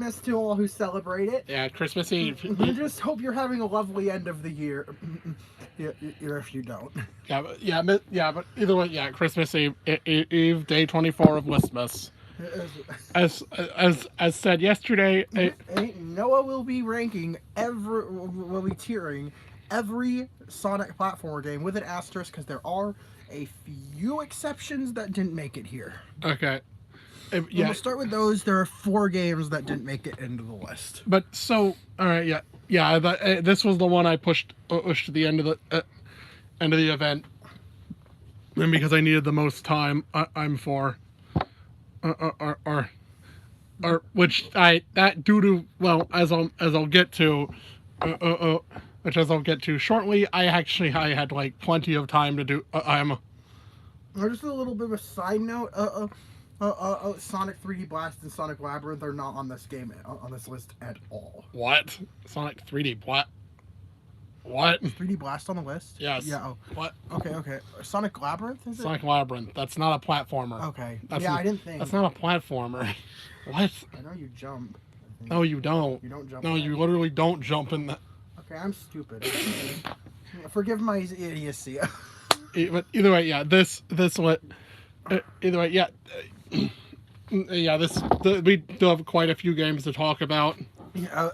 Christmas to all who celebrate it. Yeah, Christmas Eve. I just hope you're having a lovely end of the year. If you don't. But either way, yeah, Christmas Eve, Eve, day 24 of Listmas. As said yesterday, Noah will be ranking will be tiering every Sonic platformer game with an asterisk because there are a few exceptions that didn't make it here. okay, And yeah, we'll start with those. There are 4 games that didn't make it into the list. but so all right, this was the one I pushed to the end of the event, and because I needed the most time, I'm for, or which I that due to well as I'll get to, which as I'll get to shortly, I had like plenty of time to do. Just a little bit of a side note. Sonic 3D Blast and Sonic Labyrinth are not on this game on this list at all. What Sonic 3D what? Is 3D Blast on the list? Yes. Yeah. Oh. What? Okay. Sonic Labyrinth is it? Sonic Labyrinth. That's not a platformer. Okay. That's I didn't think. That's not a platformer. What? I know you jump. No, you don't. You don't jump. No, you literally don't jump in the. Okay, I'm stupid. Forgive my idiocy. But either way, yeah. Either way, yeah. We do have quite a few games to talk about. Yeah,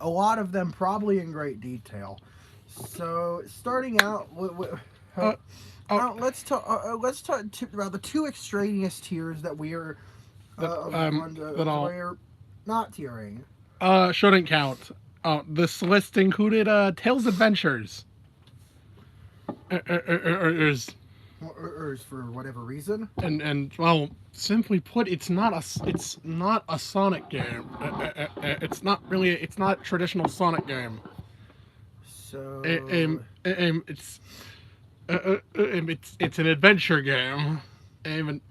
a lot of them probably in great detail. So starting out, let's talk about the 2 extraneous tiers that we are we're not tiering. Shouldn't count. This list included Tales Adventures. For whatever reason. And well, simply put, it's not a Sonic game. It's not a traditional Sonic game. So it's an adventure game. It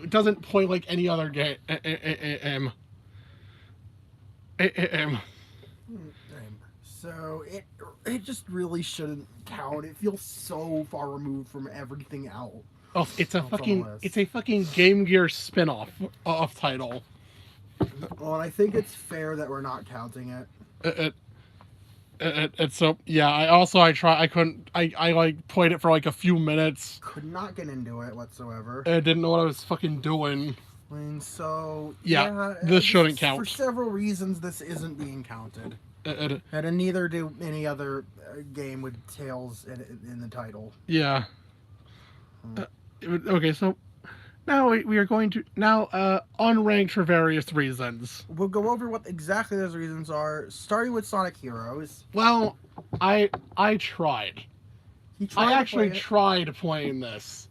doesn't play like any other game. So it just really shouldn't count. It feels so far removed from everything else. Oh, it's a fucking Game Gear spin-off off title. Well, and I think it's fair that we're not counting it. And so yeah, I like played it for like a few minutes. Could not get into it whatsoever. I didn't know what I was fucking doing. And so yeah this shouldn't count. For several reasons, this isn't being counted. And neither do any other game with Tails in the title. Yeah. Okay, so now we are going to unranked for various reasons. We'll go over what exactly those reasons are, starting with Sonic Heroes. Well, I tried. I actually tried playing this.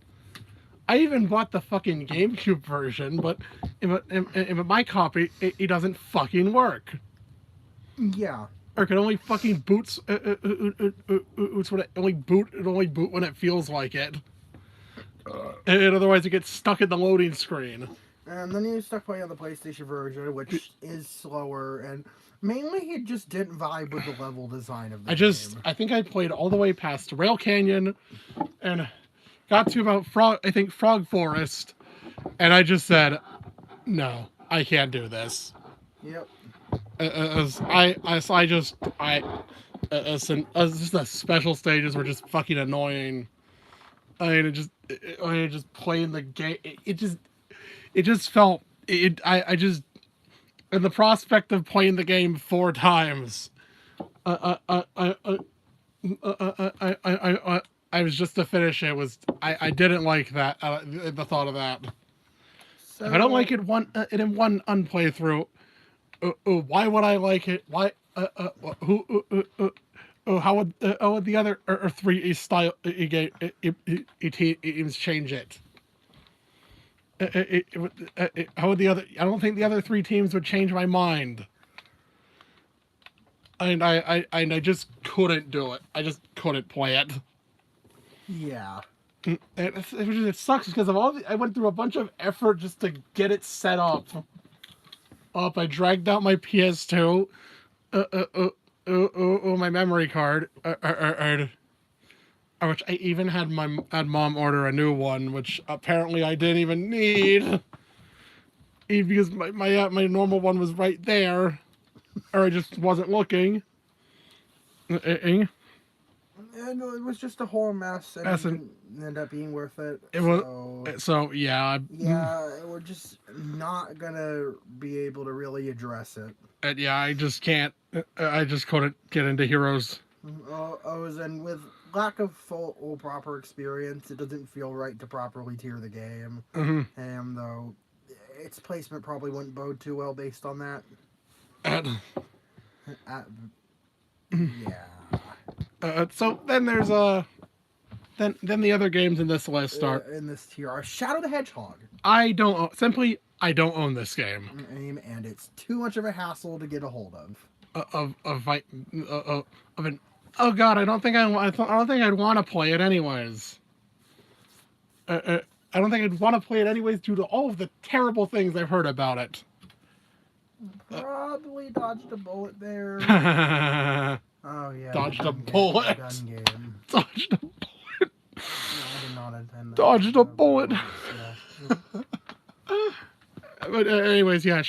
I even bought the fucking GameCube version, but in my copy, it doesn't fucking work. Yeah. Or it only fucking boots. It only boot when it feels like it. And otherwise, it gets stuck in the loading screen. And then you stuck playing on the PlayStation version, which is slower, and mainly it just didn't vibe with the level design of the game. I think I played all the way past Rail Canyon, and got to about Frog Forest, and I just said, no, I can't do this. Yep. Just the special stages were just fucking annoying. I mean, just playing the game. It just felt I just and the prospect of playing the game 4 times. I was just to finish it was I didn't like that the thought of that. So, if I don't like it in one unplaythrough. Why would I like it? Why? How would the other 3 style teams change it? How would the other? I don't think the other 3 teams would change my mind. And I just couldn't do it. I just couldn't play it. Yeah. It sucks because of I went through a bunch of effort just to get it set up. I dragged out my PS2, my memory card, which I even had Mom order a new one, which apparently I didn't even need. because my normal one was right there, or I just wasn't looking. And it was just a whole mess, and it As in, didn't end up being worth it. it was So so yeah. yeah, we're just not gonna be able to really address it. And yeah, I just can't. I just couldn't get into Heroes. And with lack of full or proper experience, it doesn't feel right to properly tier the game. Mm-hmm. And though its placement probably wouldn't bode too well based on that. And, Yeah. so then there's then the other games in this list are In this tier are Shadow the Hedgehog. I don't own this game. And it's too much of a hassle to get a hold of. Of an oh god, I don't think I'd want to play it anyways. I don't think I'd want to play it anyways due to all of the terrible things I've heard about it. Probably dodged a bullet there. Oh yeah, Dodged a bullet. Gun game. Dodged a bullet. No, I did not intend that. Dodged a bullet. Yeah. But anyways, yeah.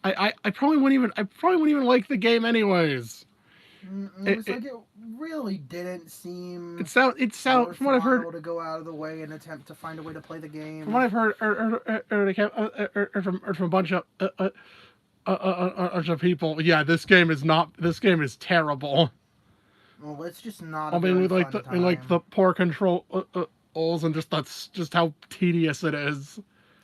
I probably wouldn't even like the game anyways. It really didn't seem. It sounds from what I've heard to go out of the way and attempt to find a way to play the game. From what I've heard, from a bunch of people, yeah, this game is terrible. Well, it's just not. I mean, with like the poor controls and just how tedious it is.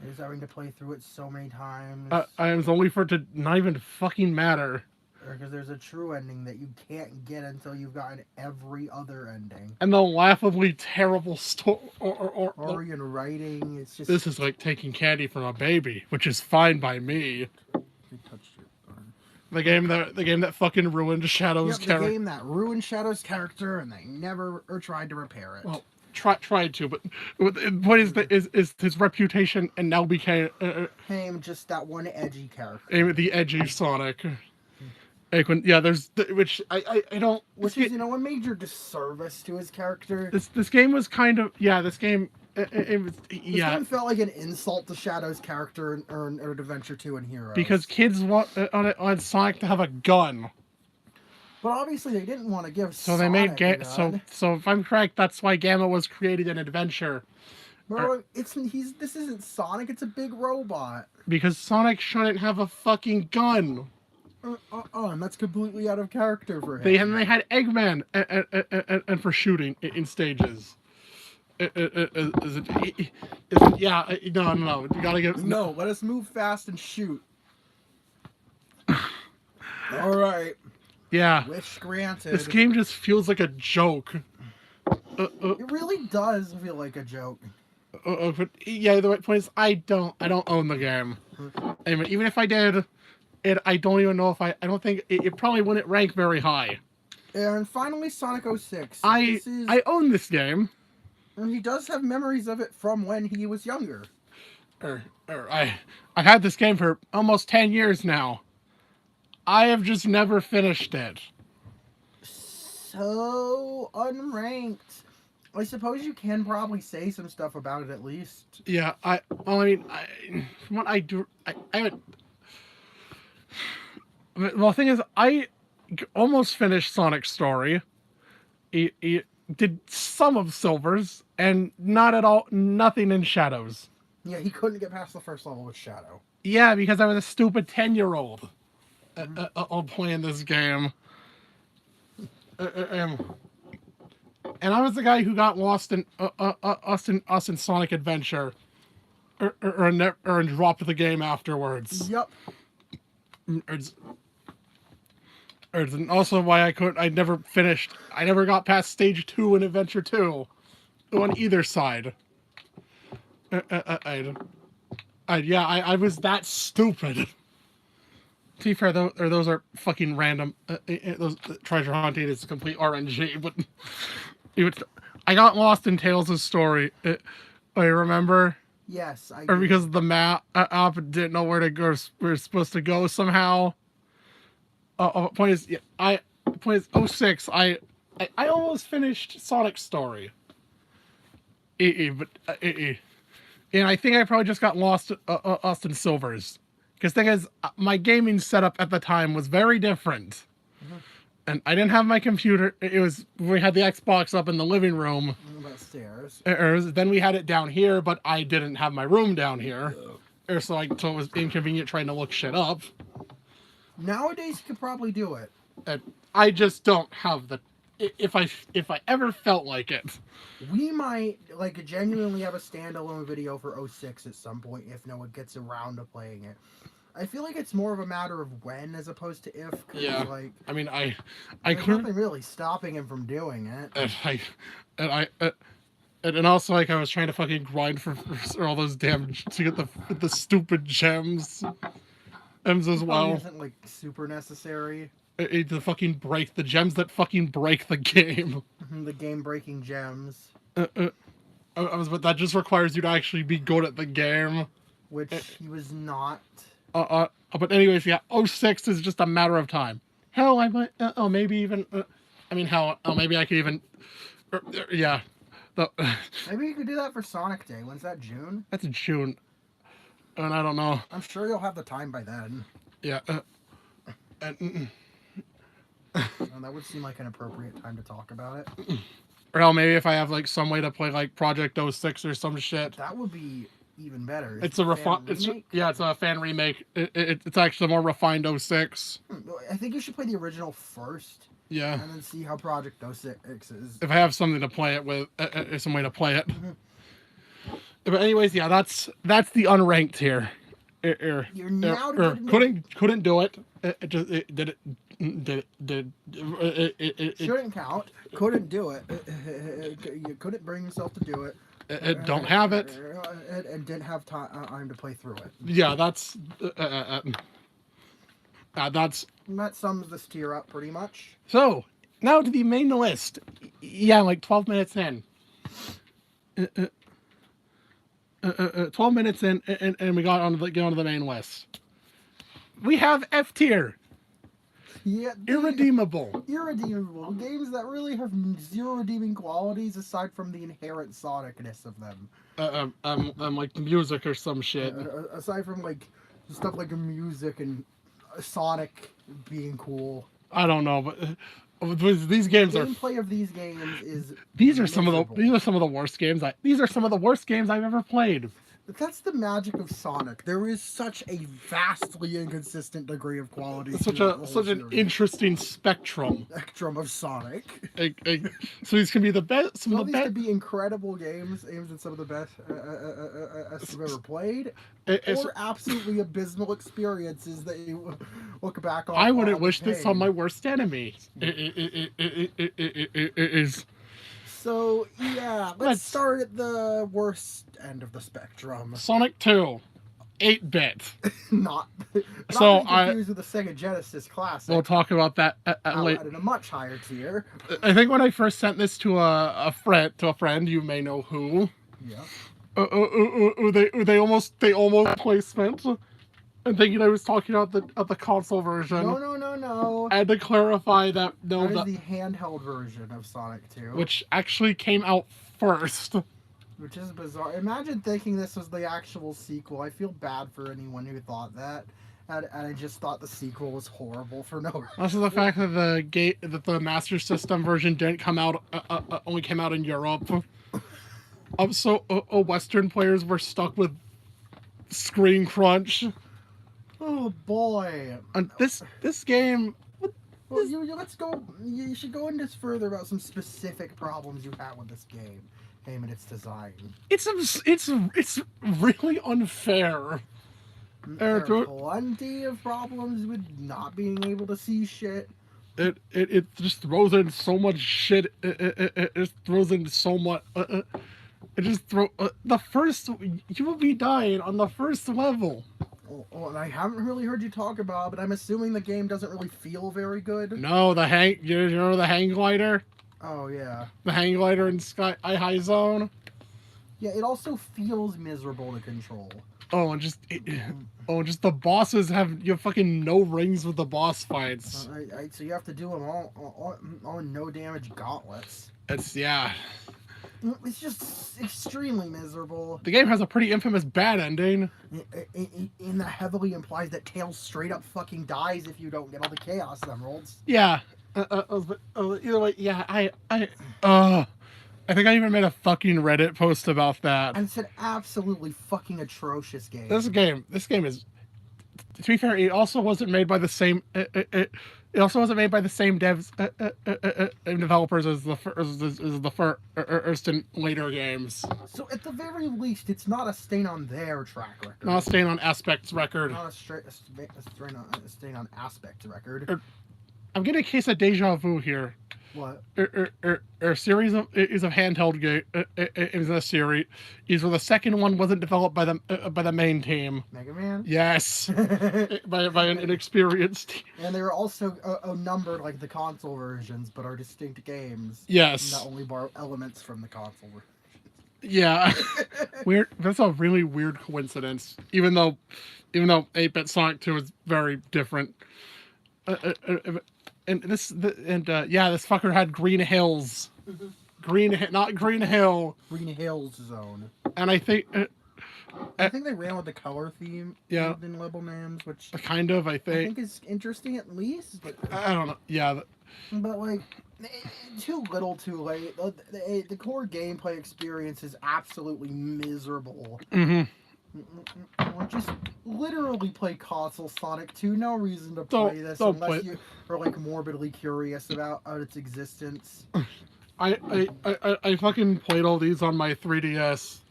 Just having to play through it so many times. It's only for it to not even fucking matter. Because there's a true ending that you can't get until you've gotten every other ending. And the laughably terrible story Story and writing, it's just... This is like taking candy from a baby, which is fine by me. The game that fucking ruined Shadow's character. The game that ruined Shadow's character, and they never tried to repair it. Well, tried to, but what is his reputation and now became just that one edgy character. The edgy Sonic. Like there's which I don't. Which is a major disservice to his character. This game was kind of This game. It was This game felt like an insult to Shadow's character in Adventure 2 and Heroes. Because kids want on Sonic to have a gun. But obviously they didn't want to give. So they made So if I'm correct, that's why Gamma was created in Adventure. Bro, this isn't Sonic. It's a big robot. Because Sonic shouldn't have a fucking gun. And that's completely out of character for him. They had Eggman and for shooting in stages. No. You gotta get. No, let us move fast and shoot. All right. Yeah. Wish granted. This game just feels like a joke. It really does feel like a joke. But yeah, the point is, I don't own the game. I mean, even if I did. I don't even know if I don't think it probably wouldn't rank very high. And finally, Sonic 06. I own this game. And he does have memories of it from when he was younger. I've had this game for almost 10 years now. I have just never finished it. So unranked. I suppose you can probably say some stuff about it at least. Yeah, from what I do, I haven't. Well, the thing is, I almost finished Sonic's story. He did some of Silver's, and nothing in Shadows. Yeah, he couldn't get past the first level with Shadow. Yeah, because I was a stupid 10-year-old playing this game. And I was the guy who got lost in Austin Sonic Adventure, or dropped the game afterwards. Yep. And also why I never got past stage 2 in Adventure 2 on either side. I was that stupid. To be fair, those are fucking random. Those treasure hunting is complete RNG, but I got lost in Tails' story. I remember. Yes, I or did. Because the map didn't know where to go. We were supposed to go somehow. Point is 06. I almost finished Sonic's story. And I think I probably just got lost Austin Silver's. Because thing is, my gaming setup at the time was very different. Mm-hmm. And I didn't have my computer. We had the Xbox up in the living room. Upstairs. Then we had it down here, but I didn't have my room down here. So it was inconvenient trying to look shit up. Nowadays, you could probably do it. And I just don't have the... If I ever felt like it. We might, like, genuinely have a standalone video for 06 at some point if no one gets around to playing it. I feel like it's more of a matter of when as opposed to if. Yeah. Like, I mean, I there's couldn't... nothing really stopping him from doing it. And also, like, I was trying to fucking grind for all those damn... to get the stupid gems. Gems as well. Isn't, like, super necessary. To fucking break the gems that fucking break the game. The game-breaking gems. But that just requires you to actually be good at the game. Which he was not. But anyways, yeah, 06 is just a matter of time. Hell, I might... maybe even... maybe I could even... yeah. Maybe you could do that for Sonic Day. When's that, June? That's in June. And I don't know. I'm sure you'll have the time by then. Yeah. That would seem like an appropriate time to talk about it. Or hell, maybe if I have like some way to play like Project 06 or some shit. That would be even better. It's a it's a fan remake. It's actually a more refined 06. I think you should play the original first. Yeah. And then see how Project 06 is. If I have something to play it with, some way to play it. But anyways, yeah, that's the unranked here. You're now couldn't do it. Shouldn't count. Couldn't do it. You couldn't bring yourself to do it. Don't have it. And didn't have time to play through it. Yeah, that's that sums this tier up pretty much. So now to the main list. Yeah, like 12 minutes in. 12 minutes in, and we get onto the main list. We have F tier. Yeah, irredeemable games that really have zero redeeming qualities aside from the inherent sonicness of them. Like music or some shit. Aside from like stuff like music and Sonic being cool. I don't know, but these games are. Gameplay of these games is. These are some of the worst games. These are some of the worst games I've ever played. That's the magic of Sonic. There is such a vastly inconsistent degree of quality. Such an interesting spectrum. Spectrum of Sonic. So these can be the best. Some of the best. Could be incredible games and some of the best I've ever played, or absolutely abysmal experiences that you look back on. I wouldn't wish this on my worst enemy. It is. So, yeah, let's start at the worst end of the spectrum. Sonic 2, 8-bit. not so confused with the Sega Genesis Classic. We'll talk about that later. At a much higher tier. I think when I first sent this to a friend, you may know who. Yeah. They almost placement. And thinking I was talking about the console version. No. I had to clarify that that is the handheld version of Sonic 2. Which actually came out first. Which is bizarre. Imagine thinking this was the actual sequel. I feel bad for anyone who thought that. And I just thought the sequel was horrible for no reason. Also the fact that the Master System version didn't come out, only came out in Europe. So Western players were stuck with screen crunch. Oh boy! And this game. Well, let's go. You should go into further about some specific problems you had with this game and its design. It's really unfair. There are plenty of problems with not being able to see shit. It just throws in so much shit. It throws in so much. It just the first. You will be dying on the first level. Oh, and I haven't really heard you talk about, but I'm assuming the game doesn't really feel very good. No, you know the hang glider? Oh, yeah. The hang glider in Sky High Zone? Yeah, it also feels miserable to control. Oh, and just the bosses you have fucking no rings with the boss fights. So you have to do them all on no damage gauntlets. Yeah. It's just extremely miserable. The game has a pretty infamous bad ending. In that heavily implies that Tails straight up fucking dies if you don't get all the Chaos Emeralds. Yeah. Either way, yeah, I think I even made a fucking Reddit post about that. And it's an absolutely fucking atrocious game. This game is, to be fair, it also wasn't made by the same. It also wasn't made by the same devs and developers as the first and later games. So at the very least, it's not a stain on their track record. Not a stain on Aspect's record. Not a stain on Aspect's record. I'm getting a case of deja vu here. What? A series of handheld game is a series. Is where the second one wasn't developed by the main team. Mega Man. Yes, by an inexperienced team. And they were also numbered like the console versions, but are distinct games. Yes. Not only borrow elements from the console version. Yeah, weird. That's a really weird coincidence. Even though 8-bit Sonic 2 is very different. This fucker had Green Hills, not Green Hill. Green Hills Zone. And I think they ran with the color theme. Yeah. In level names, which kind of I think is interesting at least. But I don't know. Yeah. But like, too little, too late. The core gameplay experience is absolutely miserable. Mm-hmm. Just literally play console Sonic 2. No reason to play this unless you are like morbidly curious about its existence. I fucking played all these on my 3DS.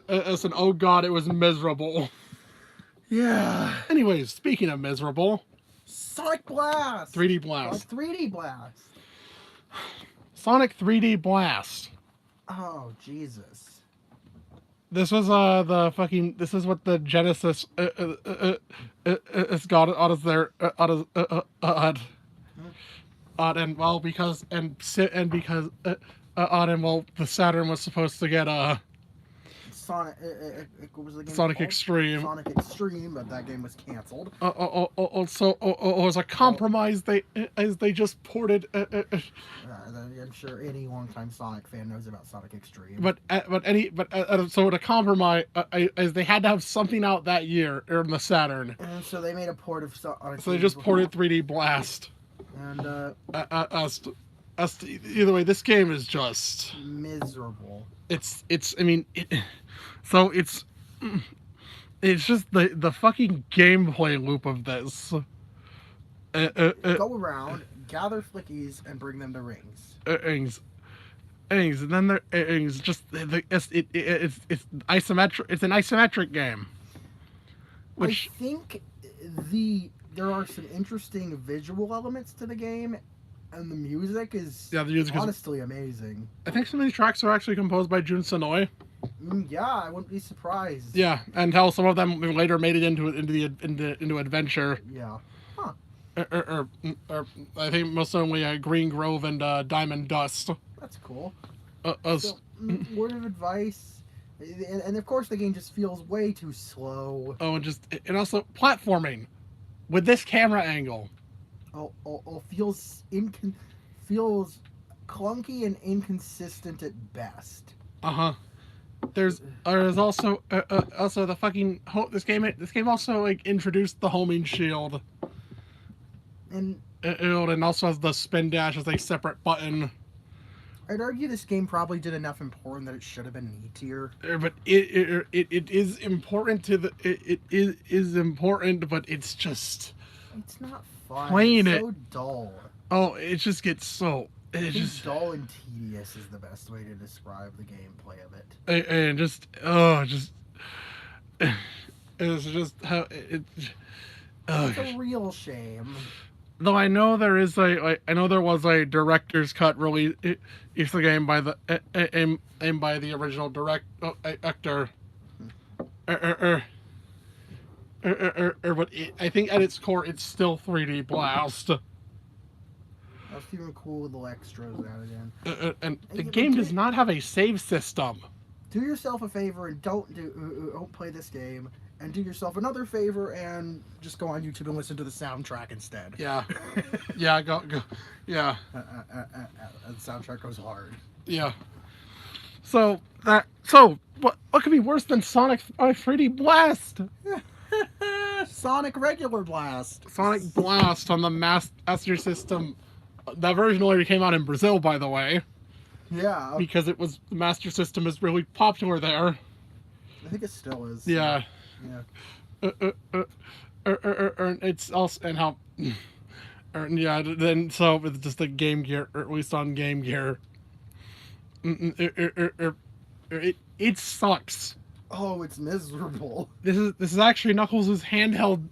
As an oh god, it was miserable. Yeah. Anyways, speaking of miserable, Sonic Blast. 3D Blast. 3D Blast. Sonic 3D Blast. Oh Jesus. This was this is what the Genesis got out of their and well because the Saturn was supposed to get Sonic what was the game Sonic called? Extreme. Sonic Extreme, but that game was canceled. Also, it was a compromise. They just ported. I'm sure any longtime Sonic fan knows about Sonic Extreme. So to compromise, as they had to have something out that year in the Saturn. And so they made a port of Sonic. So they just ported 3D Blast. And either way, this game is just miserable. It's just the fucking gameplay loop of this. Go around, gather flickies, and bring them to rings. And then it's isometric. It's an isometric game. Which I think there are some interesting visual elements to the game. And the music is honestly amazing. I think some of these tracks are actually composed by Jun Sonoy. Yeah, I wouldn't be surprised. Yeah, and how some of them later made it into Adventure. Yeah. Huh. Or I think most certainly Green Grove and Diamond Dust. That's cool. So, word of advice, and of course the game just feels way too slow. Oh, and also platforming with this camera angle. Feels clunky and inconsistent at best. There's also the fucking this game also like introduced the homing shield, and also has the spin dash as a separate button. I'd argue this game probably did enough important that it should have been an E tier. But it is important it is important, but it's just it's not fun. Playing it's so dull. Oh, it just gets so dull and tedious is the best way to describe the gameplay of it. It's just how it. It's a real shame. Though I know there is there was a director's cut release the game by the by the original director. But I think at its core it's still 3D Blast. That's even cool with the extras added in. And the game does not have a save system. Do yourself a favor and don't play this game. And do yourself another favor and just go on YouTube and listen to the soundtrack instead. Yeah. Yeah, go. Yeah. The soundtrack goes hard. Yeah. So what could be worse than Sonic 3D Blast? Sonic Regular Blast. Sonic Blast on the Master System. That version only came out in Brazil, by the way, Yeah, because the Master System is really popular there. I think it still is. Yeah. Yeah. It's also and how. Yeah. Then so with just the Game Gear, or at least on Game Gear. It sucks. Oh, it's miserable. This is actually Knuckles' handheld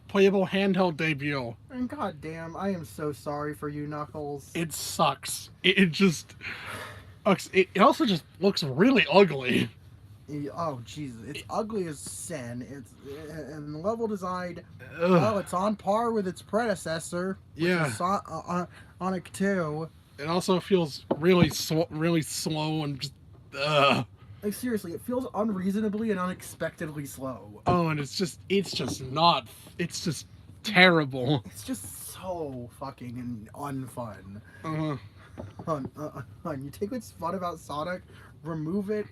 playable handheld debut. And goddamn, I am so sorry for you, Knuckles. It sucks. It just it also just looks really ugly. Oh Jesus, it's ugly as sin. It's and the level design. Ugh. Well, it's on par with its predecessor, which Yeah. is Sonic 2. It also feels really slow and just Like seriously, it feels unreasonably and unexpectedly slow. Oh, and it's just terrible. It's just so fucking unfun. Uh-huh. Fun. You take what's fun about Sonic, remove it,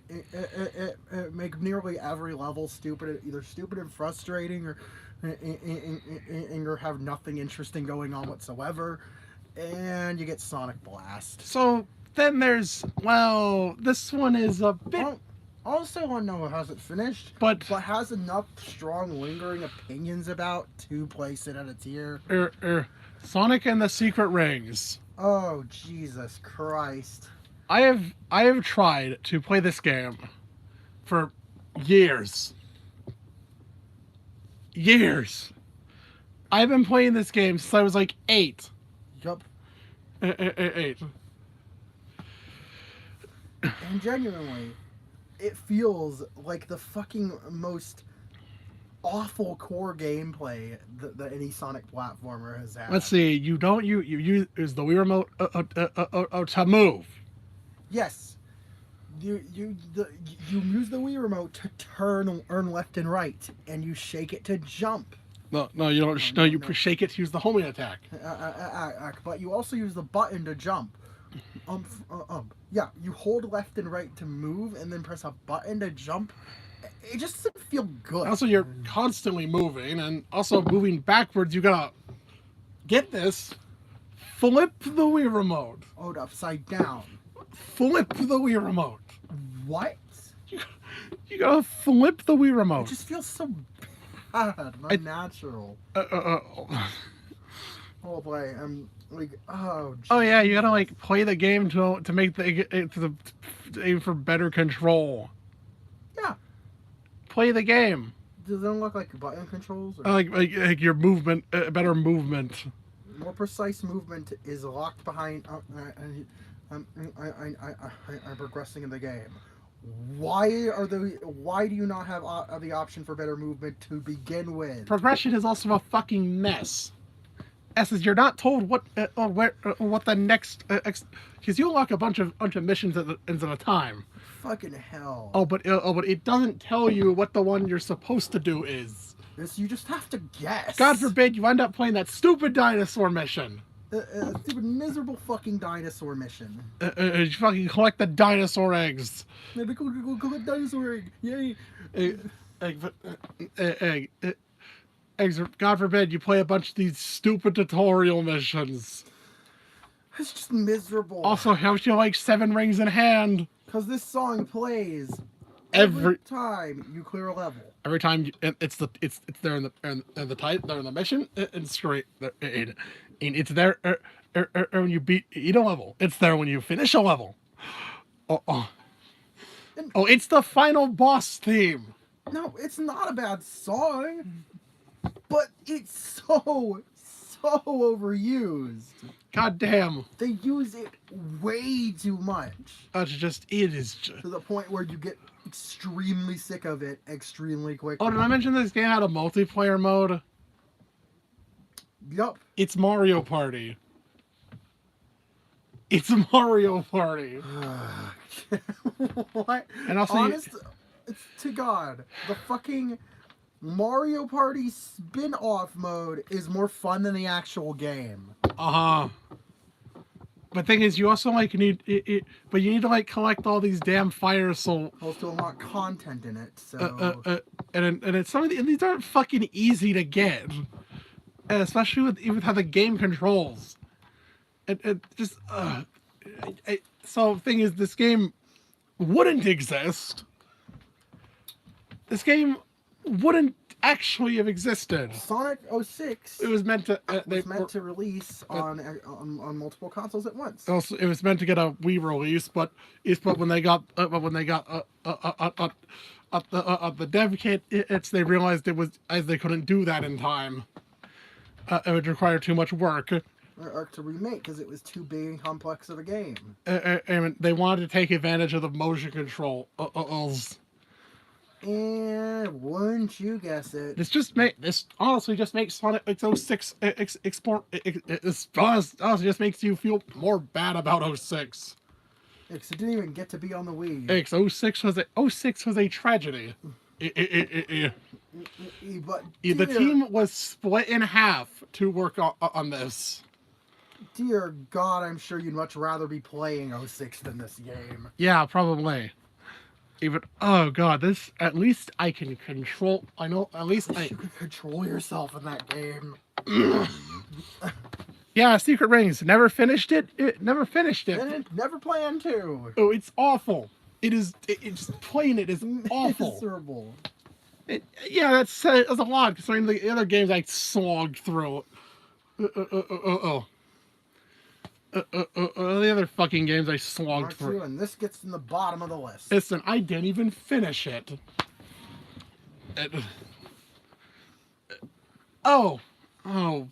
make nearly every level stupid, either stupid and frustrating, or have nothing interesting going on whatsoever, and you get Sonic Blast. So then there's this one is a bit. Also, I know it hasn't finished, but has enough strong, lingering opinions about to place it at a tier. Sonic and the Secret Rings. Oh Jesus Christ! I have tried to play this game for years. I've been playing this game since I was like 8. Yup. 8. And genuinely, it feels like the fucking most awful core gameplay that any Sonic platformer has had. Let's see. You use the Wii remote to move. Yes. You use the Wii remote to turn left and right, and you shake it to jump. No, you don't. No, you shake it to use the homing attack. But you also use the button to jump. Yeah, you hold left and right to move, and then press a button to jump. It just doesn't feel good. Also, you're constantly moving, and also moving backwards. You gotta get this. Flip the Wii remote. Oh, upside down. Flip the Wii remote. What? You gotta flip the Wii remote. It just feels so bad, unnatural. Oh boy, I'm like, oh. Geez. Oh yeah, you gotta like play the game to make to aim for better control. Yeah. Play the game. Does it look like button controls? Or? Like your movement, better movement. More precise movement is locked behind. I'm progressing in the game. Why do you not have the option for better movement to begin with? Progression is also a fucking mess. Is you're not told what the next because you unlock a bunch of missions at a time. Fucking hell. But it doesn't tell you what the one you're supposed to do is. You just have to guess. God forbid you end up playing that stupid dinosaur mission. Stupid miserable fucking dinosaur mission. You fucking collect the dinosaur eggs. Go collect dinosaur egg. Yay. Eggs. God forbid you play a bunch of these stupid tutorial missions. It's just miserable. Also, helps you like 7 rings in hand. Because this song plays every time you clear a level. Every time it's there in the mission. It's great. And it's there when you beat a level. It's there when you finish a level. It's the final boss theme. No, it's not a bad song, but it's so overused. God damn. They use it way too much. It is just to the point where you get extremely sick of it extremely quickly. Oh, did I mention this game had a multiplayer mode? Yup. It's Mario Party. It's Mario Party. What? And also, to God, the fucking Mario Party spin-off mode is more fun than the actual game. But But thing is, you also like need it, but you need to like collect all these damn fire soul. Also, a lot content in it, so. And it's some of and these aren't fucking easy to get, and especially with even how the game controls. It just so the thing is, this game wouldn't exist. This game wouldn't actually have existed. Sonic 06. It was meant to. Was meant to release on multiple consoles at once. Also, it was meant to get a Wii release, but when they got the dev kit, they realized it was as they couldn't do that in time. It would require too much work. Or to remake because it was too big and complex of a game. And they wanted to take advantage of the motion control. And wouldn't you guess it? This honestly just makes Sonic 06 honestly just makes you feel more bad about 06. Because it didn't even get to be on the Wii. 06 was a tragedy. But the team was split in half to work on this. Dear God, I'm sure you'd much rather be playing 06 than this game. Yeah, probably. Even oh God, this at least I can control. I know at least you can control yourself in that game. Yeah, Secret Rings. Never finished it. Never finished it. And never plan to. Oh, it's awful. It is. It's plain. It is awful. Miserable. Yeah, that's a lot considering the other games I slogged through. The other fucking games I slogged through. And this gets in the bottom of the list. Listen, I didn't even finish it. Oh. Well.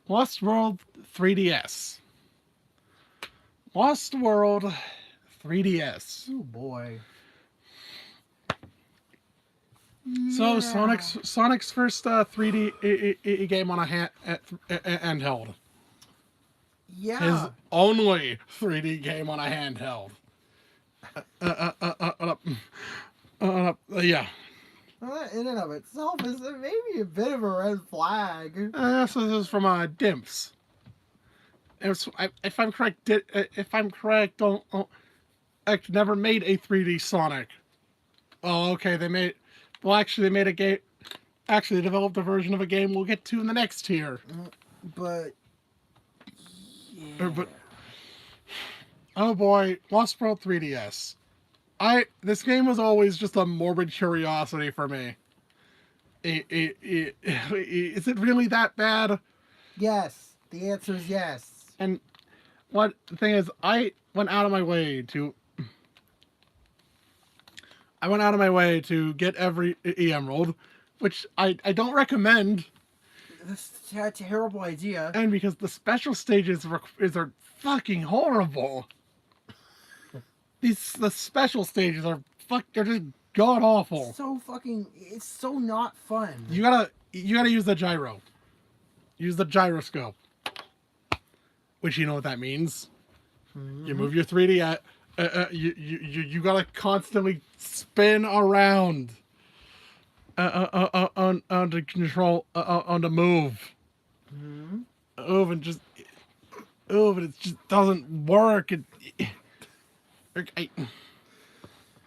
Lost World 3DS. Lost World 3DS. Oh boy. So Sonic's first 3D game on a handheld. Yeah. His only 3D game on a handheld. Yeah. Well, that in and of itself is maybe a bit of a red flag. So this is from Dimps. If I'm correct, Act never made a 3D Sonic. Oh, okay. They made a game. Actually, they developed a version of a game we'll get to in the next tier. But yeah. Oh boy, Lost World 3DS. This game was always just a morbid curiosity for me. Is it really that bad? Yes. The answer is yes. And the thing is, I went out of my way to get every Emerald, which I don't recommend. That's a terrible idea. And because the special stages are fucking horrible. The special stages are they're just god awful. It's so not fun. You gotta use the gyro. Use the gyroscope. Which you know what that means. Mm-hmm. You move your 3D you gotta constantly spin around on the control on the move. Mm-hmm. But it just doesn't work.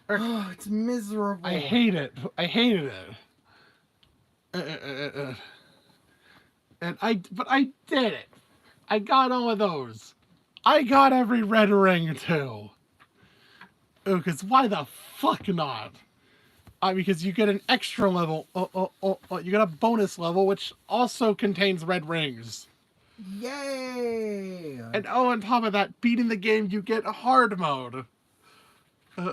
It's miserable. I hate it. I hated it. But I did it. I got all of those. I got every red ring too. Because why the fuck not? Because you get an extra level. You get a bonus level which also contains red rings. Yay! And on top of that, beating the game, you get a hard mode. Do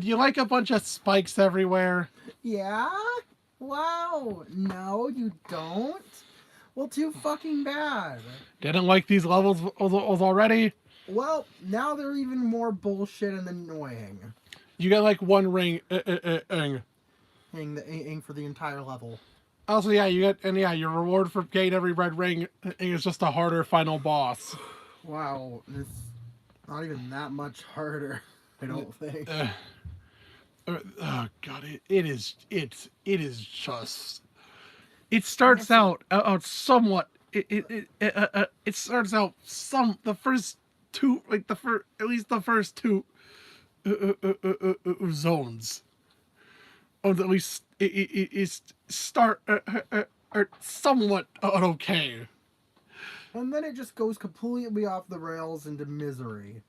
you like a bunch of spikes everywhere? Yeah? Wow. No, you don't? Well, too fucking bad. Didn't like these levels already? Well, now they're even more bullshit and annoying. You get like one ring. Ing for the entire level. Also, yeah, your reward for getting every red ring is just a harder final boss. Wow, it's not even that much harder, I don't think. Oh god, it is just. It starts Honestly, out somewhat. It starts out the first two, like the first, at least the first two zones, or at least it start are somewhat okay. and then it just goes completely off the rails into misery.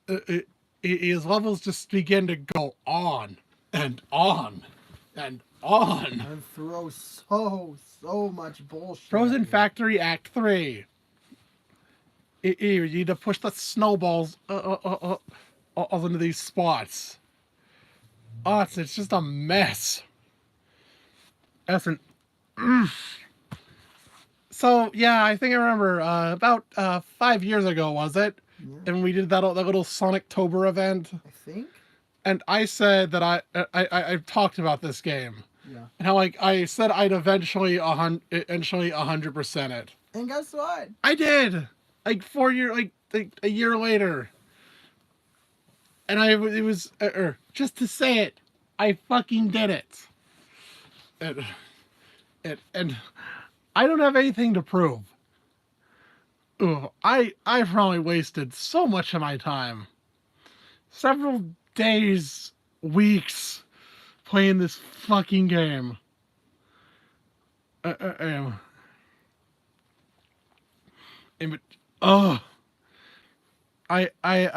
His levels just begin to go on and on and on. And throw so much bullshit. Frozen at you. Factory Act 3. You need to push the snowballs into these spots. Oh, it's just a mess. That's an. So yeah, I think I remember about 5 years ago, was it? Yeah, And we did that little Sonic Tober event, I think. and I said that I talked about this game, Yeah. and how like I said I'd eventually 100% it. And guess what? I did, like 4 year like a year later, and it was just to say it, I fucking did it, and I don't have anything to prove. Ugh, I probably wasted so much of my time, several days, weeks, playing this fucking game. And, oh, I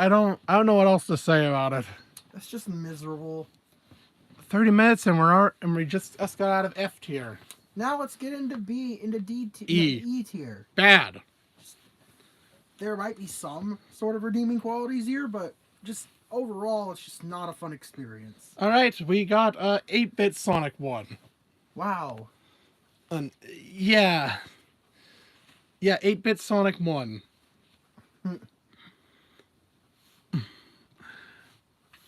don't know what else to say about it. That's just miserable. 30 minutes and we just got out of F tier. Now let's get into D tier, E. E tier. Bad. There might be some sort of redeeming qualities here, but just overall, it's just not a fun experience. All right, we got 8-bit Sonic 1. Wow. And yeah. Yeah, 8-bit Sonic 1.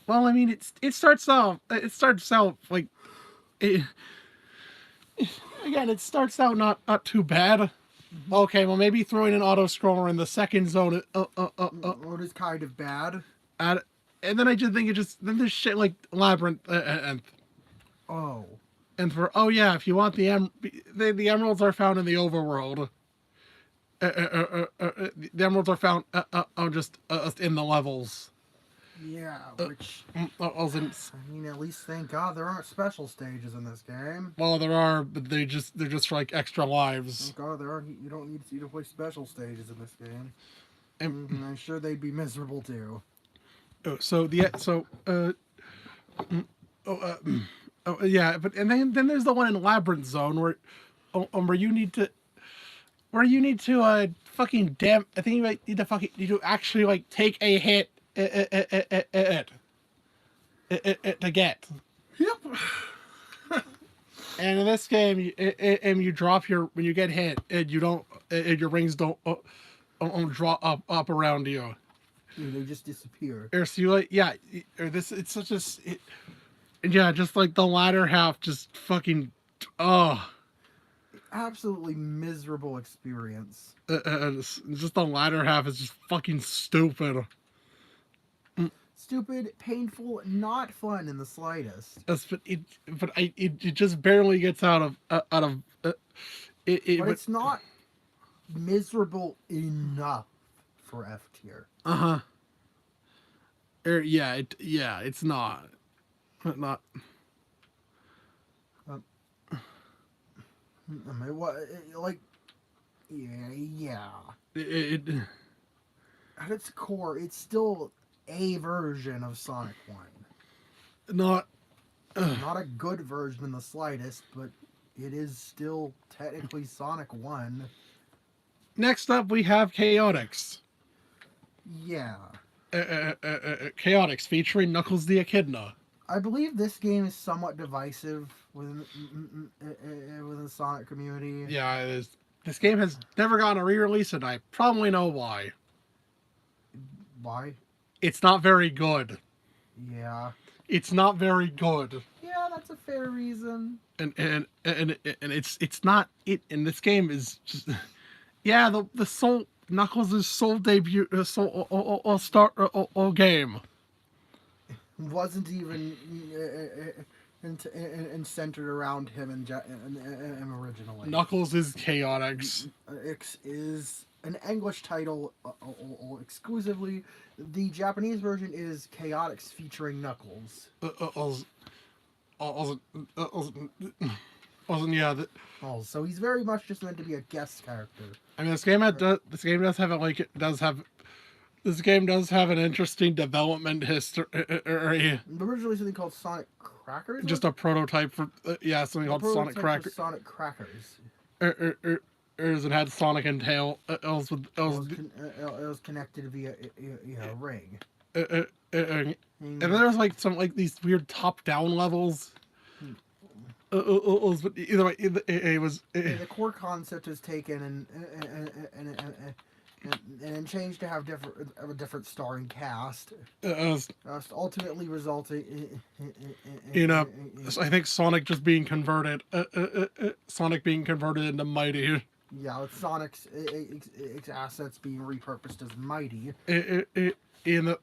Well, I mean, it starts out like again, it starts out not too bad. Okay, well maybe throwing an auto scroller in the second zone What is kind of bad? and then I just think then there's shit like Labyrinth Oh. and for oh yeah, if you want the emeralds are found in the overworld. The emeralds are found just in the levels. Yeah, which I mean, at least thank God there aren't special stages in this game. well, there are, but they're just for like extra lives. Thank God there aren't. You don't need to play special stages in this game. And I'm sure they'd be miserable too. Yeah, but and then there's the one in Labyrinth Zone where you need to fucking I think you might need to actually like take a hit to get. Yep. And in this game, you drop when you get hit, and you don't, and your rings don't draw up around you. They just disappear. Or so you like, yeah, or this, it's such a, yeah, just like the latter half, just fucking, oh. Absolutely miserable experience. Just the latter half is just fucking stupid. Stupid, painful, not fun in the slightest. It just barely gets out of But it's not miserable enough for F tier. Yeah, it's not. Not. I mean, what, like, yeah. At its core, it's still a version of Sonic 1. Not. Not a good version in the slightest, but it is still technically Sonic 1. Next up, we have Chaotix. Yeah. Chaotix featuring Knuckles the Echidna. I believe this game is somewhat divisive within the Sonic community. Yeah, it is. This game has never gotten a re-release, and I probably know why. Why? It's not very good. Yeah. It's not very good. Yeah, that's a fair reason. And it's not it. And this game is just yeah, the Soul Knuckles' sole debut, game. Wasn't even and centered around him and originally. Knuckles is chaotic. X is an English title exclusively. The Japanese version is Chaotix featuring Knuckles. Yeah. Oh, so he's very much just meant to be a guest character. I mean, this game does have this game does have an interesting development history. Originally something called Sonic Crackers. Just a prototype for something called Sonic Crackers. Sonic Crackers. It had Sonic and Tails with It was connected via a ring. And then there's like some like these weird top-down levels. Either way, it was. The core concept was taken and changed to have a different starring cast. Ultimately resulting in I think Sonic just being converted. Sonic being converted into Mighty. Yeah, with Sonic's assets being repurposed as Mighty. In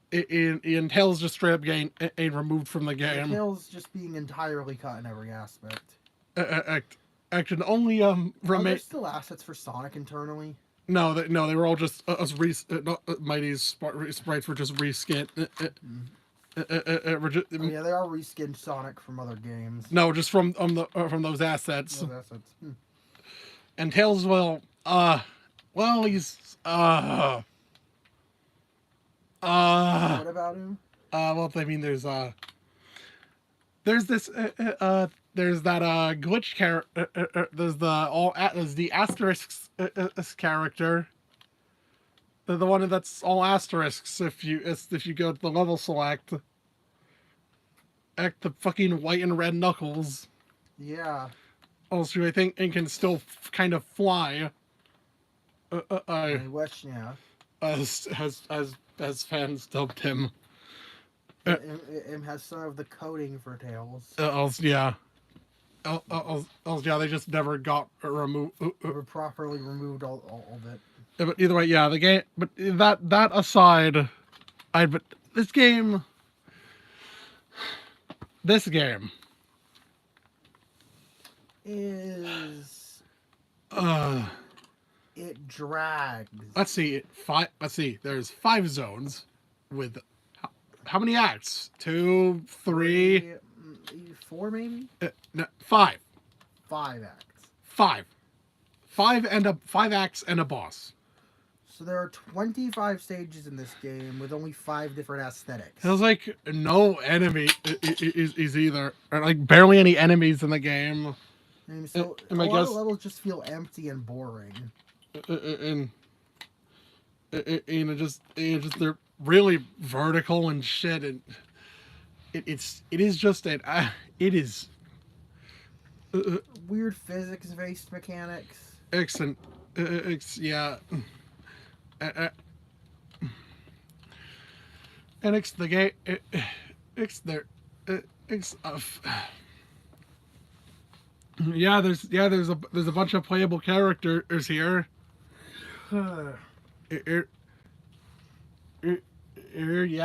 Tails just straight up getting removed from the game. Tails just being entirely cut in every aspect. Actually, only Are there still assets for Sonic internally? No, they were all just Mighty's sprites were just reskinned. Yeah, they are reskinned Sonic from other games. No, just from those assets. Those assets. And Tails, he's well, what about him? Well, I mean, there's this there's that glitch character. There's the asterisks character. The one that's all asterisks. If you go to the level select, act the fucking white and red Knuckles. Yeah. Also, I think and can still kind of fly. Yeah. As fans dubbed him. It has some of the coding for Tails. Yeah. Yeah, they just never got removed. Properly removed all of it. But either way, yeah, the game. But that aside, but this game is it drags. Let's see. There's 5 zones with how many acts? 2, 3, 4, maybe. No, 5. 5 acts. 5 acts and a boss. So there are 25 stages in this game with only 5 different aesthetics. Feels like no enemy is either, or like barely any enemies in the game. And so a lot of levels just feel empty and boring. And just they're really vertical and shit, and it is just weird physics-based mechanics. Excellent. Yeah. And it's the game. It's there. It's yeah. There's a bunch of playable characters here. Yeah,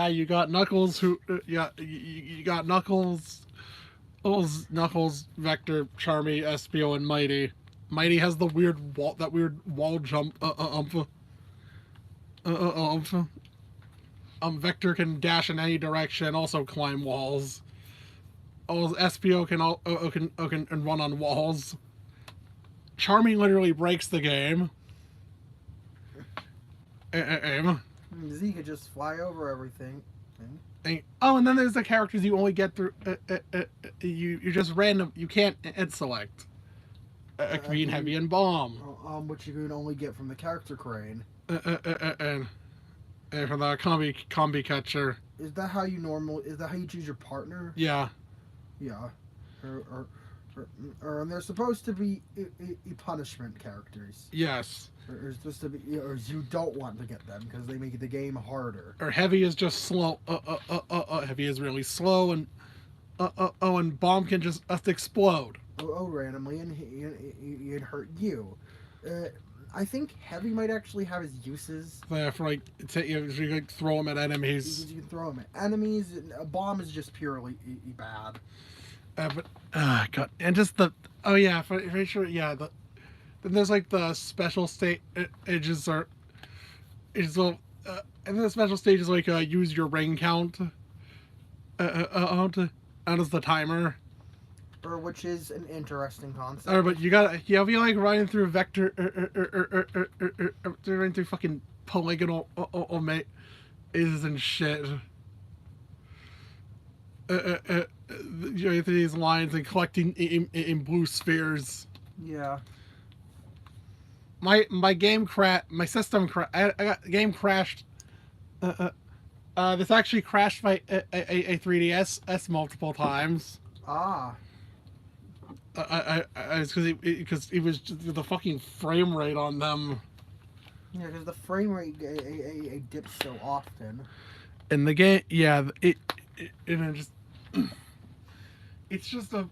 you got Knuckles. You got Knuckles. Knuckles, Vector, Charmy, Espio, and Mighty. Mighty has the weird wall jump. Vector can dash in any direction, also climb walls. Espio can run on walls. Charmy literally breaks the game. Z could just fly over everything. And then there's the characters you only get through. You just random. You can't select. Green, Heavy, and Bomb. Which you can only get from the character crane. And from the combi catcher. Is that how you choose your partner? Yeah. Yeah. Or they're supposed to be punishment characters. Yes. Or supposed to be, or you don't want to get them because they make the game harder. Or Heavy is just slow. Heavy is really slow, and and Bomb can just explode. Randomly, and he'd hurt you. I think Heavy might actually have his uses. Yeah, for you can throw him at enemies. You can throw him at enemies. A Bomb is just purely bad. But God, and just the oh yeah, for sure, yeah. Then there's like the special state edges are is well, and then the special stage is like use your ring count out as the timer. Or which is an interesting concept. Or but you gotta yeah, if you like running through vector running through fucking polygonal is and shit. You know, through these lines and collecting in blue spheres. Yeah. My game my system I got game crashed. This actually crashed my a 3DS multiple times. Ah. It's because it was just the fucking frame rate on them. Yeah, because the frame rate dips so often. And the game, yeah, it just it's just a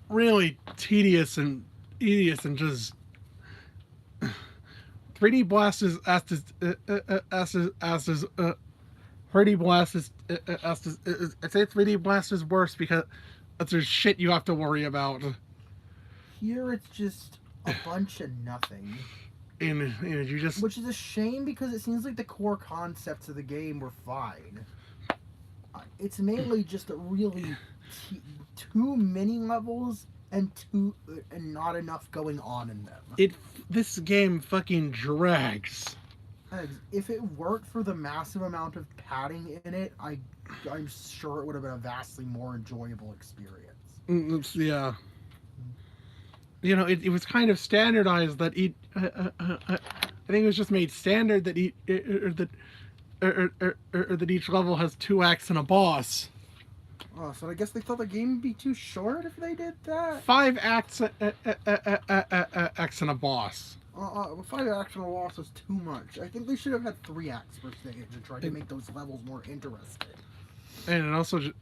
really tedious and just 3D Blast is 3D Blast is I'd say 3D Blast is worse because there's shit you have to worry about. Here it's just a bunch of nothing. And you just which is a shame because it seems like the core concepts of the game were fine. It's mainly just a really too many levels and not enough going on in them. This game fucking drags. If it weren't for the massive amount of padding in it, I'm sure it would have been a vastly more enjoyable experience. Yeah. You know, it was kind of standardized that I think it was just made standard that that each level has 2 acts and a boss. Oh, so I guess they thought the game would be too short if they did that. 5 acts, acts and a boss. 5 acts and a boss is too much. I think they should have had 3 acts per stage and tried to make those levels more interesting. And it also just,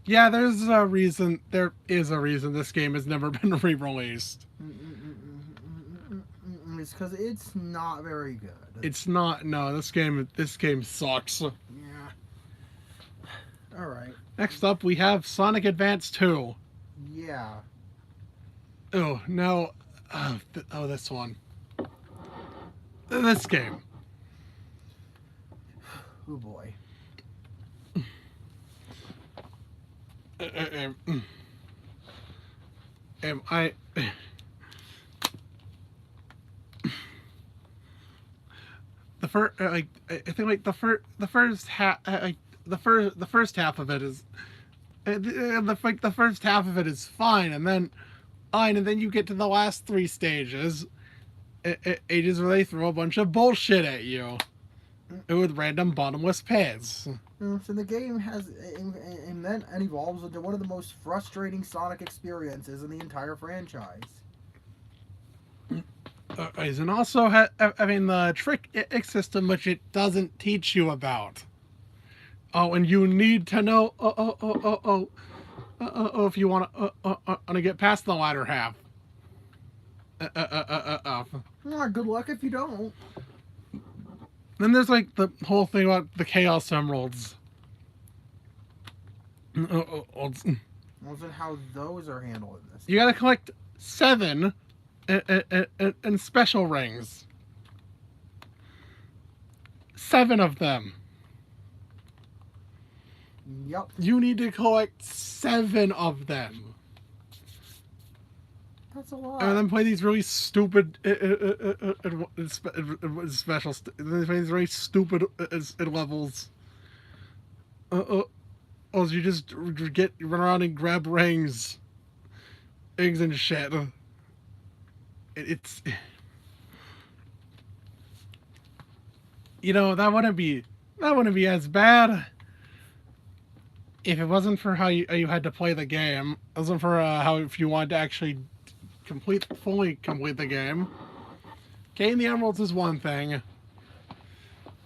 yeah, there is a reason this game has never been re-released. It's because it's not very good. It's not. No, this game sucks. Yeah. All right. Next up, we have Sonic Advance 2. Yeah. Oh no. This one. This game. Oh boy. I think like the first half the first half of it is the first half of it is fine, and then you get to the last 3 stages ages where they throw a bunch of bullshit at you with random bottomless pits. So the game has, and then evolves into one of the most frustrating Sonic experiences in the entire franchise. And also, the trick system, which it doesn't teach you about. Oh, and you need to know. If you want to get past the latter half. Good luck if you don't. Then there's like the whole thing about the Chaos Emeralds. Wasn't how those are handled in this. You gotta collect 7 and special rings. 7 of them. Yep. You need to collect 7 of them. That's a lot. And then play these really stupid special. They play these really stupid levels. You just run around and grab rings, eggs and shit. It's that wouldn't be as bad if it wasn't for how you had to play the game. It wasn't for how if you wanted to actually fully complete the game. Getting the emeralds is one thing,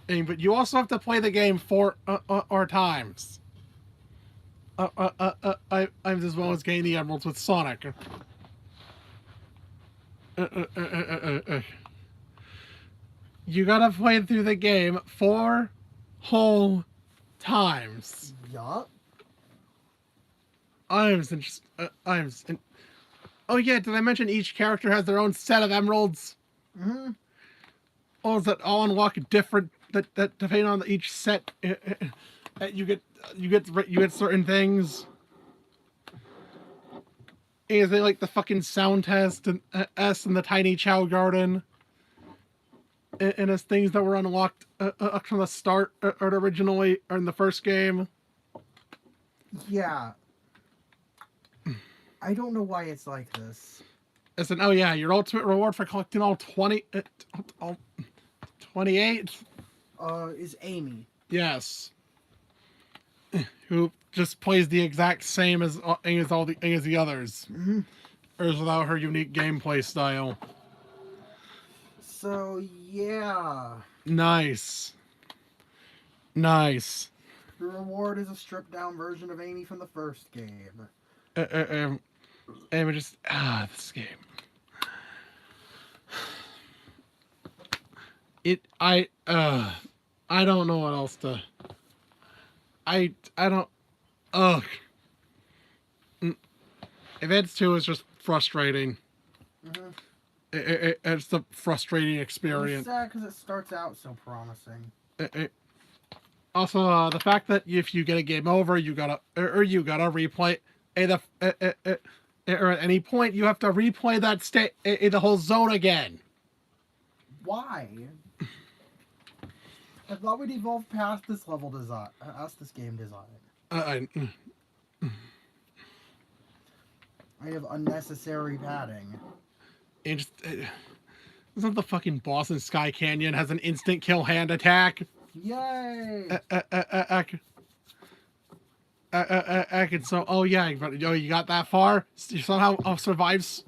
but you also have to play the game 4 times. As well as getting the emeralds with Sonic. you gotta play through the game 4 whole times. Yup. Oh yeah, did I mention each character has their own set of emeralds? Mm-hmm. Or is that all unlock different that depending on each set you get certain things? Is they like the fucking sound test and S and the tiny Chow Garden? And as things that were unlocked from the start or originally or in the first game. Yeah. I don't know why it's like this. It's an, oh yeah, your ultimate reward for collecting all 28? Is Amy. Yes. Who just plays the exact same as the others. Mm-hmm. Or is without her unique gameplay style. So, yeah. Nice. Nice. The reward is a stripped down version of Amy from the first game. And we just this game. I don't know what else to. I don't. Ugh. Events 2 is just frustrating. Mm-hmm. It's a frustrating It's experience. sad because it starts out so promising. Also, the fact that if you get a game over, you gotta replay. Or at any point, you have to replay that the whole zone again. Why? I thought we'd evolve past this level design, past this game design. I have unnecessary padding. Isn't the fucking boss in Sky Canyon has an instant kill hand attack? Yay! So, oh yeah, you got that far? You somehow survived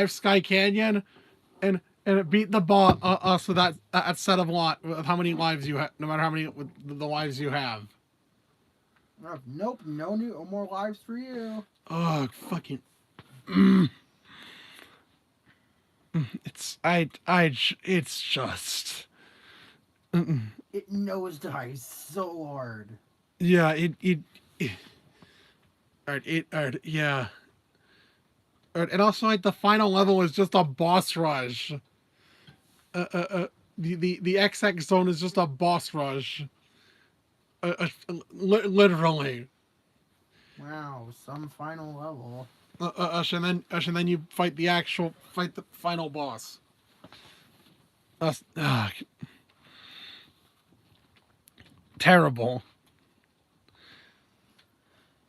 Sky Canyon, and it beat the boss so that set of with how many lives you have, no matter how many with the lives you have. Nope, no more lives for you. Oh, fucking. It's just. It nosedives so hard. Yeah, yeah. And also, like, the final level is just a boss rush. The XX zone is just a boss rush. Literally. Wow, some final level. And then you fight the final boss. Terrible.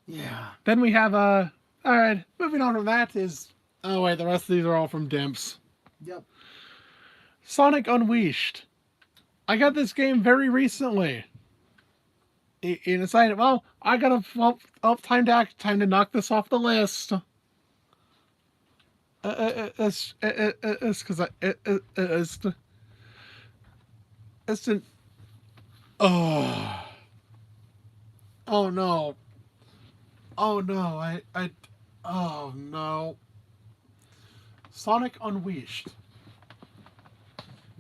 Yeah. Then we have all right. Moving on from that is oh wait, the rest of these are all from Dimps. Yep. Sonic Unleashed. I got this game very recently. And decided, well, I gotta time to knock this off the list. It's because it's an oh no. Oh no, oh no. Sonic Unleashed.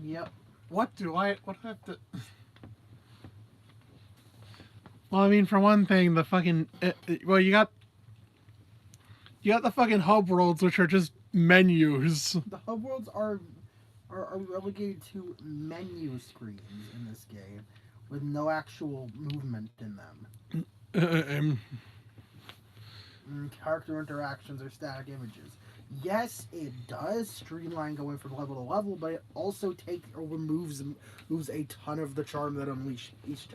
Yep. What do I have to... Well, I mean, for one thing, the fucking... well, you got the fucking hub worlds, which are just menus. The hub worlds are relegated to menu screens in this game, with no actual movement in them. Character interactions are static images. Yes, it does streamline going from level to level, but it also removes a ton of the charm that Unleashed each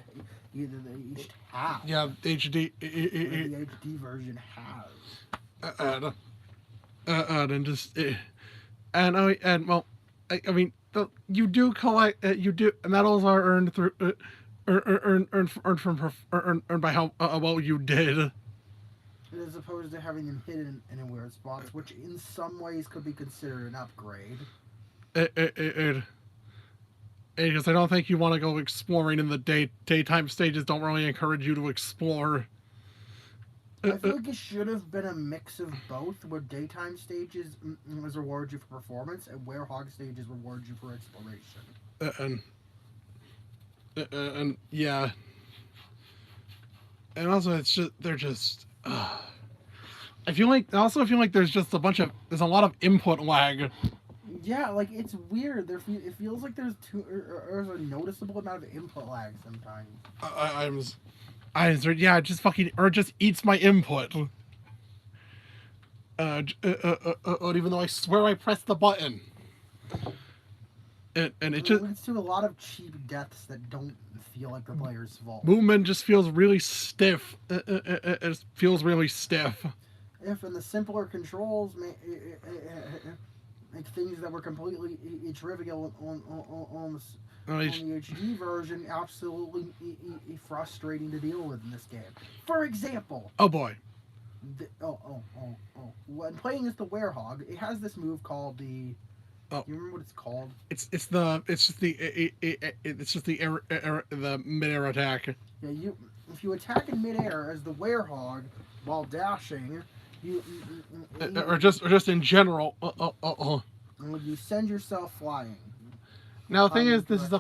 have. Yeah, HD. The HD version has. And just well, I mean, you do collect medals are earned through earned by how well you did. As opposed to having them hidden in weird spots, which in some ways could be considered an upgrade. Because I don't think you want to go exploring in the daytime stages. Don't really encourage you to explore. I feel like it should have been a mix of both, where daytime stages reward you for performance, and where hog stages reward you for exploration. and and yeah, and also it's just they're just. I feel like there's a lot of input lag. Yeah, like it's weird. It feels like there's there's a noticeable amount of input lag sometimes. I'm yeah, just fucking or just eats my input. Even though I swear I pressed the button, and it It just leads to a lot of cheap deaths that don't feel like the player's fault. movement just feels really stiff. It feels really stiff. If in the simpler controls make things that were completely trivial on the HD version absolutely frustrating to deal with in this game. For example, Oh boy. when playing as the Werehog, it has this move called the. Oh. You remember what it's called? It's just the mid air attack. Yeah, if you attack in midair as the Werehog while dashing, Or just in general. You send yourself flying. Now the thing is, this is a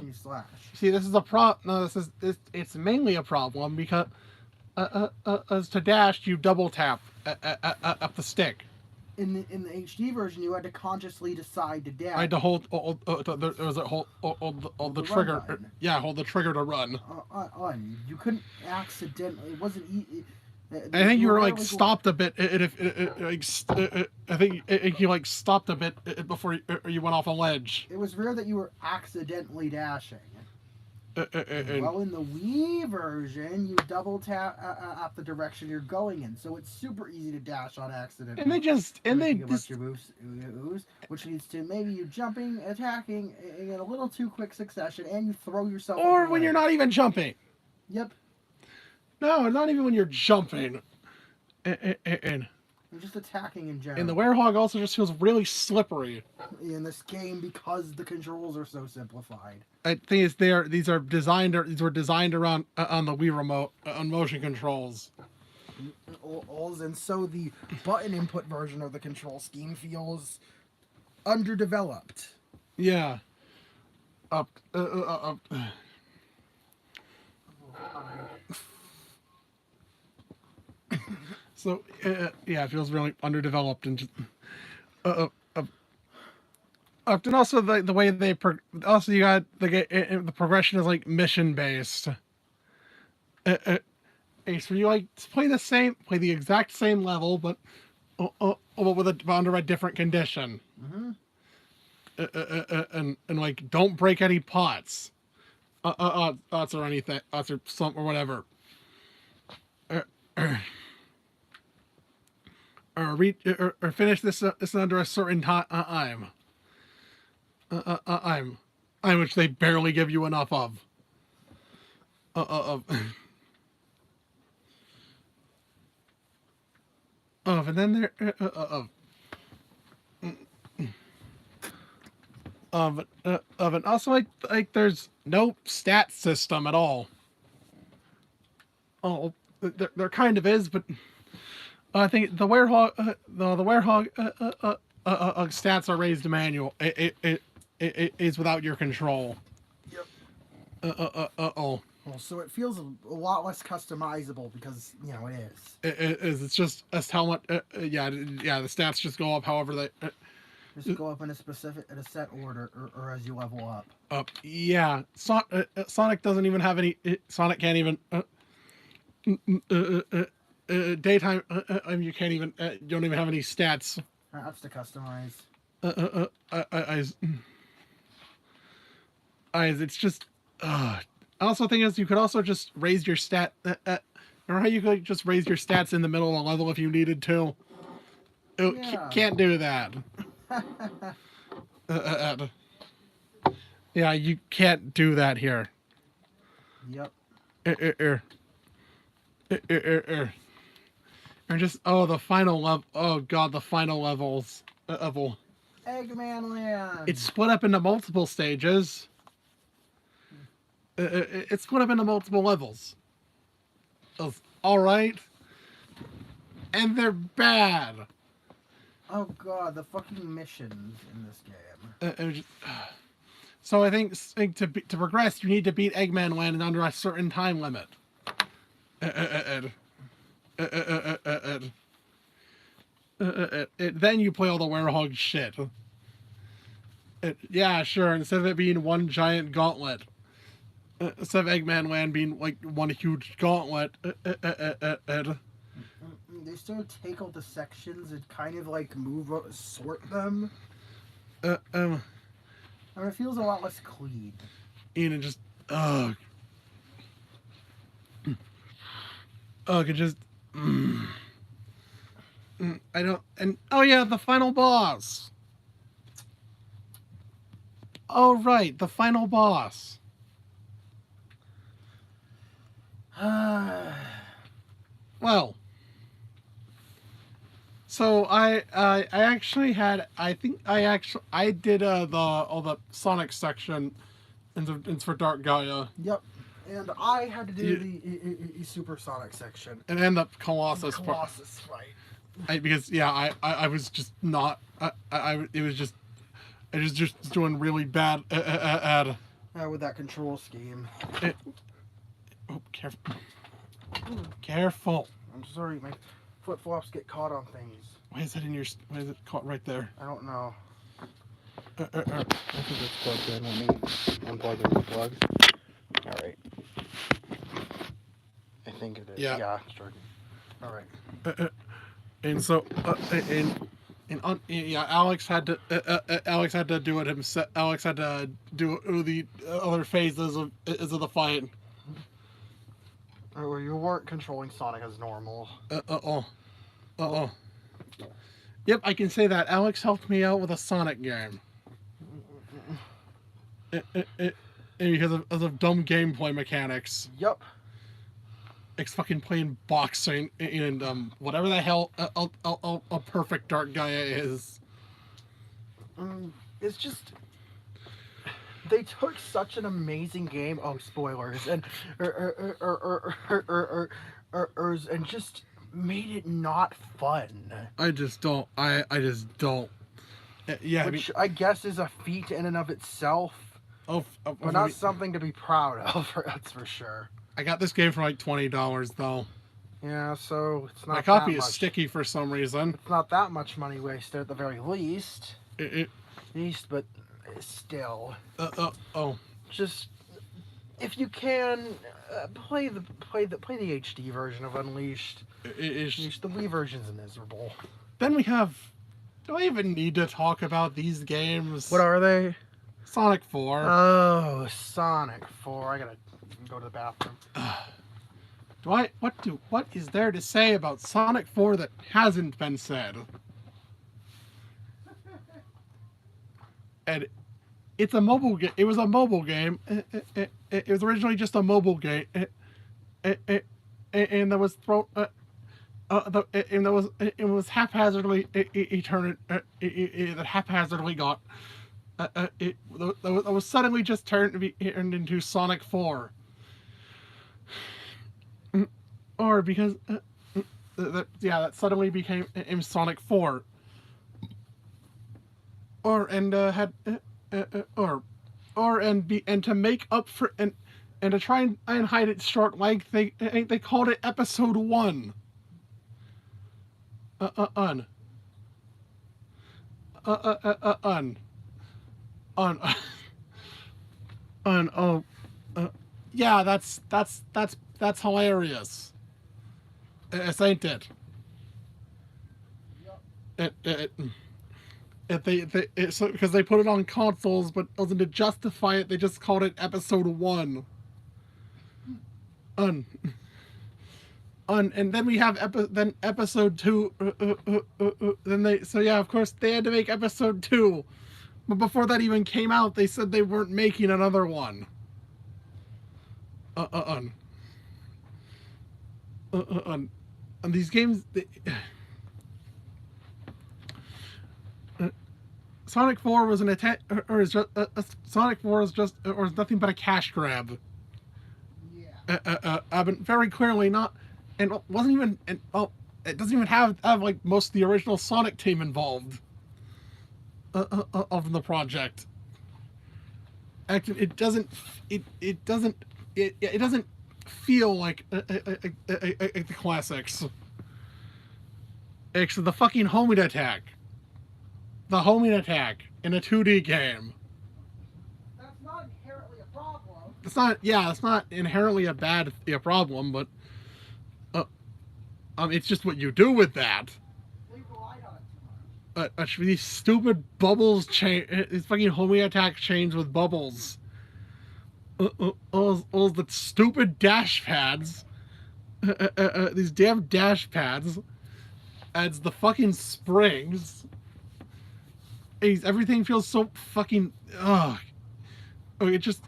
pro. No, it's mainly a problem because as to dash, you double tap up the stick. In the HD version, you had to consciously decide to dash. I had to hold the trigger. Yeah, hold the trigger to run. You couldn't accidentally. It wasn't. I think you were like stopped a bit. I think you like stopped a bit before you went off a ledge. It was rare that you were accidentally dashing. And Well, in the Wii version, you double tap up the direction you're going in, so it's super easy to dash on accident. they just your moves, which leads to maybe you jumping, attacking in a little too quick succession, and you throw yourself. Or when you're not even jumping. Yep. No, not even when you're jumping. And You're just attacking in general. and the Werehog also just feels really slippery. In this game, because the controls are so simplified. I think it's there. These were designed around on the Wii remote on motion controls. And so the button input version of the control scheme feels underdeveloped. Yeah. So yeah, it feels really underdeveloped and just. And also the way they also you got the progression is like mission based. So you like play the exact same level, but under a different condition. Mm-hmm. And like don't break any pots, pots or anything, pots or something or whatever. Or finish this under a certain time. I'm which they barely give you enough of. And then there and also like there's no stat system at all. Oh, there kind of is, but I think the Werehog stats are raised to manual. It is without your control. Yep. Well, so it feels a lot less customizable because it is. It is. It's just as how much. Yeah. The stats just go up however they. Just go up in a set order, or as you level up. Yeah. Sonic doesn't even have any. Sonic can't even. Daytime. You can't even. You don't even have any stats. That's to customize. It's just. I also think is you could also just raise your stat. Remember how you could just raise your stats in the middle of a level if you needed to? Can't do that. Yeah, you can't do that here. Yep. And just the final level. Oh god, the final levels. Level. Eggman Land. It's split up into multiple stages. It's split up into multiple levels. All right, and they're bad. Oh god, the fucking missions in this game. So I think to progress, you need to beat Eggman Land under a certain time limit. Then you play all the werehog shit. Yeah, sure. Instead of it being one giant gauntlet, instead of Eggman Land being like one huge gauntlet, They still take all the sections and kind of like sort them. And it feels a lot less clean. And it just, it just, I don't, and oh yeah, the final boss. Oh right, the final boss. Well, so I actually had, I did all the Sonic section in for Dark Gaia. Yep. And I had to do the Supersonic section. And then the Colossus fight. Because yeah, I was just not, it was just, I was just doing really bad With that control scheme. Oh, careful. Careful. I'm sorry, my flip-flops get caught on things. Why is it caught right there? I don't know. I think it's plugged in. Let me unplug and replug. Alright. I think it is. Yeah. It's working. Alright. And so, Alex had to do it himself. Alex had to do the other phases of the fight. Well, you weren't controlling Sonic as normal. Yep, I can say that. Alex helped me out with a Sonic game. Because of dumb gameplay mechanics. Yep. It's fucking playing boxing and whatever the hell a perfect Dark Gaia is. It's just they took such an amazing game. Oh, spoilers! And and just made it not fun. I just don't. Yeah, Which I guess is a feat in and of itself. But not something to be proud of. That's for sure. I got this game for like $20 though. Yeah, so it's not. My copy that is much. sticky for some reason. It's not that much money wasted at the very least. But still. Just if you can play the HD version of Unleashed. The Wii version's miserable. Then we have. Do I even need to talk about these games? What are they? Sonic 4. Oh, Sonic 4. I gotta go to the bathroom. What is there to say about Sonic 4 that hasn't been said? And it's a mobile game. It was a mobile game. It was originally just a mobile game. And that was thrown. It was haphazardly. That haphazardly got. It was suddenly just turned into Sonic 4. Or because that suddenly became Sonic 4. And to make up for and to try and hide its short length, they called it Episode 1. Yeah, that's hilarious. Ain't it? Because they put it on consoles, but wasn't to justify it, they just called it Episode 1. And then we have Episode 2. Of course they had to make Episode 2. But before that even came out, they said they weren't making another one. And these games, Sonic 4 was an attempt, or is just Sonic 4 is just, or is nothing but a cash grab. Yeah. But very clearly not, and wasn't even, and it doesn't even have like most of the original Sonic team involved of the project. Actually, it doesn't feel like the classics. Actually, the fucking homing attack. The homing attack in a 2D game. That's not inherently a problem. It's not inherently a problem, but it's just what you do with that. They relied on it too much. These stupid bubbles these fucking homing attack chains with bubbles. All the stupid dash pads. These damn dash pads. Adds the fucking springs. Everything feels so fucking. It just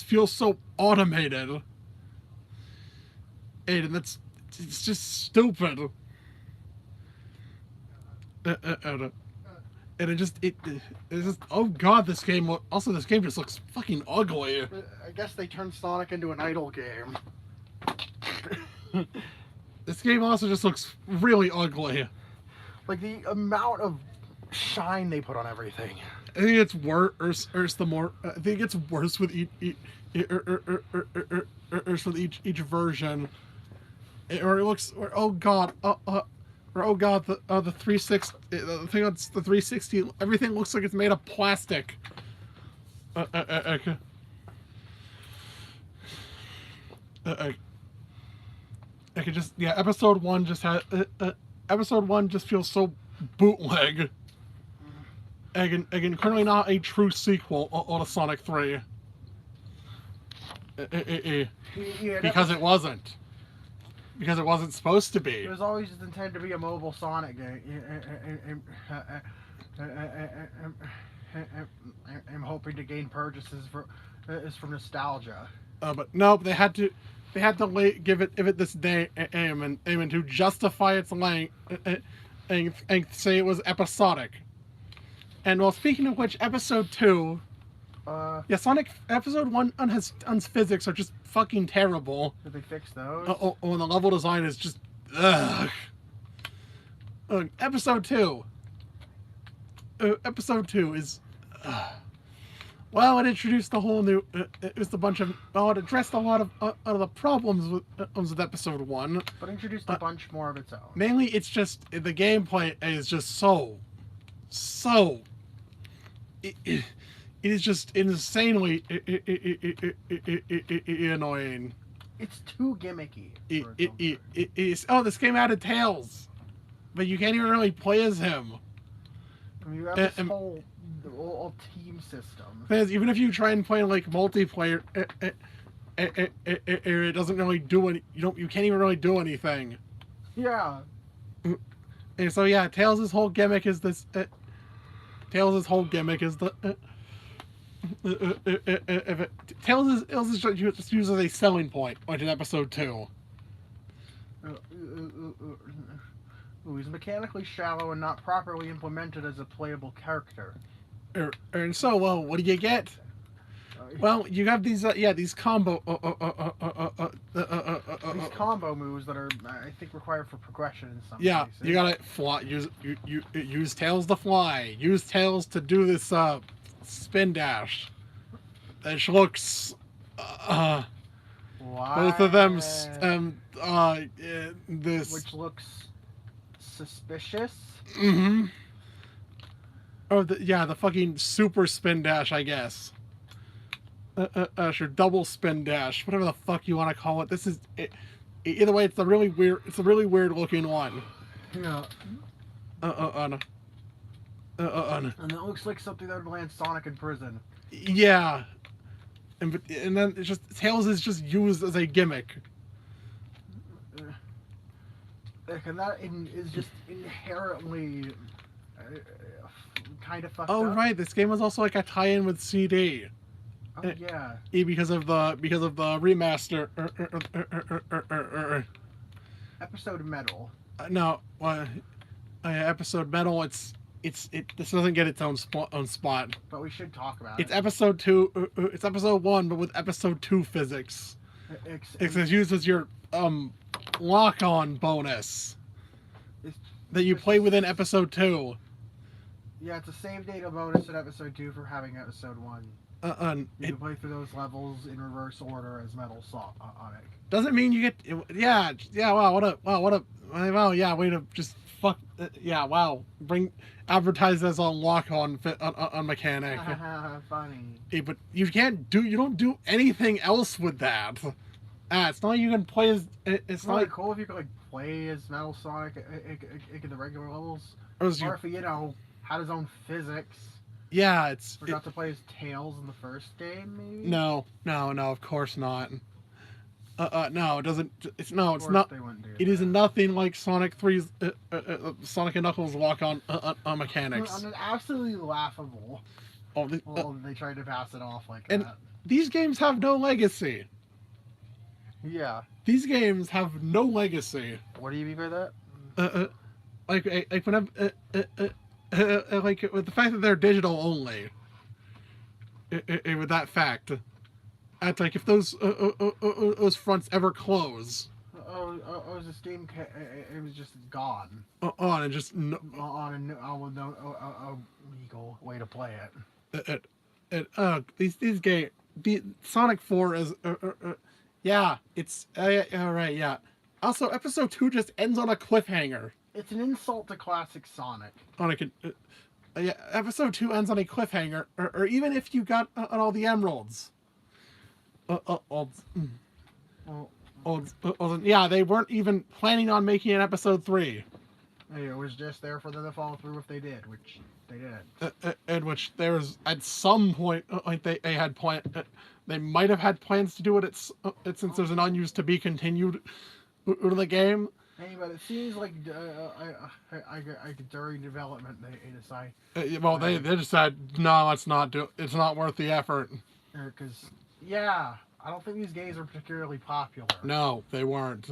feels so automated. And it's just stupid. And it's just, oh god, this game just looks fucking ugly. I guess they turned Sonic into an idle game. This game also just looks really ugly. Like the amount of shine they put on everything. I think it's worse. The more I think it's worse with each version. Or it looks. Or, oh god. The 360. The thing on the 360. Everything looks like it's made of plastic. I could just episode 1 just had episode 1 just feels so bootleg. Again, currently not a true sequel on Sonic 3. Because it wasn't. Because it wasn't supposed to be. It was always just intended to be a mobile Sonic game. I'm hoping to gain purchases from nostalgia. But nope, they had to give it this name and to justify its length and say it was episodic. And well, speaking of which, episode 2, Sonic episode 1 on his physics are just fucking terrible. Did they fix those? And the level design is just ugh. Episode 2 is. Well, it introduced a whole new. It was a bunch of. Well, it addressed a lot of the problems with episode 1. But introduced a bunch more of its own. Mainly, it's just the gameplay is just so. It is just insanely annoying. It's too gimmicky. It is. Oh, this game added Tails, but you can't even really play as him. I mean, you have this whole team system. Even if you try and play like multiplayer, it doesn't really do any. You can't even really do anything. Yeah. And so yeah, Tails' whole gimmick is this. Tails' whole gimmick is the. Tails is just used as a selling point, like in episode 2. He's mechanically shallow and not properly implemented as a playable character. And so, well, what do you get? Well, you have these combo. These combo moves that are, I think, required for progression in some cases. You gotta fly. Use Tails to fly. Use Tails to do this spin dash. Which looks. Both of them. This. Which looks suspicious. Mm-hmm. Oh, the fucking super spin dash, I guess. Sure, double spin dash, whatever the fuck you want to call it. This is either way. It's a really weird looking one. Yeah. And it looks like something that would land Sonic in prison. Yeah. And then it's just Tails is just used as a gimmick. And that is just inherently kind of fucked up. Oh right, this game was also like a tie-in with CD. Oh yeah. Because of the remaster. Episode Metal. No, episode Metal. This doesn't get its own spot. But we should talk about it. It's episode 2. It's episode 1, but with episode 2 physics. It's used as your lock-on bonus that you play within episode 2. Yeah, it's a save data bonus in episode 2 for having episode 1. You can play through those levels in reverse order as Metal Sonic. doesn't mean you get. Yeah, yeah. Wow, yeah. Way to just fuck. Yeah, wow. Advertise as a lock on mechanic. Funny. Hey, but you don't do anything else with that. It's not like you can play as. It's not like. Cool if you could like play as Metal Sonic in the regular levels, Or if he, had his own physics. Yeah, Forgot to play as Tails in the first game, maybe. No, of course not. No, it doesn't. It's not. It is nothing like Sonic 3's Sonic and Knuckles lock on mechanics. And absolutely laughable. Oh, They tried to pass it off like and that. These games have no legacy. Yeah. These games have no legacy. What do you mean by that? Like whenever, like with the fact that they're digital only. With that fact, it's like if those fronts ever close. This game, it was just gone. On and just no, on a legal way to play it. These games, Sonic 4 is yeah, it's all right, yeah. Also, episode 2 just ends on a cliffhanger. It's an insult to classic Sonic. Yeah, episode 2 ends on a cliffhanger, or even if you got all the emeralds. Yeah, they weren't even planning on making an episode 3. It was just there for them to follow through if they did, which they didn't. In which there was at some point, like they had they might have had plans to do it. Since there's an unused to be continued in the game. Hey, but it seems like during development they decide. They decided no, let's not do. It's not worth the effort. Because I don't think these games are particularly popular. No, they weren't.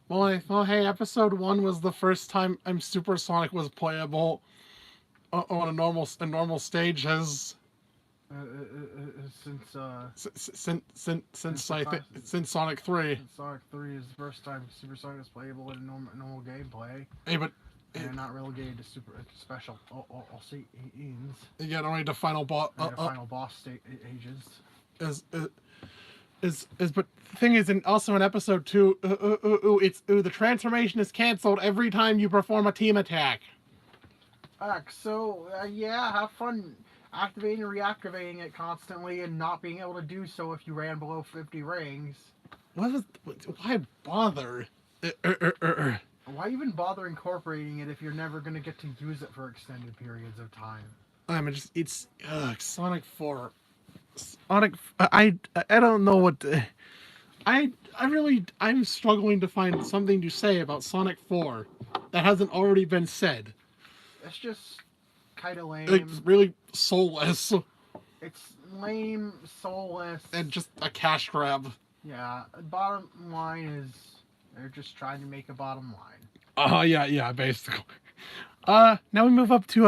Well, hey, episode 1 was the first time Super Sonic was playable on a normal stage since Sonic 3. Sonic 3 is the first time Super Sonic is playable in normal gameplay. Hey, but and not relegated to special scenes. Yeah, only the final boss. Final boss stages. But the thing is, also in episode 2, the transformation is canceled every time you perform a team attack. Have fun activating and reactivating it constantly and not being able to do so if you ran below 50 rings. Why bother? Why even bother incorporating it if you're never going to get to use it for extended periods of time? It's Sonic 4. I don't know what I'm struggling to find something to say about Sonic 4 that hasn't already been said. It's just kind of lame. It's really soulless. It's lame, soulless, and just a cash grab. Yeah, bottom line is they're just trying to make a bottom line. Yeah, basically. Now we move up to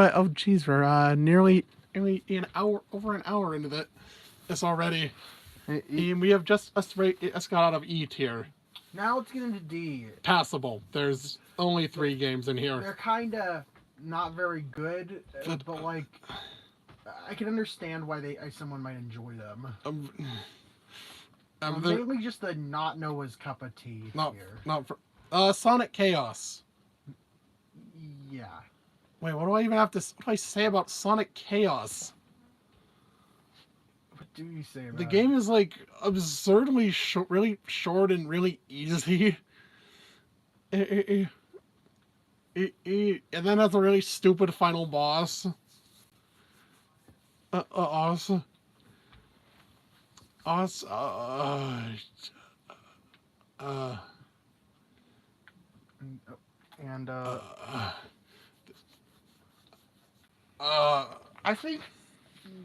we're nearly over an hour into this already. And we have just got out of E tier. Now let's get into D. Passable. There's only 3 games in here. They're kind of not very good, but like I can understand why someone might enjoy them. Mainly just the not Noah's cup of tea here. Not for Sonic Chaos. Yeah. Wait, what do I even have to? What do I say about Sonic Chaos? What do you say about the game? Is like absurdly really short and really easy. And then has a really stupid final boss. I think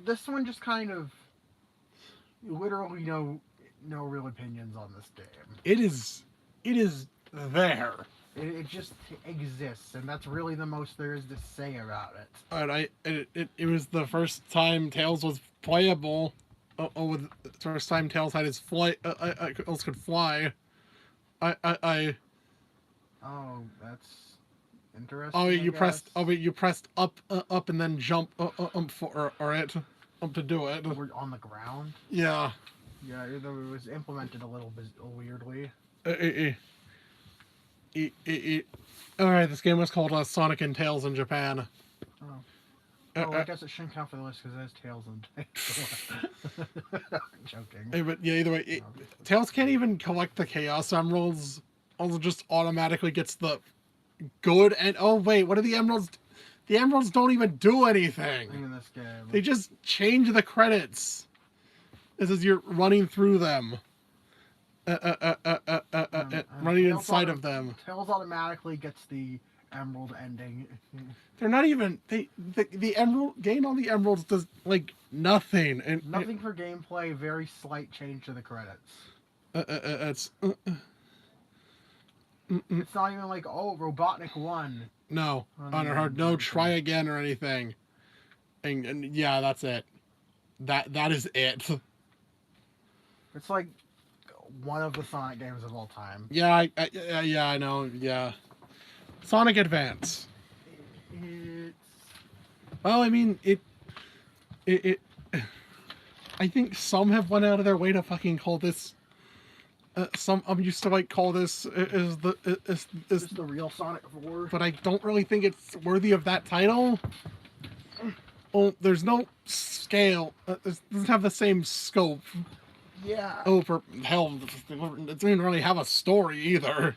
this one just kind of literally no real opinions on this game. It is there. It just exists, and that's really the most there is to say about it. And it was the first time Tails was playable. With the first time Tails had his Tails could fly. Oh, that's interesting. You pressed up and then jump for it. to do it. We're on the ground. Yeah. Yeah, it was implemented a little bit weirdly. All right, this game was called Sonic and Tails in Japan. Oh. Oh, I guess it shouldn't count for the list because there's Tails and I'm joking. But yeah, either way, Tails can't even collect the Chaos Emeralds. Also, just automatically gets the good. And oh wait, what are the emeralds? The emeralds don't even do anything. In this game, They just change the credits. This is you're running through them. Running inside of them. Tails automatically gets the emerald ending. They're not even the emerald gain all the emeralds does like nothing and Nothing for gameplay. Very slight change to the credits. It's It's not even like, oh, Robotnik won. no on her hard no try again or anything, and yeah, that's it. That is it. It's like one of the Sonic games of all time. Yeah, I know. Yeah, Sonic Advance. It's Well, I mean it. I think some have went out of their way to fucking call this. Some used to like call this is the real Sonic 4. but I don't really think it's worthy of that title. Oh, there's no scale. It doesn't have the same scope. Yeah. Oh, for hell, it doesn't even really have a story either.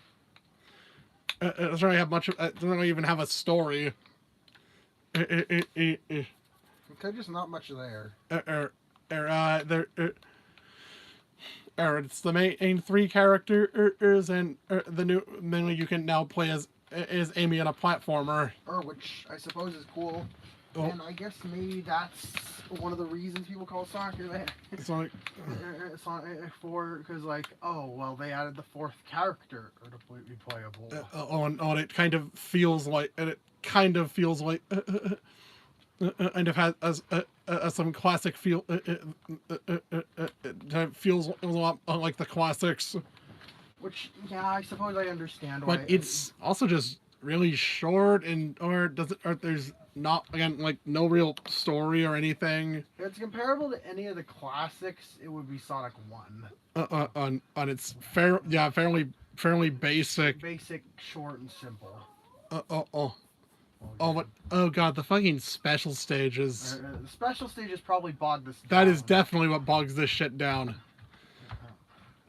It doesn't really have much. It doesn't really even have a story. Okay, just not much there. It's the main three characters, and the new mainly you can now play as Amy in a platformer. Which I suppose is cool. Oh. And I guess maybe that's one of the reasons people call Sonic Sonic. Sonic 4, because like, oh well, they added the fourth character to be playable. And it kind of feels like, and kind of has some classic feel. It feels a lot like the classics. Which, yeah, I suppose I understand. But why it's also just really short, or there's not, again, like no real story or anything. If it's comparable to any of the classics, it would be Sonic 1. On its fairly basic. Basic, short, and simple. But oh god, the fucking special stages. The special stages probably bogged this down. That is definitely what bogs this shit down.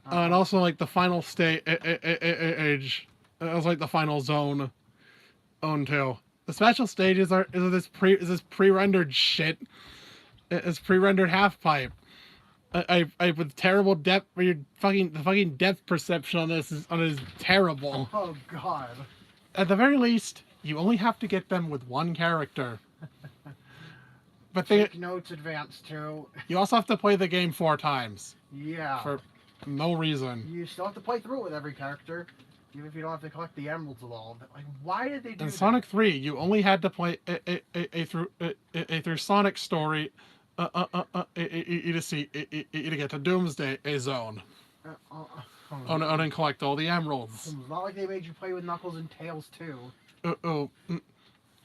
And also like the final stage, it was like the final zone, too. The special stages is this pre-rendered shit. It's pre-rendered half pipe. I with terrible depth. The fucking depth perception on this is terrible. Oh god. At the very least, you only have to get them with one character. But Take notes, Advance too. You also have to play the game 4 times. Yeah. For no reason. You still have to play through it with every character, even if you don't have to collect the emeralds with all of it. Like, why did they do In that? Sonic 3, you only had to play through Sonic story to get to Doomsday Zone. And collect all the emeralds. It's not like they made you play with Knuckles and Tails too.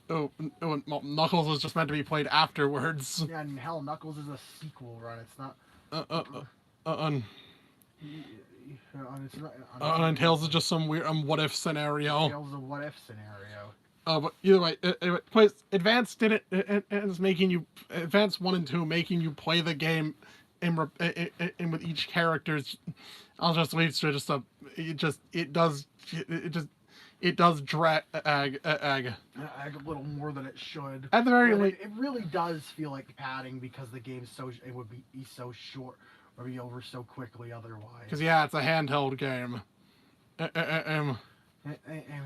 Knuckles was just meant to be played afterwards. Yeah, and hell, Knuckles is a sequel run. It's not. And Tails is just some weird what if scenario. Tails is a what if snenario. But either way, Advance did it. It's making you Advance 1 and 2 making you play the game in with each character's. I'll just lead to just a. It does drag a little more than it should. At the very least, it really does feel like padding because the game's it would be so short or be over so quickly otherwise. Because yeah, it's a handheld game. And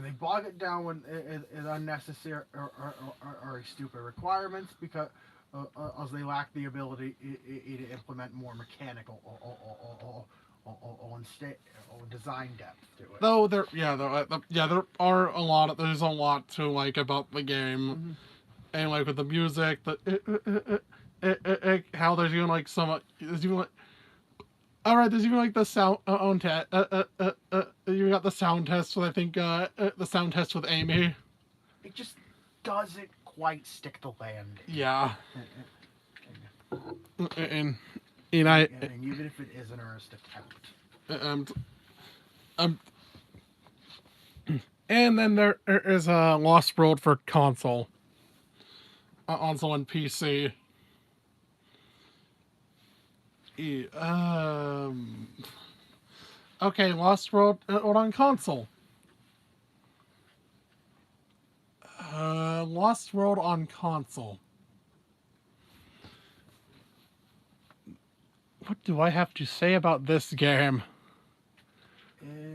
they bog it down with unnecessary or stupid requirements because as they lack the ability to implement more mechanical design depth to it. Though there are there's a lot to like about the game, and like with the music, how there's even like there's even like. All right, there's even like the sound test. You got the sound test with the sound test with Amy. It just doesn't quite stick to landing. Yeah. and And even if it is an earnest attempt. um, and then there is a Lost World for console, also on PC. Okay, Lost World on console. Lost World on console. What do I have to say about this game?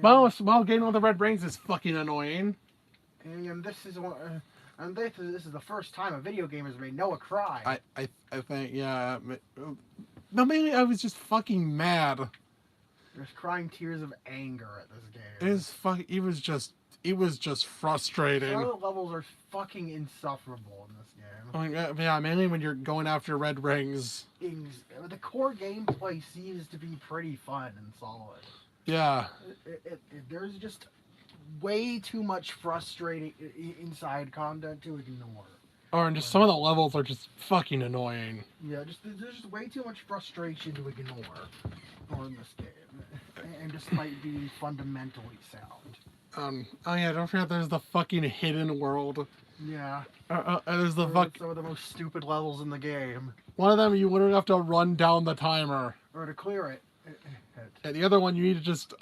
Well, getting all the red rings is fucking annoying. And this is one. And this is the first time a video game has made Noah cry. I think, yeah. No, mainly I was just fucking mad. There's crying tears of anger at this game. It was just frustrating. Some of the levels are fucking insufferable in this game. Yeah, mainly when you're going after red rings. The core gameplay seems to be pretty fun and solid. Yeah. There's just way too much frustrating inside content to ignore. And just some of the levels are just fucking annoying. Yeah, there's just way too much frustration to ignore in this game, and despite being fundamentally sound. Oh yeah, don't forget there's the fucking hidden world. Yeah. There's the some of the most stupid levels in the game. One of them you literally have to run down the timer. Or to clear it. And the other one you need to just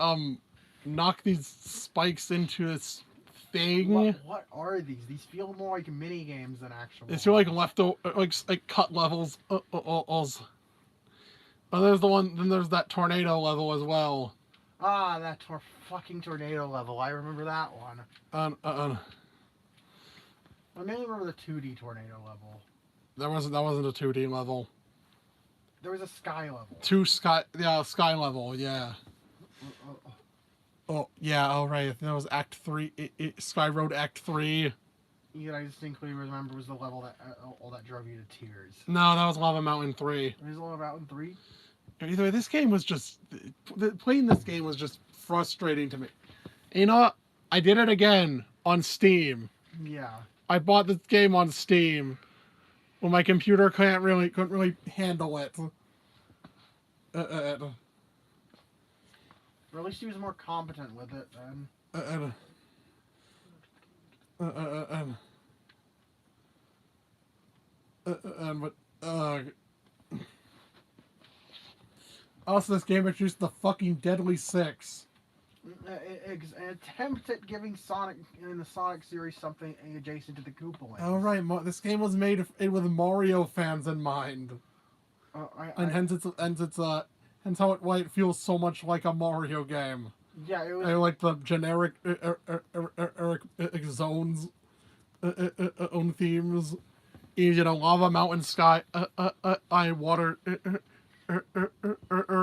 knock these spikes into this thing. What are these? These feel more like mini games than actual. It's like like cut levels. Oh, there's the one. Then there's that tornado level as well. Ah, that fucking tornado level. I remember that one. I mainly remember the 2D tornado level. That wasn't a 2D level. There was a sky level. Sky level. Yeah. Oh yeah. All right. I think that was Act 3. Sky Road Act 3. Yeah, I distinctly remember was the level that drove you to tears. No, that was Lava Mountain 3. It was Lava Mountain 3. Either way, this game was just playing this game was just frustrating to me. And you know what? I did it again on Steam. Yeah. I bought this game on Steam when my computer couldn't really handle it. Or at least he was more competent with it then. Also, this game introduced the fucking Deadly Six. An attempt at giving Sonic in the Sonic series something adjacent to the Koopalings. Oh right, this game was made with Mario fans in mind, hence why it feels so much like a Mario game. Yeah, it was. I like the generic zones, own themes. You know, lava, mountain, sky, water,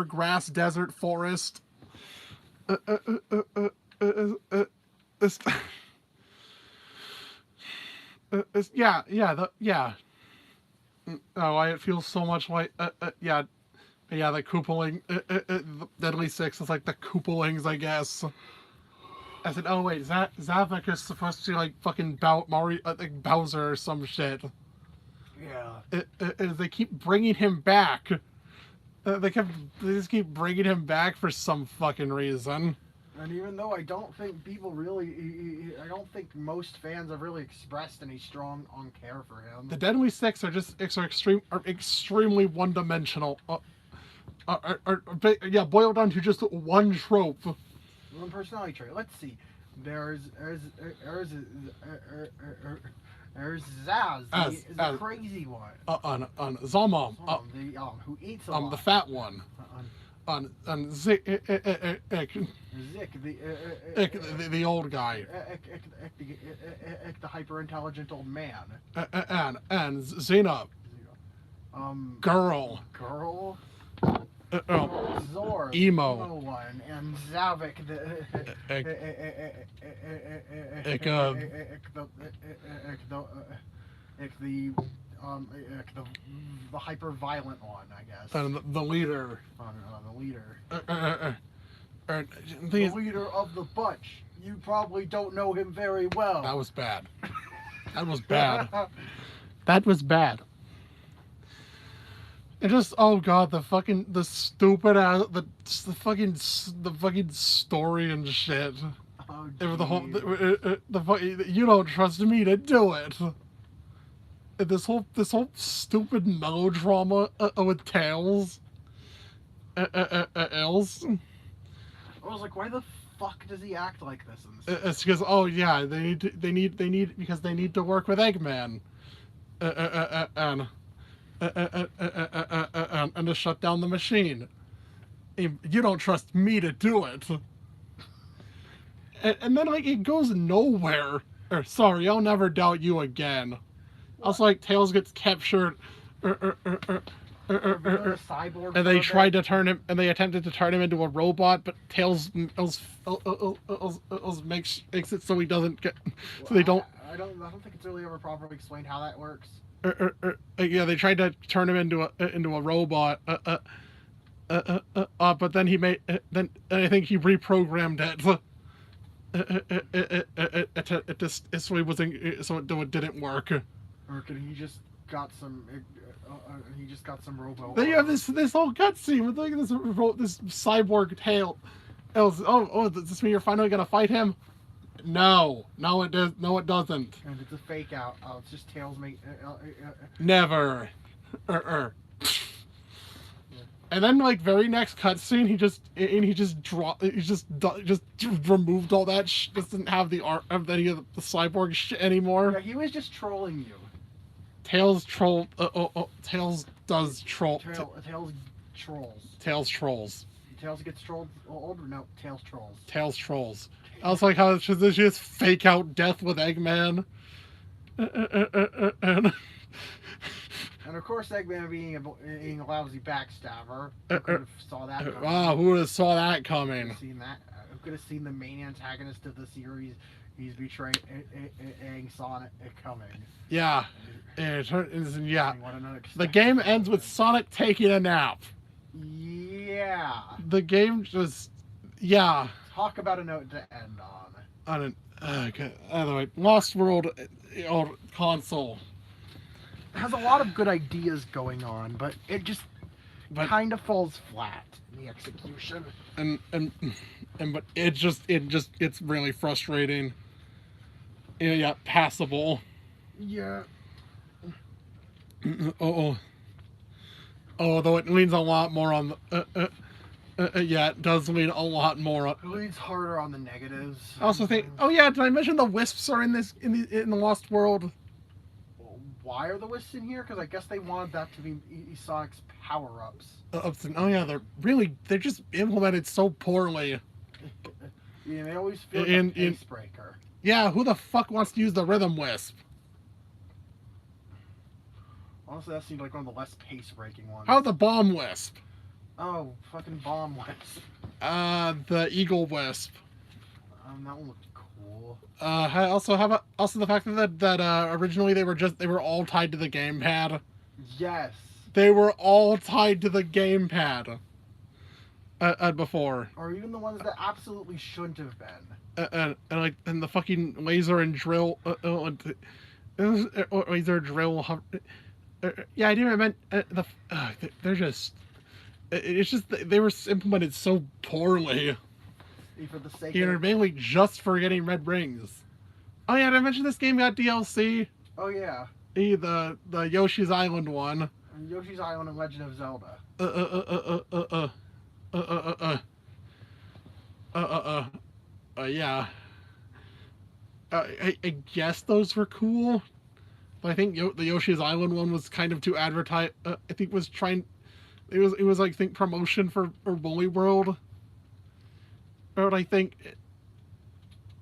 grass, desert, forest. Yeah. Oh, it feels so much like the Koopaling, Deadly Six is like the Koopalings, I guess. I said, oh wait, Zavik is supposed to be like fucking Mario, like Bowser or some shit. Yeah. They keep bringing him back. They just keep bringing him back for some fucking reason. And even though I don't think most fans have really expressed any strong care for him. The Deadly Six are extremely one-dimensional. Boiled down to just one trope. One personality trait. Let's see. There's Zaz, the crazy one. Zalmom, who eats a lot. the fat one. Zik, the old guy. The hyper intelligent old man. And Xena. Girl. Zor, emo one, and Zavik, the hyper violent one, I guess. And the leader. The leader. The leader of the bunch. You probably don't know him very well. That was bad. That was bad. And just oh god, the stupid ass the fucking story and shit. Oh, The whole geez. you don't trust me to do it. And this whole stupid melodrama with Tails. Else. I was like, why the fuck does he act like this? In this It's because oh yeah, they need because they need to work with Eggman. And and to shut down the machine. You don't trust me to do it. And then like it goes nowhere. Or sorry, I'll never doubt you again. I was like, Tails gets captured. cyborg. And they tried to turn him, and they attempted to turn him into a robot, but Tails makes it so he doesn't get, so they don't. I don't think it's really ever properly explained how that works. Yeah, they tried to turn him into a robot. But then he made then I think he reprogrammed it. It just so it wasn't so it didn't work. Or could he just got some? He just got some robo. Then you have this whole cutscene with like this cyborg tail. Does this mean you're finally gonna fight him? No, it does. No, it doesn't. And it's a fake out. Oh, it's just Tails make. Never. And then like very next cutscene, he just removed all that. Just didn't have the art of any of the cyborg shit anymore. Yeah, he was just trolling you. Tails troll. Tails does troll. Tails trolls. Tails trolls. Tails gets trolled. Or no, Tails trolls. Tails trolls. I was like, how it's just fake out death with Eggman. And of course, Eggman being a lousy backstabber, who could have saw that coming. Wow, who would have saw that coming? Who could have seen the main antagonist of the series? He's betraying Sonic coming. Yeah. Yeah. What an The game ends with Sonic taking a nap. Yeah. The game just, yeah. Talk about a note to end on. Okay. Anyway, Lost World console. It has a lot of good ideas going on, but it just kind of falls flat in the execution. But it's really frustrating. Yeah, passable. Yeah. Though it leans a lot more on the. Yeah, it does lean a lot more on. It leans harder on the negatives. I also think. Oh yeah, did I mention the wisps are in the Lost World? Why are the wisps in here? Because I guess they wanted that to be Sonic's power-ups. Oh yeah, they're just implemented so poorly. Yeah, they always feel like a pace breaker. Yeah, who the fuck wants to use the rhythm wisp? Honestly, that seemed like one of the less pace-breaking ones. How about the bomb wisp? Oh, fucking bomb wisp. The eagle wisp. That one looked cool. How about the fact that originally they were all tied to the gamepad. Yes. They were all tied to the gamepad. Before. Or even the ones that absolutely shouldn't have been. And the fucking laser and drill. Laser drill. Yeah, I didn't meant they're just. It's just they were implemented so poorly. For the sake of mainly just for getting red rings. Oh yeah, did I mention this game got DLC? Oh yeah. The Yoshi's Island one. Yoshi's Island and Legend of Zelda. Yeah. I guess those were cool. But I think the Yoshi's Island one was kind of too advertised. I think was trying. It was like think promotion for Bully World. Or I think.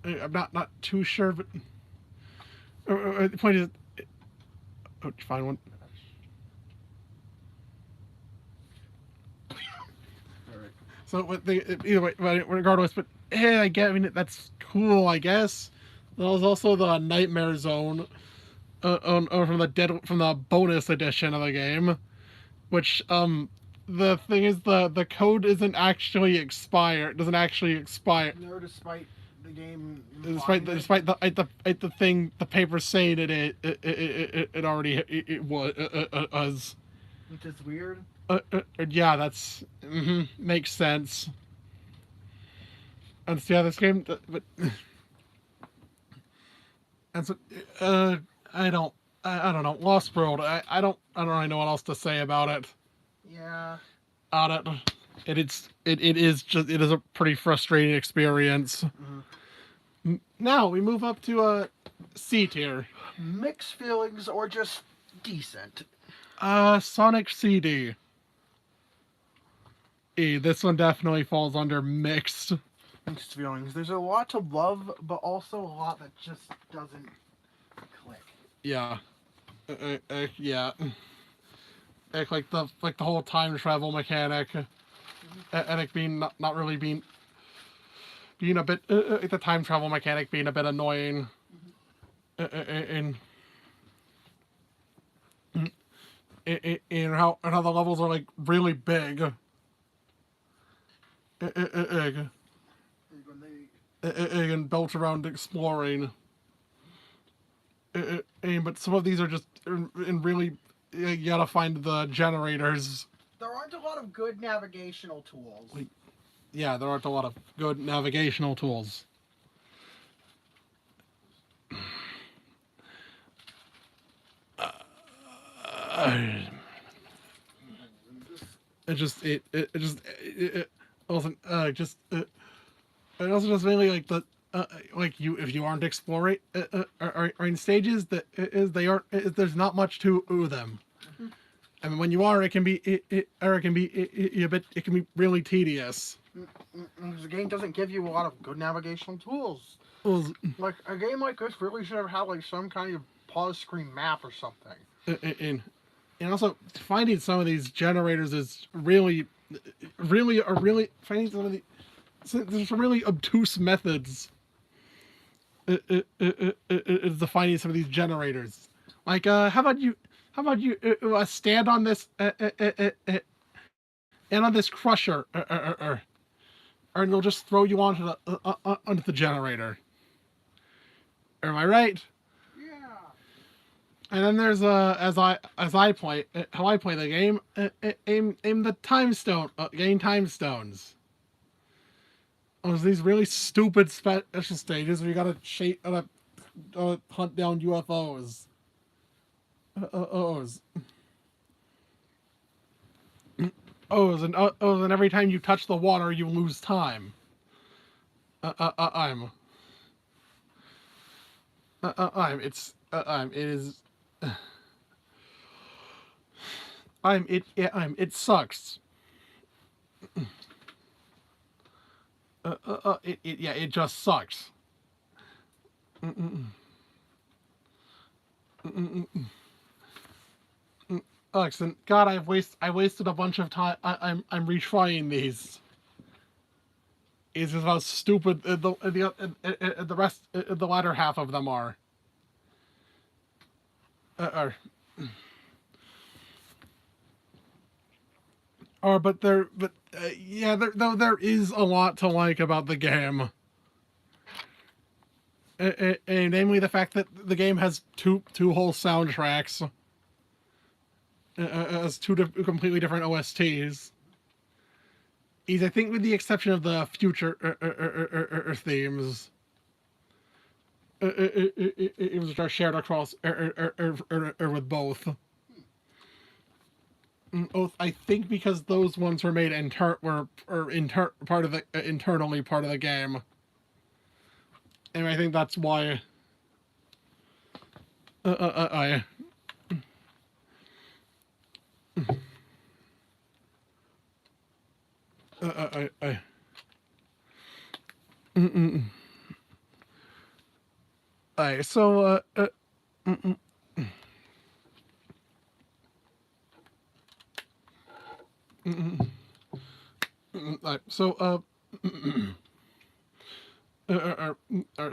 I'm not too sure, but the point is. Oh, did you find one? So either way, regardless, but hey, I mean that's cool, I guess. There was also the Nightmare Zone, from the bonus edition of the game, which the thing is the code isn't actually expired. Doesn't actually expire. No, despite the game. Despite the thing, the paper saying it already was. which is weird. Yeah, that's makes sense. And so, yeah, this game, but and so I don't I don't know, Lost World. I don't really know what else to say about it. Yeah. On it. It is a pretty frustrating experience. Now we move up to C tier. Mixed feelings or just decent. Sonic CD. This one definitely falls under mixed. Mixed feelings. There's a lot to love, but also a lot that just doesn't click. Yeah. Yeah. Like the whole time travel mechanic, and it being not really being a bit the time travel mechanic being a bit annoying, and how the levels are like really big. And built around exploring. But some of these are just in really you gotta find the generators. There aren't a lot of good navigational tools. Yeah, there aren't a lot of good navigational tools. It wasn't it also just mainly like the like you if you aren't exploring are in stages that they aren't there's not much to them. I mean, when you are, it can be a bit. It can be really tedious. The game doesn't give you a lot of good navigational tools. Well, Like a game like this really should have had like some kind of pause screen map or something. and also finding some of these generators is really finding some of the there's some really obtuse methods. Is the finding some of these generators. Like, how about you stand on this and on this crusher, and it'll just throw you onto the generator. Am I right? Yeah. And then there's as I play how I play the game, aim the time stone, gain time stones. Oh, there's these really stupid special stages where you gotta hunt down UFOs. And every time you touch the water, you lose time. It sucks. It just sucks. Alex, and God, I wasted a bunch of time. I'm retrying these. It's just how stupid the rest, the latter half of them are. Yeah, there is a lot to like about the game. Namely the fact that the game has two whole soundtracks. As two completely different OSTs. I think with the exception of the future themes, it was just shared across with both. Both, I think, because those ones were made part of the internally part of the game, and I think that's why. I. Alright, so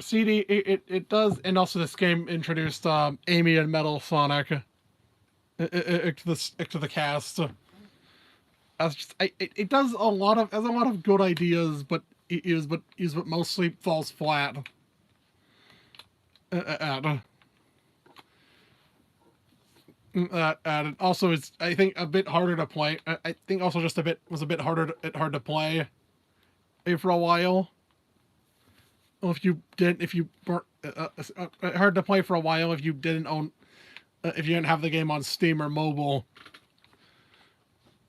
CD it does, and also this game introduced Amy and Metal Sonic to the cast. It does a lot of good ideas, but but mostly falls flat. And also it's I think a bit harder to play. I think also just was a bit hard to play for a while. Well, if you weren't hard to play for a while if you didn't own if you didn't have the game on Steam or mobile.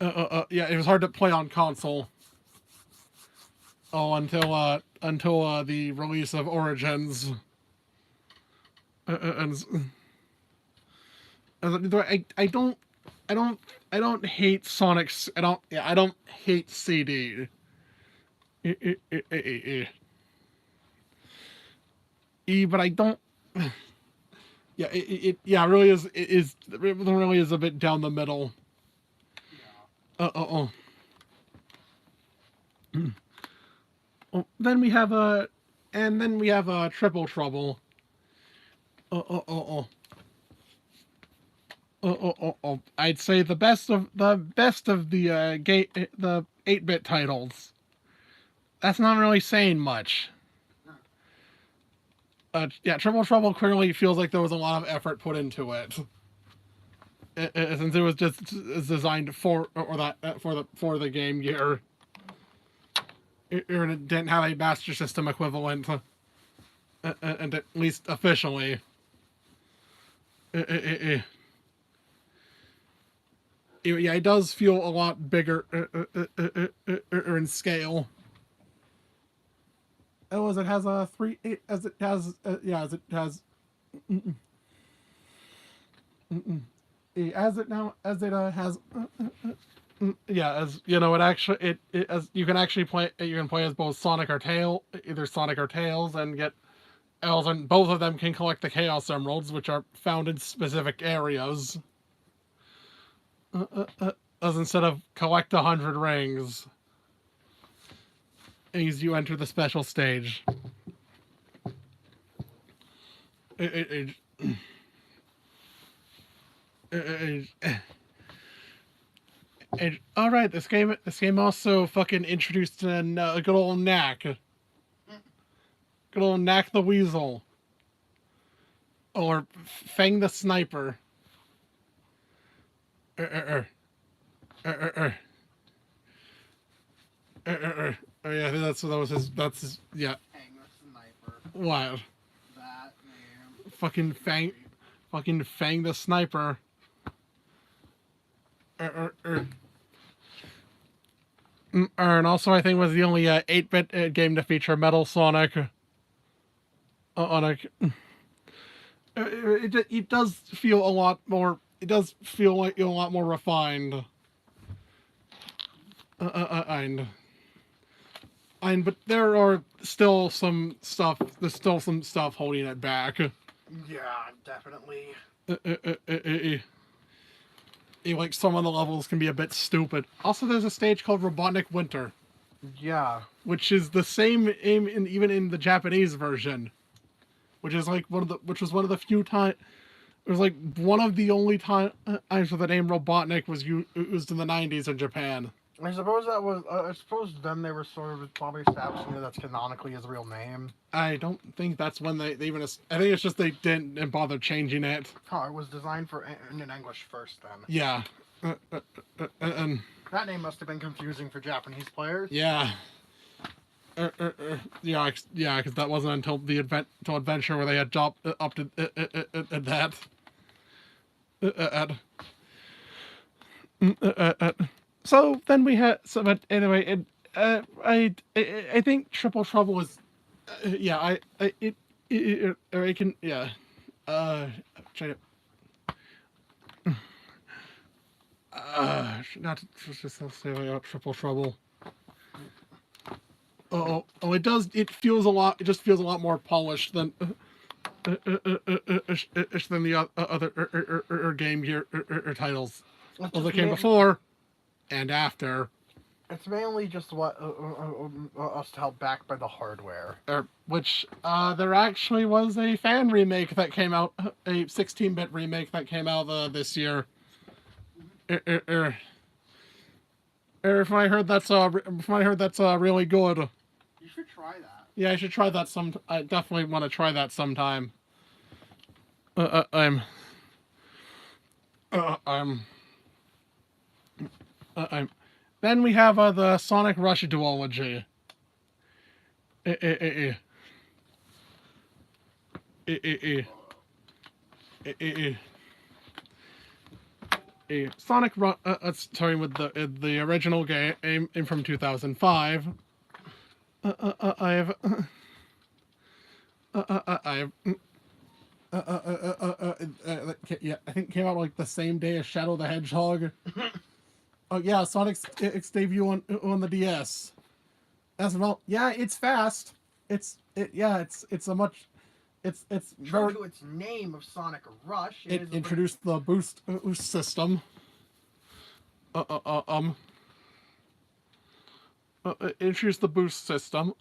Yeah, it was hard to play on console. Oh, until the release of Origins. And I don't hate Sonic's. I don't hate CD. But I don't. Yeah, yeah, it really it really is a bit down the middle. Then we have Triple Trouble. I'd say the best of the the 8-bit titles. That's not really saying much. Yeah, Triple Trouble clearly feels like there was a lot of effort put into it. Since it was just designed for the Game Gear. It didn't have a Master System equivalent, and at least officially. Yeah, it does feel a lot bigger in scale. Oh, as it has a as it has yeah, as you know, as you can actually play. You can play as both Sonic or either Sonic or Tails, and get elves, and both of them can collect the Chaos Emeralds, which are found in specific areas. As instead of collect 100 rings, as you enter the special stage. All right, this game also fucking introduced a good old Knack, the Weasel, or Fang the Sniper. Oh yeah, that was his. That's his. Yeah. Fang the Sniper. What? That name. Fucking Fang the Sniper. And also, I think was the only 8-bit game to feature Metal Sonic. On a, it does feel a lot more. It does feel like a lot more refined. But there are still some stuff. There's still some stuff holding it back. Yeah, definitely. Like some of the levels can be a bit stupid. Also, there's a stage called Robotnik Winter. Yeah. Which is the same even in the Japanese version. Which is like one of the few times. It was like one of the only times where the name Robotnik was used in the 90s in Japan. I suppose that was. I suppose then they were sort of probably establishing that that's canonically his real name. I don't think that's when they even. I think it's just they didn't bother changing it. Oh, it was designed in English first then. Yeah. That name must have been confusing for Japanese players. Yeah. Yeah, because that wasn't until Adventure where they had up to that. So then we had. So, but anyway, I think Triple Trouble was. Yeah, I can yeah. Try to. Not to just say about Triple Trouble. Oh, it does. It feels a lot. It just feels a lot more polished than the other Game Gear titles that came before and after. It's mainly just what us held back by the hardware. Which there actually was a fan remake that came out, a 16-bit remake that came out this year. If I heard that's really good. You should try that. Yeah, I should try that I definitely want to try that sometime. I'm. I'm. Then we have the Sonic Rush duology. Sonic Rush. Starting with the original game from 2005. I have. Yeah, I think it came out like the same day as Shadow the Hedgehog. Oh yeah, Sonic's debut on the DS. As well, yeah, it's fast. It's a much. It's True very. to its name of Sonic Rush, It is introduced the boost system. Introduced the boost system.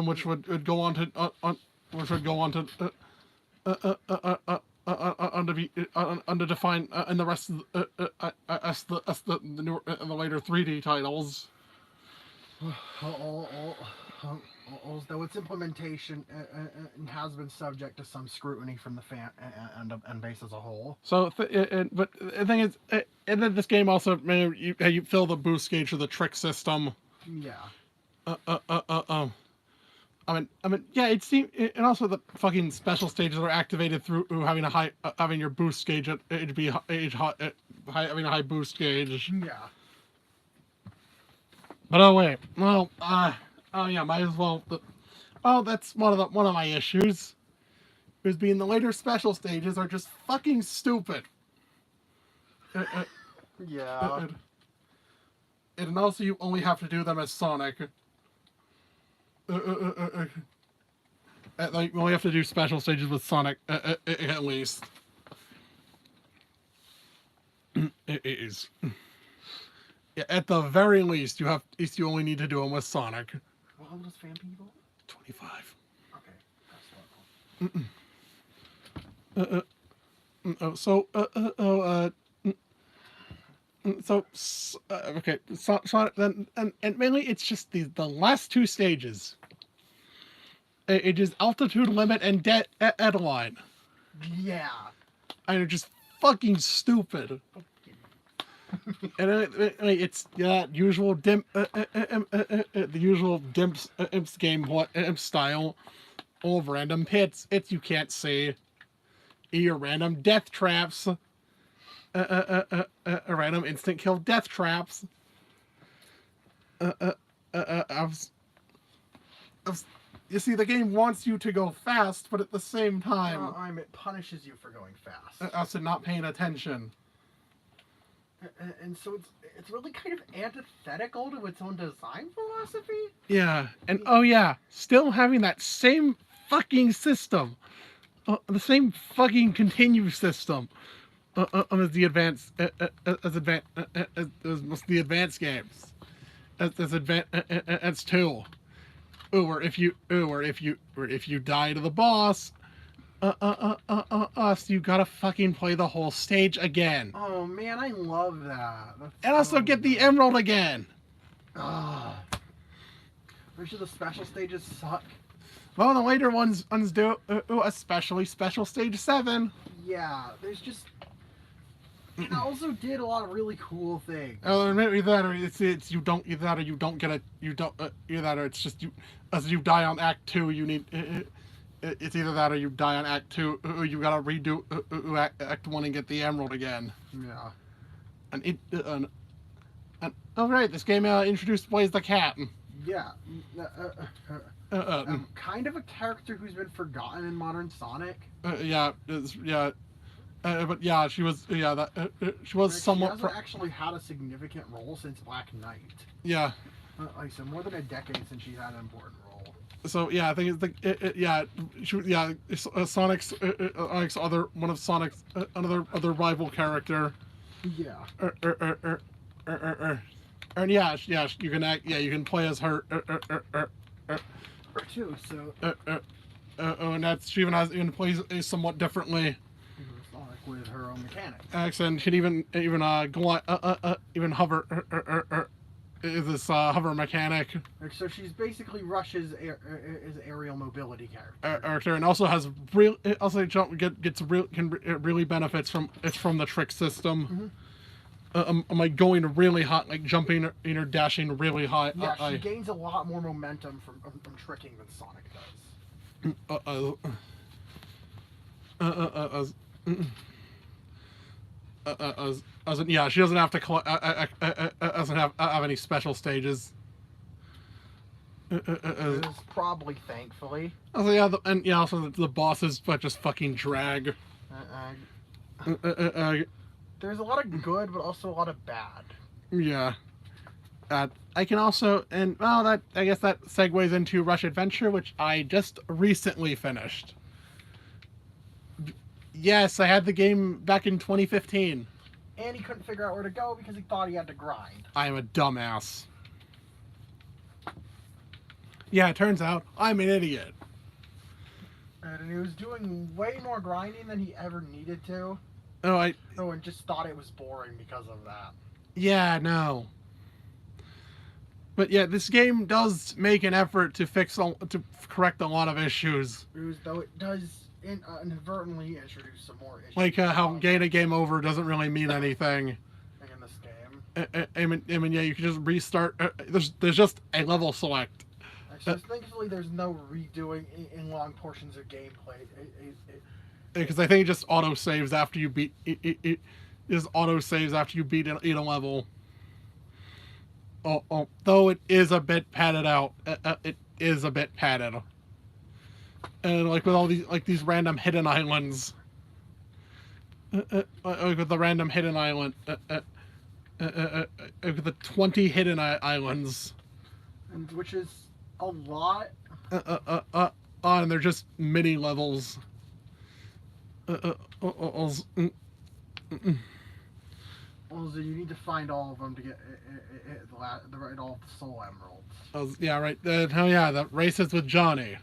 Which would go on to which would go on to underdefined in the rest of the later 3D titles. Though its implementation has been subject to some scrutiny from the fan and base as a whole. So, but the thing is, and then this game also, you fill the boost gauge with the trick system. Yeah. I mean, yeah. It seems, and also the fucking special stages are activated through having your boost gauge at having a high boost gauge. Yeah. But oh wait, well, oh yeah, might as well. Oh, that's one of my issues. Is being the later special stages are just fucking stupid. Yeah. And also, you only have to do them as Sonic. Like, you only have to do special stages with Sonic, at least. It is. Yeah, at the very least, you only need to do them with Sonic. What level is fan people? 25. Okay, that's level. Okay. So then, and mainly it's just the last two stages. It is altitude limit and deadline. Yeah. And they're just fucking stupid. And it's usual the usual imps game style. All of random pits. It's you can't see. Your random death traps. Random instant kill death traps. You see, the game wants you to go fast, but at the same time, It punishes you for going fast. also not paying attention. And so it's really kind of antithetical to its own design philosophy. Yeah, and oh yeah, still having that same fucking system, the same fucking continue system, as the advanced as the advanced games, as two. Or if you die to the boss, you gotta fucking play the whole stage again. Oh man, I love that. And also get the emerald again. Ah. Pretty sure the special stages suck. Well, the later ones do, especially Special Stage 7. Yeah, there's just. It also did a lot of really cool things. Either that or it's you don't either that or you don't get it. You don't either that or it's just you as you die on Act 2. You need it's either that or you die on Act 2. You gotta redo Act 1 and get the emerald again. Yeah. And oh right, this game introduced Blaze the Cat. Yeah. Kind of a character who's been forgotten in modern Sonic. But yeah, she was she was somewhat. She hasn't actually had a significant role since Black Knight. Yeah. Like so, more than a decade since she had an important role. So yeah, I think it's Sonic's other one of Sonic's other rival character. Yeah. And yeah, you can play as her. Too. So. And that's she even plays somewhat differently. Sonic with her own mechanics. And she can even go on, even hover. this hover mechanic Like, so she's basically Rush's is aerial mobility character. character, and also has real. Also, gets real really benefits from the trick system. I'm like going really hot, like jumping, dashing really high. Yeah, she gains a lot more momentum from tricking than Sonic does. Yeah, she doesn't have to doesn't have any special stages. It is probably thankfully. Also, yeah, also the bosses, but just fucking drag. There's a lot of good, but also a lot of bad. Yeah. I can also, and well, that I guess that segues into Rush Adventure, which I just recently finished. Yes, I had the game back in 2015. And he couldn't figure out where to go because he thought he had to grind. I'm a dumbass. Yeah, it turns out I'm an idiot. And he was doing way more grinding than he ever needed to. Oh, and just thought it was boring because of that. Yeah, no. But yeah, this game does make an effort to correct a lot of issues. Though it does inadvertently introduce some more issues. Like how game over doesn't really mean anything. Like in this game. I mean, yeah, you can just restart. There's just a level select. So thankfully, there's no redoing in long portions of gameplay. Because I think it just auto saves after you beat it. Just auto saves after you beat a level. Though it is a bit padded out. It is a bit padded. And like with all these random hidden islands. Like with the random hidden island. With the 20 hidden islands. And which is a lot. And they're just mini levels. Also, you need to find all of them to get all the soul emeralds. Yeah, right. The races with Johnny.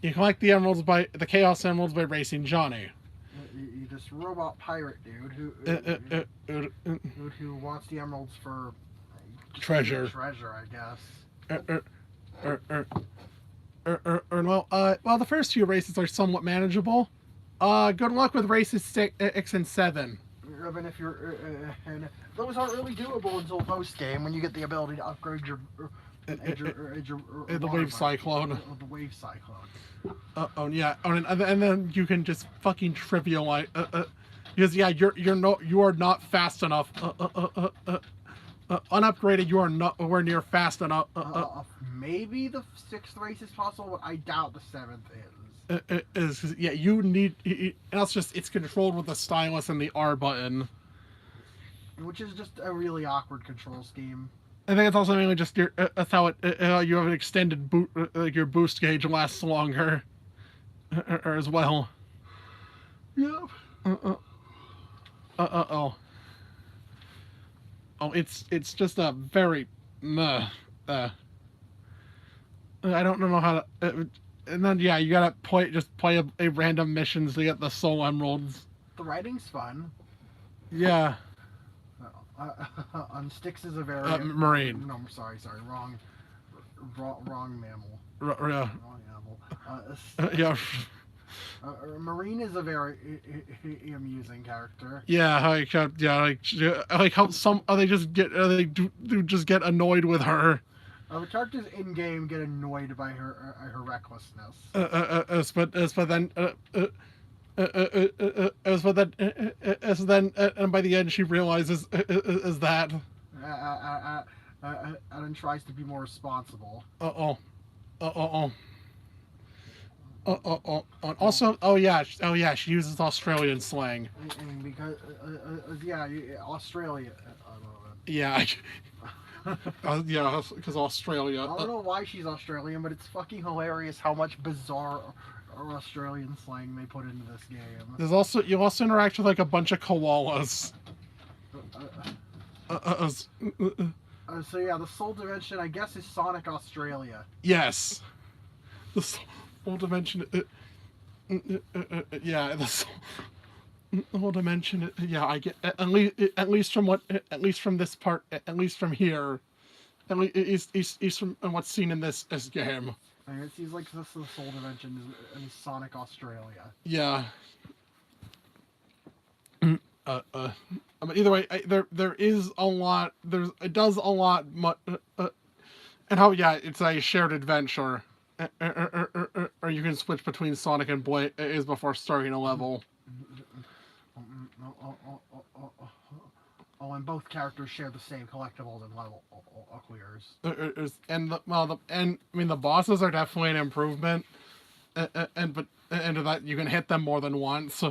You collect the Chaos Emeralds by racing Johnny. You this robot pirate dude who wants the emeralds for treasure. Treasure, I guess. Well, the first few races are somewhat manageable. Good luck with races 6 and 7. Even if you're, and those aren't really doable until post game when you get the ability to upgrade your the wave cyclone. The wave cyclone. Yeah, and then you can just fucking trivialize. Because yeah, you are not fast enough. Unupgraded, you are nowhere near fast enough. Maybe the 6th race is possible, but I doubt the 7th is. Yeah, you need. And it's controlled with the stylus and the R button, which is just a really awkward control scheme. I think it's also mainly just that's how you have an extended boot. Like your boost gauge lasts longer, as well. Yep. Oh, it's just a very I don't know how to. And then yeah, you gotta play a random missions to get the soul emeralds. The writing's fun. Yeah. On Styx is a very Marine. No, I'm sorry, wrong mammal. Yeah. Wrong animal. Yeah. Marine is a very amusing character. Yeah, like how some they just get annoyed with her. The characters in game get annoyed by her recklessness. And by the end she realizes is that. And then tries to be more responsible. Also, she uses Australian slang. And because Australia. Yeah. Yeah, because Australia. I don't know why she's Australian, but it's fucking hilarious how much bizarre Australian slang they put into this game. You also interact with like a bunch of koalas. So yeah, the Soul Dimension, I guess, is Sonic Australia. Yes. The Soul Dimension. Yeah, whole dimension. Yeah, I get at least from this part, at least from here, at least from what's seen in this game. I mean, it seems like this is the Soul Dimension in Sonic Australia. Yeah. But either way, there is a lot. It does a lot. And how it's a shared adventure, or you can switch between Sonic and Boy is before starting a level. Oh, and both characters share the same collectibles and level clears. The bosses are definitely an improvement, and that you can hit them more than once.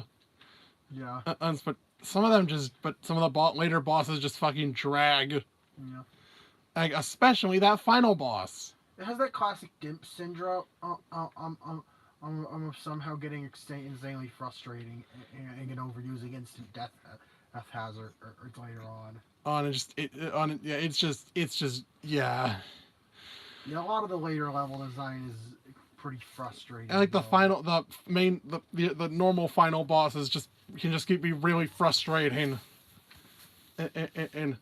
Yeah. But some of the later bosses just fucking drag. Yeah. Like especially that final boss. It has that classic Gimp syndrome. I'm somehow getting insanely frustrating and overusing instant death hazard or later on. It's just yeah. Yeah, a lot of the later level design is pretty frustrating. And like the normal final bosses can be really frustrating. And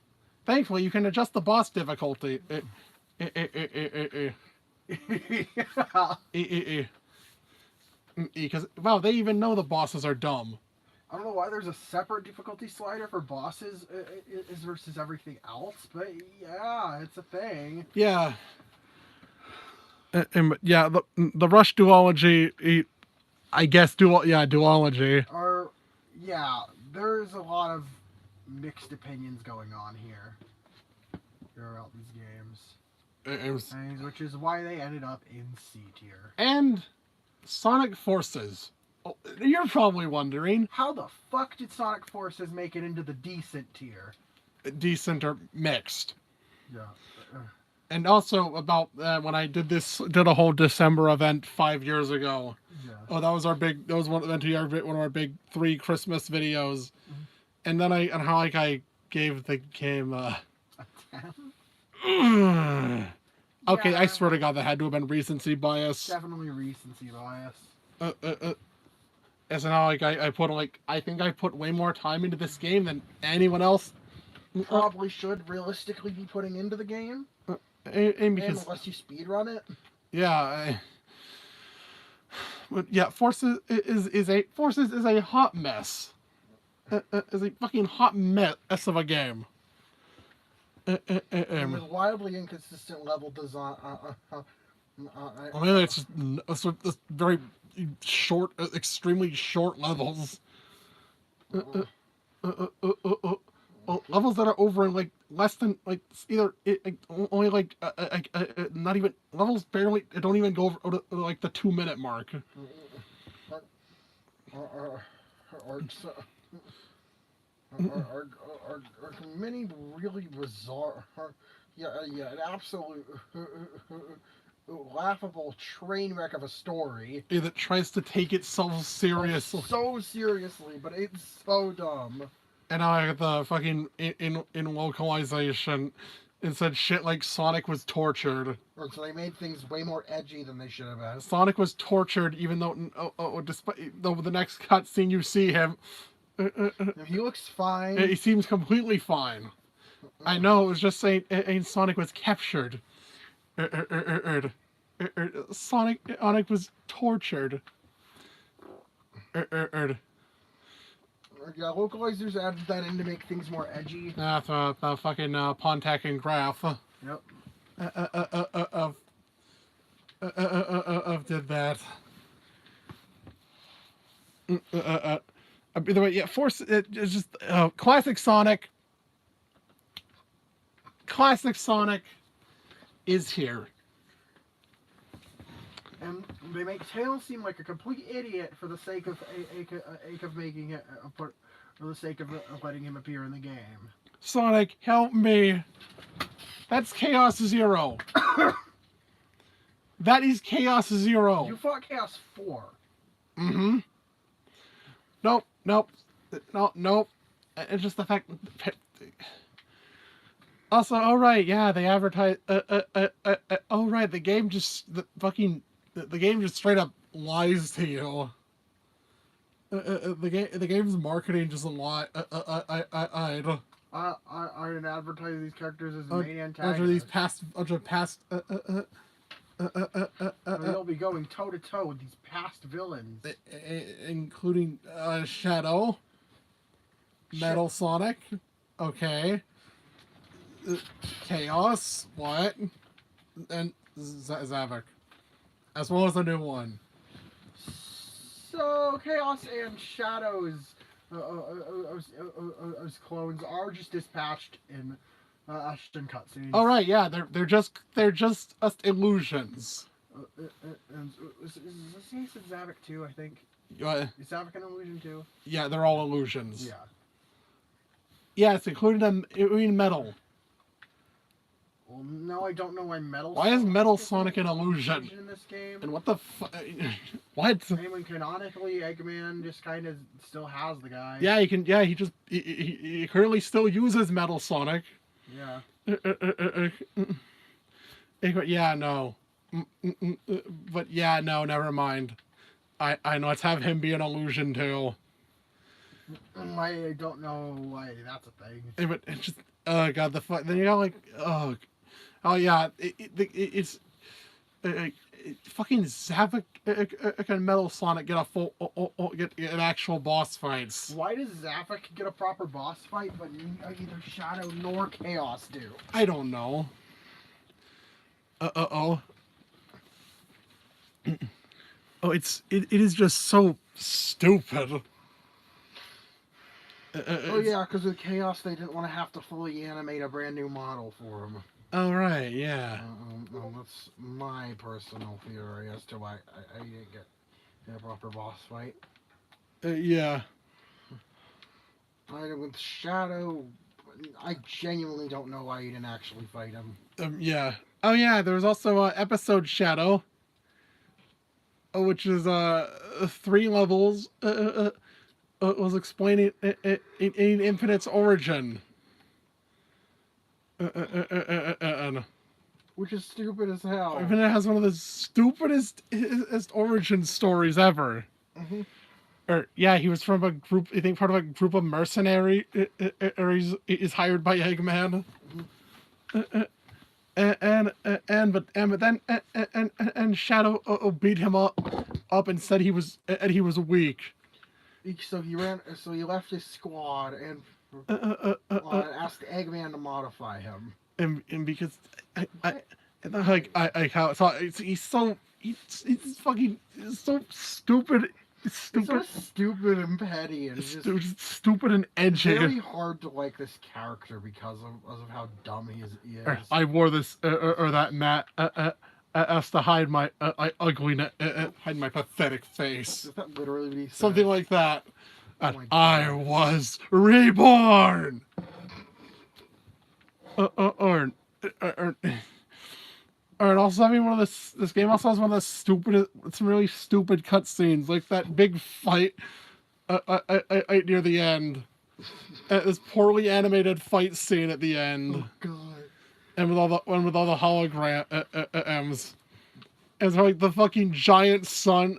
thankfully you can adjust the boss difficulty. Because they even know the bosses are dumb. I don't know why there's a separate difficulty slider for bosses versus everything else, but yeah, it's a thing. Yeah. The Rush duology, I guess duology. There's a lot of mixed opinions going on here about these games. Which is why they ended up in C tier. And Sonic Forces. Oh, you're probably wondering, how the fuck did Sonic Forces make it into the decent tier? Decent or mixed. Yeah. And also about when I did a whole December event 5 years ago. Yeah. Oh, that was one of our big 3 Christmas videos. Mm-hmm. And then I gave the game a 10. Okay, yeah. I swear to God, that had to have been recency bias. Definitely recency bias. As in how I think I put way more time into this game than anyone else. Probably should realistically be putting into the game. Because, unless you speedrun it. Yeah. Forces is a hot mess. Is a fucking hot mess of a game. With wildly inconsistent level design. It's just very short, extremely short levels. Levels that are over in like less than only not even levels barely don't even go over like the 2-minute mark. Are many really bizarre? An absolute laughable train wreck of a story. That tries to take itself seriously. So seriously, but it's so dumb. And I got the fucking in localization, it said shit like Sonic was tortured. So they made things way more edgy than they should have been. Sonic was tortured, even though despite the next cutscene you see him. He looks fine. He seems completely fine. I know, it was just saying Sonic was captured. Sonic was tortured. Yeah, localizers added that in to make things more edgy. That's the fucking Pontac and Graph. Yep. Did that. Either way, Force. It's just classic Sonic. Classic Sonic is here. And they make Tails seem like a complete idiot for the sake of making it, for the sake of letting him appear in the game. Sonic, help me! That's Chaos Zero. That is Chaos Zero. You fought Chaos 4. Mm-hmm. Nope. It's just the fact. Also, alright, yeah, they advertise. Alright, the game just straight up lies to you. the game's marketing doesn't lie. I didn't advertise these characters as uh, main after these antagonists. past You'll be going toe to toe with these past villains. including Shadow, Metal Sonic, okay, Chaos, what, and Zavok, as well as a new one. So Chaos and Shadows, as clones are just dispatched in action cutscenes. All right, yeah, they're just illusions. And is this case of Zavok too? I think is Zavok an illusion too? Yeah, they're all illusions. Yeah. Yeah, it's including Metal. Well, no, I don't know why Metal. Why is Metal Sonic Sonic an illusion? in this game? And what the what? I mean, canonically, Eggman just kind of still has the guy. Yeah, he can. Yeah, he currently still uses Metal Sonic. Yeah. Yeah, no. But yeah, no, never mind. I know. Let's have him be an illusion too. I don't know why that's a thing. But it's just god, the fuck. Then you got like oh yeah, it's fucking Zavok and Metal Sonic get a full get an actual boss fights. Why does Zavok get a proper boss fight, but neither Shadow nor Chaos do? I don't know. Oh, it is just so stupid. Oh yeah, because with Chaos they didn't want to have to fully animate a brand new model for him. Oh right, yeah. That's my personal theory as to why I didn't get a proper boss fight. Yeah. With Shadow, I genuinely don't know why you didn't actually fight him. Yeah. Oh yeah, there was also episode Shadow, which is 3 levels. Was explaining in Infinite's origin. Which is stupid as hell. Infinite has one of the stupidest origin stories ever. Mm-hmm. Or yeah, he was from a group. I think part of a group of mercenaries. Is hired by Eggman. And Shadow beat him up and said he was weak. So he ran. So he left his squad and asked Eggman to modify him. And because he's so stupid. It's so stupid and petty and just stupid and edgy. Very hard to like this character because of how dumb he is. I wore this or that mat as to hide my ugliness, hide my pathetic face. Is that literally what he said? Something like that. Oh I was reborn. And also, I mean, this game also has one of the stupidest, some really stupid cutscenes, like that big fight near the end. This poorly animated fight scene at the end. Oh god! And with all the holograms, and so like the fucking giant sun.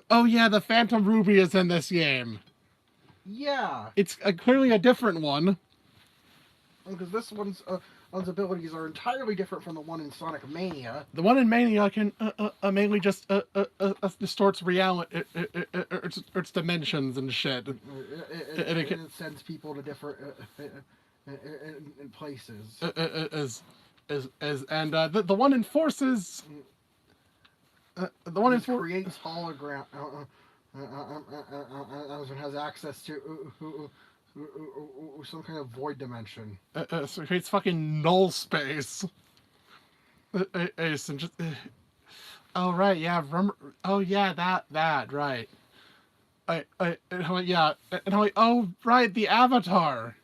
Oh yeah, the Phantom Ruby is in this game. Yeah. It's clearly a different one. Because this one's abilities are entirely different from the one in Sonic Mania. The one in Mania can mainly just distorts reality, its dimensions and shit. It sends people to different places. The one in Forces. The one in creates hologram. Has access to some kind of void dimension. So it creates fucking null space. And just, oh right, yeah. Remember? Oh yeah, that right. Yeah, and I'm like, oh right, the Avatar.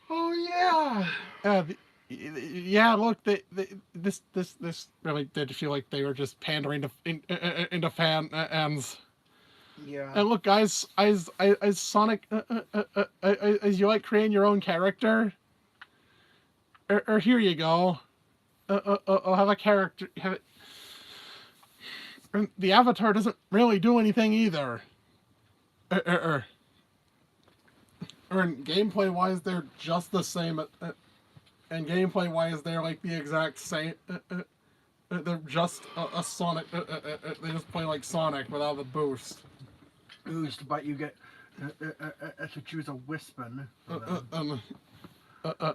Oh yeah. Yeah, look, this really did feel like they were just pandering into fans. Yeah. And look, guys, as Sonic, as you like creating your own character, or here you go, I'll have a character. And the avatar doesn't really do anything either. And gameplay-wise, they're just the same. And gameplay-wise, they're like the exact same. They're just a Sonic. They just play like Sonic without the boost. Boost, but you get to choose a Wispin.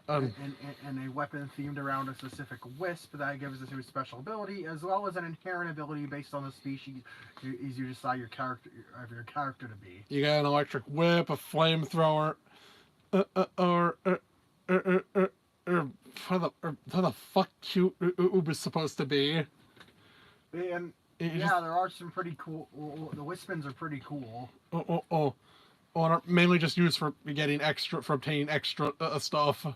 And a weapon themed around a specific wisp that gives us a special ability, as well as an inherent ability based on the species you decide your character to be. You got an electric whip, a flamethrower, or how the fuck cute Uber's supposed to be. And yeah, there are some pretty cool. The Wispins are pretty cool. And are mainly just used for obtaining extra stuff.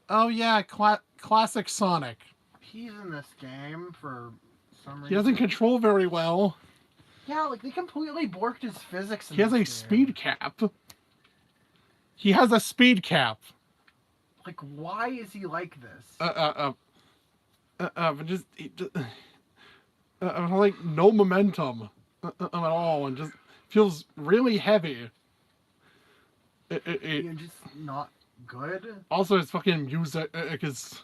Oh yeah, classic Sonic. He's in this game for some reason. He doesn't control very well. Yeah, like they completely borked his physics. He has a speed cap. He has a speed cap. Like, why is he like this? Like no momentum at all, and just feels really heavy. You're just not good. Also, his fucking music is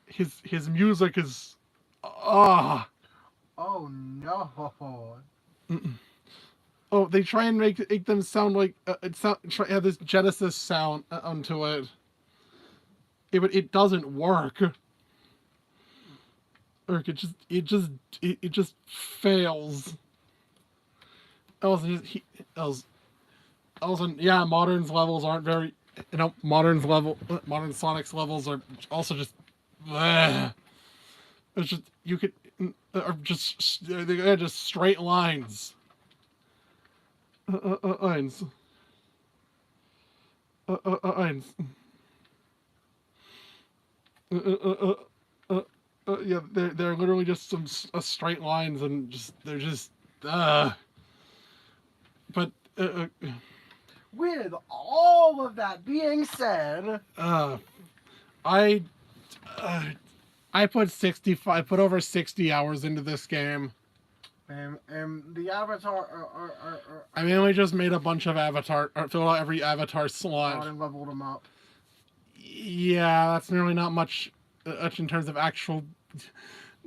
his music is ah. Oh no. Oh, they try and make them sound like have this Genesis sound onto it. But it doesn't work. Or it just fails. Also, yeah, Modern's levels aren't very. Modern Sonic's levels are also just. Bleh. It's just they're just straight lines. Lines. Lines. Yeah, they're literally just some straight lines, and they're just. But. With all of that being said, I put over 60 hours into this game. And the avatar I mainly just made a bunch of filled out every avatar slot. and leveled them up. Yeah, that's really not much in terms of actual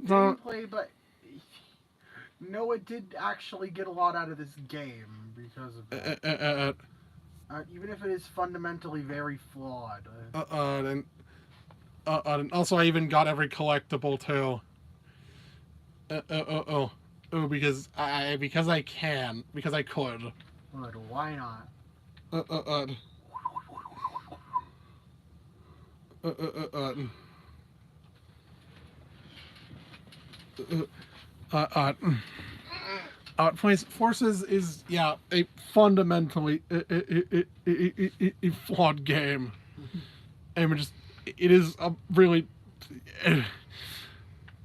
gameplay, but no, it did actually get a lot out of this game because of that. Even if it is fundamentally very flawed. And also I even got every collectible too. Because I could. But why not? Forces is a fundamentally a flawed game, and it is a really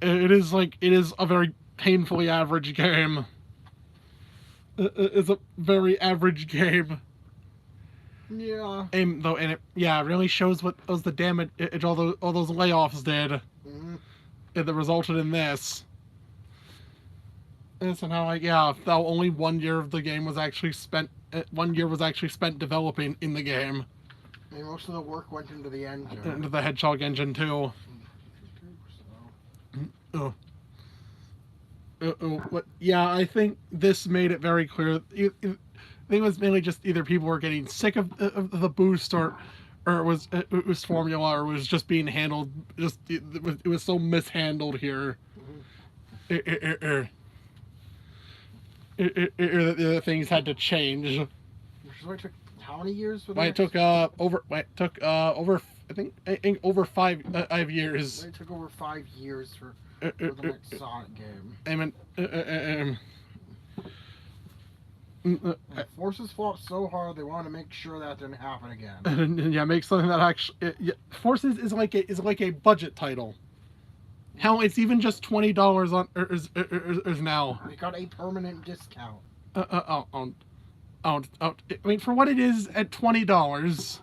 it is a very painfully average game. It's a very average game. Yeah. And it really shows what was the damage all those layoffs did. Mm-hmm. That resulted in this. And somehow, only 1 year of the game was actually spent. 1 year was actually spent developing in the game. And most of the work went into the engine. Into the Hedgehog engine too. I think this made it very clear. I think it was mainly just either people were getting sick of the boost, or it was formula, or it was just being handled. It was so mishandled here. The things had to change. Which took how many years for that? It took over. I think over 5 years. It took over 5 years for the next Sonic game. Forces fought so hard they wanted to make sure that didn't happen again. Make something that actually. Forces is like a budget title. Hell, it's even just $20 on is now. We got a permanent discount. I mean, for what it is at $20.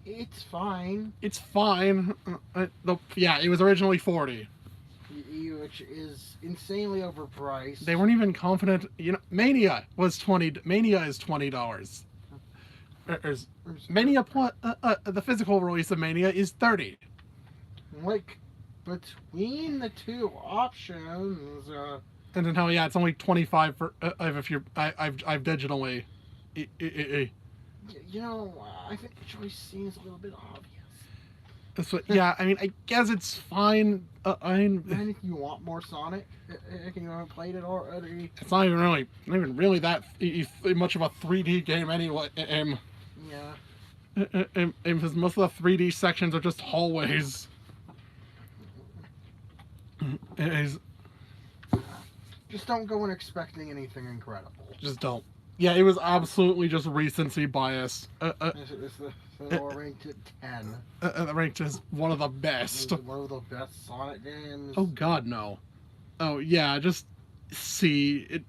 It's fine. It's fine. Yeah, it was originally 40. Which is insanely overpriced. They weren't even confident. Mania was 20. Mania is $20. Mania plus the physical release of Mania is 30. Like between the two options, And then hell yeah, it's only 25 for if you're I've digitally. I think the choice seems a little bit obvious. So yeah, I mean, I guess it's fine. And if you want more Sonic, if you haven't played it already, It's not even really that much of a 3D game anyway. yeah. Because most of the 3D sections are just hallways. Just don't go in expecting anything incredible. Just don't. Yeah, it was absolutely just recency bias. It's ranked at 10. Ranked as one of the best. One of the best Sonic games. Oh God, no. Oh yeah, just see it.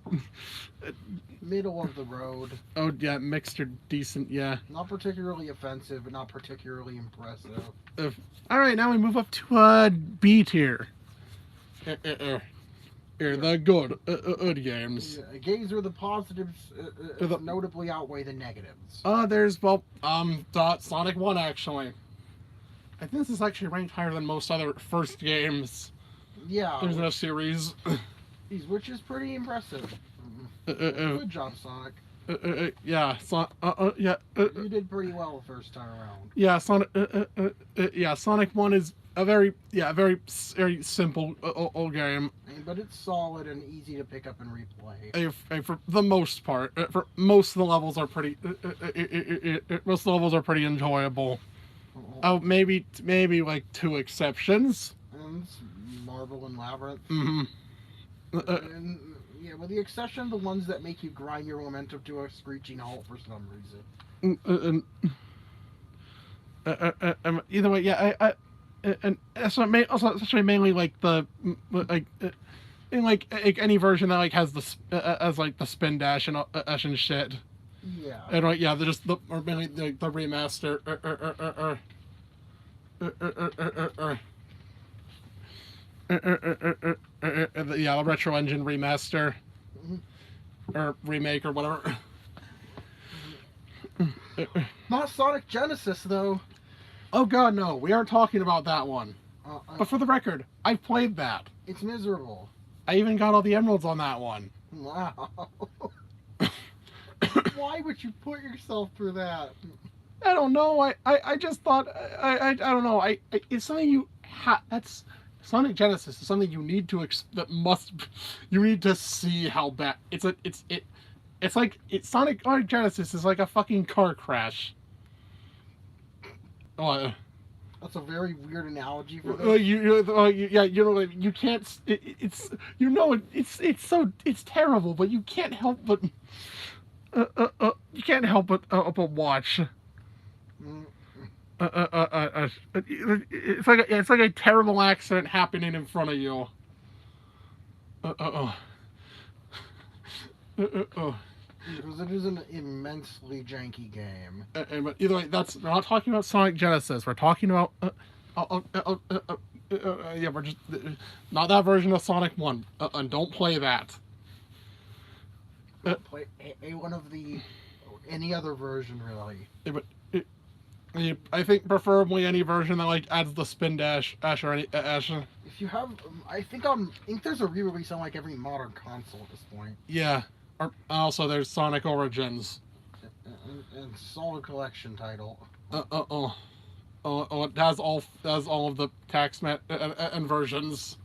Middle of the road. Oh yeah, mixed or decent. Yeah. Not particularly offensive, but not particularly impressive. All right, now we move up to B tier. The good games. Yeah, games where the positives notably outweigh the negatives. There's Sonic 1 actually. I think this is actually ranked higher than most other first games. Yeah. There's no series. Which is pretty impressive. Good job, Sonic. Yeah, yeah. You did pretty well the first time around. Yeah, Sonic. Yeah, Sonic 1 is a very simple old game. But it's solid and easy to pick up and replay. For the most part, for most of the levels are pretty. Most of the levels are pretty enjoyable. Oh, maybe like 2 exceptions. And Marble and Labyrinth. Mm-hmm. And, yeah, with the exception of the ones that make you grind your momentum to a screeching halt for some reason. Either way, yeah, and so especially mainly like the in like any version that like has the as like the spin dash and shit. Yeah. And like yeah, they're just or mainly the remaster. Yeah, the retro engine remaster or remake or whatever. Not Sonic Genesis though. Oh God, no! We aren't talking about that one. But for the record, I played that. It's miserable. I even got all the emeralds on that one. Wow. Why would you put yourself through that? I don't know. I just thought I don't know. It's something you that's Sonic Genesis is something you need to you need to see how bad Sonic Genesis is like a fucking car crash. That's a very weird analogy for this. You can't. It's terrible, but you can't help but watch. It's like a terrible accident happening in front of you. Because it is an immensely janky game. But either way, we're not talking about Sonic Genesis. We're talking about we're just not that version of Sonic 1. And don't play that. Play any other version really. I think preferably any version that like adds the spin dash or any ash. If you have, I think there's a re-release on like every modern console at this point. Yeah. Also, there's Sonic Origins. And solid collection title. It has all of the tax and versions.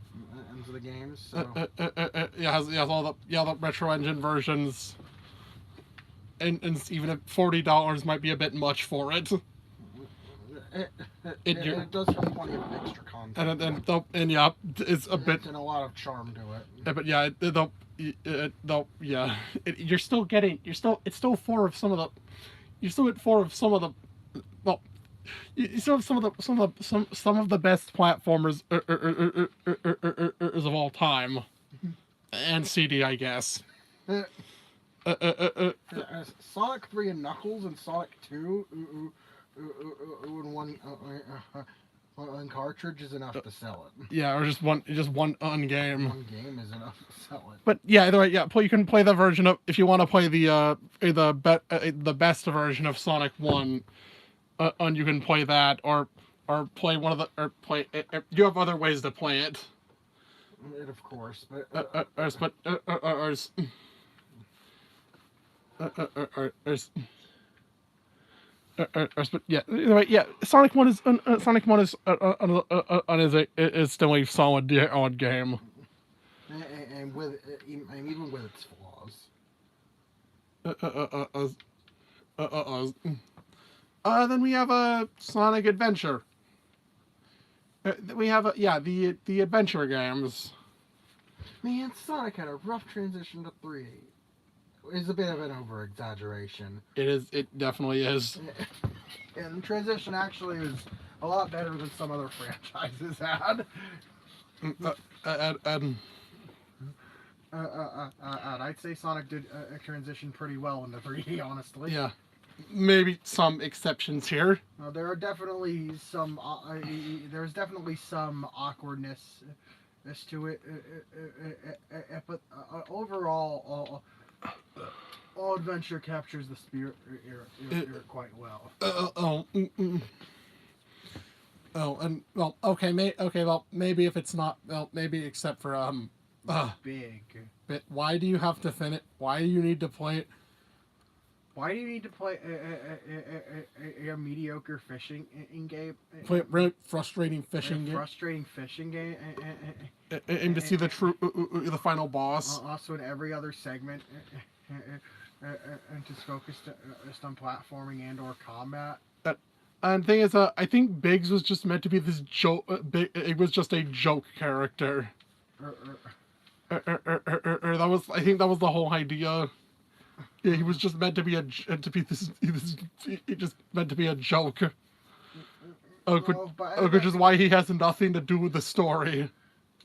Into the games. So. It has all the retro engine versions. And even at $40 might be a bit much for it. It does have plenty of extra content. And yeah, it's a bit and a lot of charm to it. But yeah, you're still getting. It's still 4 of some of the. You're still at 4 of some of the. Well, you still have some of the best platformers of all time, and CD, I guess. Sonic 3 and Knuckles and Sonic 2. when one cartridge is enough to sell it. Yeah, or just one game. One game is enough to sell it. But yeah, either way, yeah, you can play the version of if you want to play the best version of Sonic 1, and you can play that, or play one of the or play. You have other ways to play it. Of course, but yeah, anyway, yeah. Sonic 1 is is still a solid game. and even with its flaws. Then we have a Sonic Adventure. We have the adventure games. Man, Sonic had a rough transition to 3D. It's a bit of an over-exaggeration. It definitely is. And the transition actually was a lot better than some other franchises had. And I'd say Sonic did a transition pretty well into 3D, honestly. yeah, maybe some exceptions here. There are definitely some. There's definitely some awkwardness as to it, but overall, all adventure captures the spirit quite well. And well, okay, well, maybe if it's not, well, maybe except for Big. But why do you have to finish? Why do you need to play it? Why do you need to play a mediocre fishing game? Play a really frustrating fishing game. Frustrating fishing game. And to see the the final boss. Also, in every other segment, and just focused just on platforming and/or combat. And the thing is, I think Biggs was just meant to be this joke. It was just a joke character. That was, I think that was the whole idea. Yeah, he was just meant to be just meant to be a joke. Which is why he has nothing to do with the story.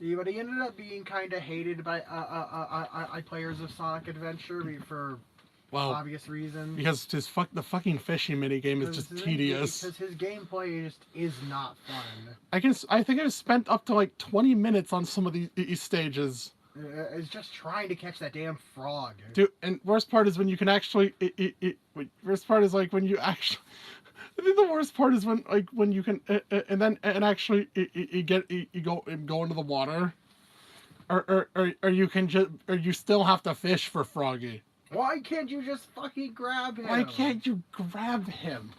Yeah, but he ended up being kind of hated by players of Sonic Adventure for obvious reasons. Because the fucking fishing minigame is just tedious. Because his gameplay just is not fun. I think I spent up to like 20 minutes on some of these stages. It's just trying to catch that damn frog. Dude, and worst part is when you can actually. Worst part is like when you actually. I think the worst part is when you can actually go into the water, or you can just you still have to fish for Froggy. Why can't you just fucking grab him? Why can't you grab him?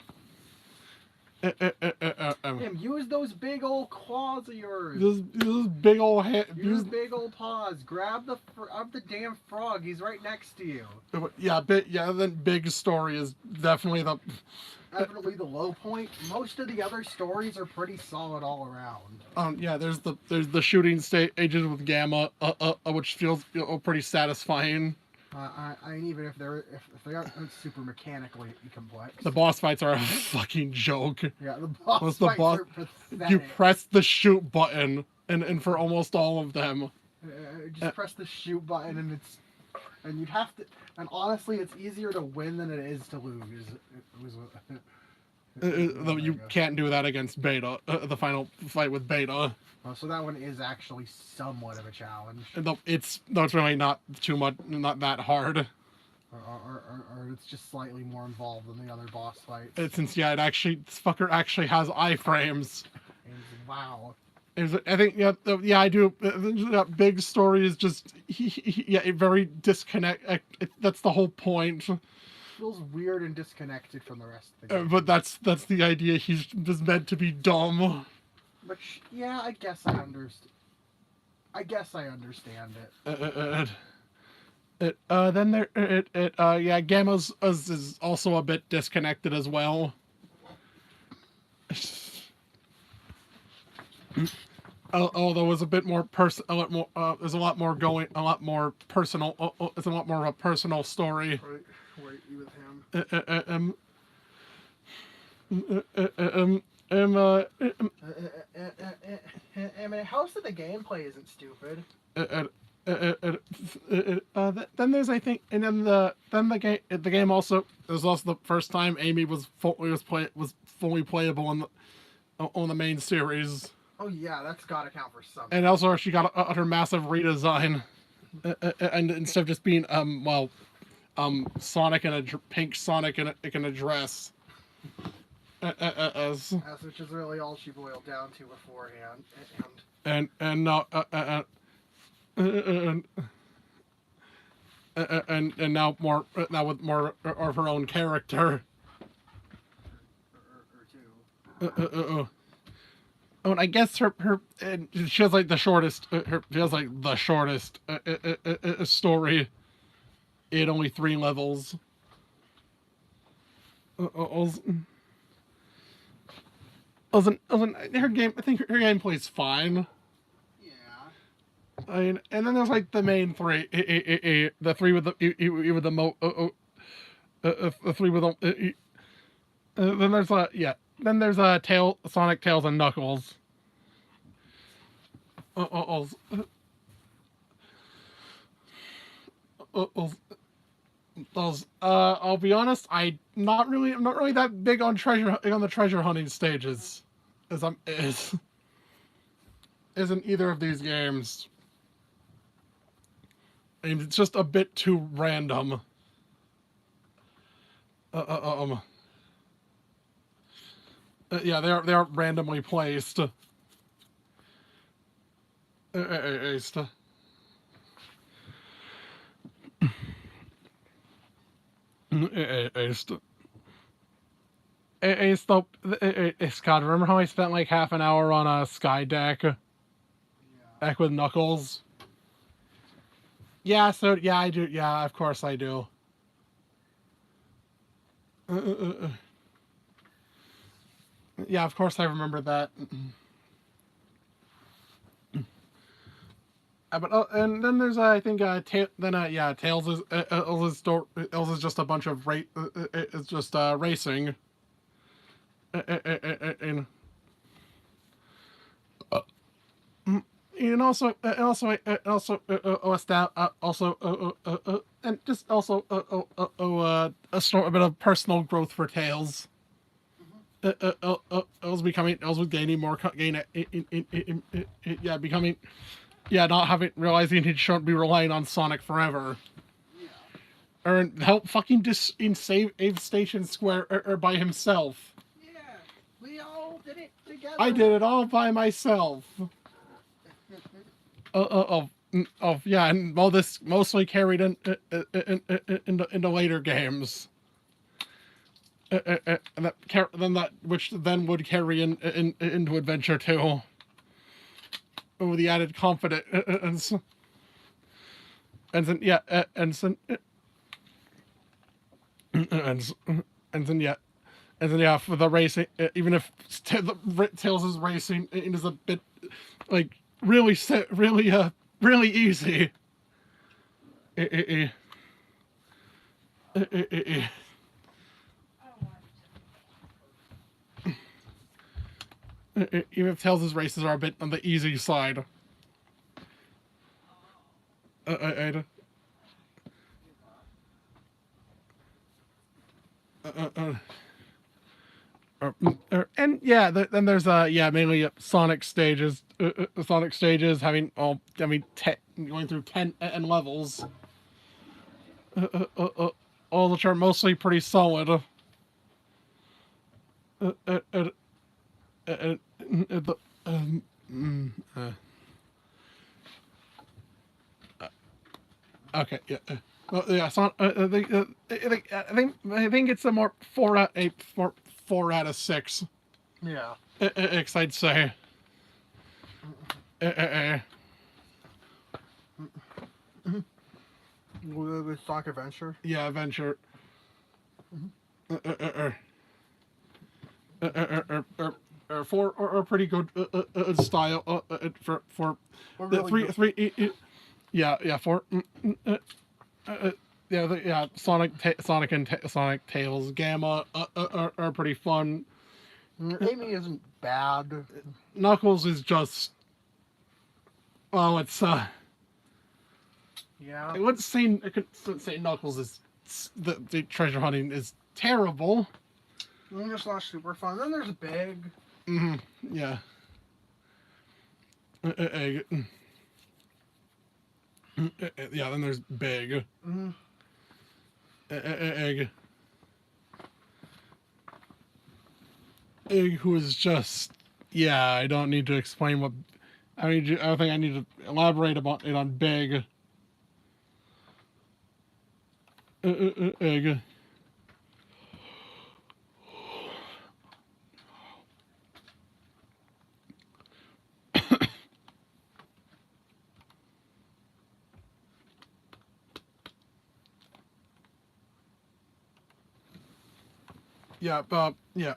Use those big old claws of yours. Those big old hands. Use big old paws. Grab the damn frog. He's right next to you. Yeah, then Big Story is definitely the low point. Most of the other stories are pretty solid all around. Yeah, there's the shooting stages with Gamma, which feels pretty satisfying. Even if they aren't super mechanically complex. The boss fights are a fucking joke. Yeah, the boss fights are pathetic. You press the shoot button, and for almost all of them. Just press the shoot button, and you'd have to. And honestly, it's easier to win than it is to lose. You can't do that against Beta. The final fight with Beta. So that one is actually somewhat of a challenge. It's really not too much, not that hard. Or it's just slightly more involved than the other boss fights. Since this fucker actually has iframes. Wow. I think I do. That Big Story is just very disconnect. That's the whole point. It feels weird and disconnected from the rest of the game. But that's the idea. He's just meant to be dumb. But yeah, I guess I understand. Then Gamma's is also a bit disconnected as well. Although it's a bit more there's a lot more personal. It's a lot more of a personal story. Wait, you with him? I mean, how is it the gameplay isn't stupid? Then there's the game also. It was also the first time Amy was fully playable on the main series. Oh yeah, that's gotta count for something. And also, she got her massive redesign, and instead of just being Sonic in a pink Sonic in a dress, as which is really all she boiled down to beforehand. and now and now with more of her own character. Or two. Oh, and I guess her and she has like the shortest. She has like the shortest story. In only 3 levels. Her game. I think her gameplay is fine. Yeah. I mean, and then there's like the main 3. The 3 with the the 3 with the. Then there's Then there's Sonic, Tails, and Knuckles. I'll be honest. I'm not really that big on the treasure hunting stages, isn't either of these games. I mean, it's just a bit too random. Yeah, they are randomly placed. Scott, remember how I spent like half an hour on a sky deck? Back with Knuckles? Yeah, I do. Yeah, of course I do. Yeah, of course I remember that. But and then there's I think Tails is just a bunch of it's just racing. And a bit of personal growth for Tails. Els was gaining more becoming not realizing he shouldn't be relying on Sonic forever. Yeah. Or help fucking save Station Square by himself. Yeah, we all did it together. I did it all by myself. And all this mostly carried into later games. Which then would carry into Adventure 2. With the added confidence, and then for the racing, even if Tails' racing is a bit like really easy. Even if Tails' races are a bit on the easy side. And then there's mainly Sonic stages. Having going through 10 levels. All which are mostly pretty solid. Okay, yeah. Well, yeah, I think it's a more 4 out of 6. Yeah. I'd say. With Sonic Adventure. Yeah, Adventure. For pretty good style for the really three. Sonic and Sonic Tails Gamma are pretty fun. Amy isn't bad. Knuckles is just it's yeah. I couldn't say Knuckles is the treasure hunting is terrible. Just not super fun. Then there's Big. Mm-hmm. Yeah. Egg. Yeah, then there's Big. Mm-hmm. Egg. Egg, who is just... Yeah, I don't need to explain what... I don't think I need to elaborate about it on Big. Egg. Yeah, yeah.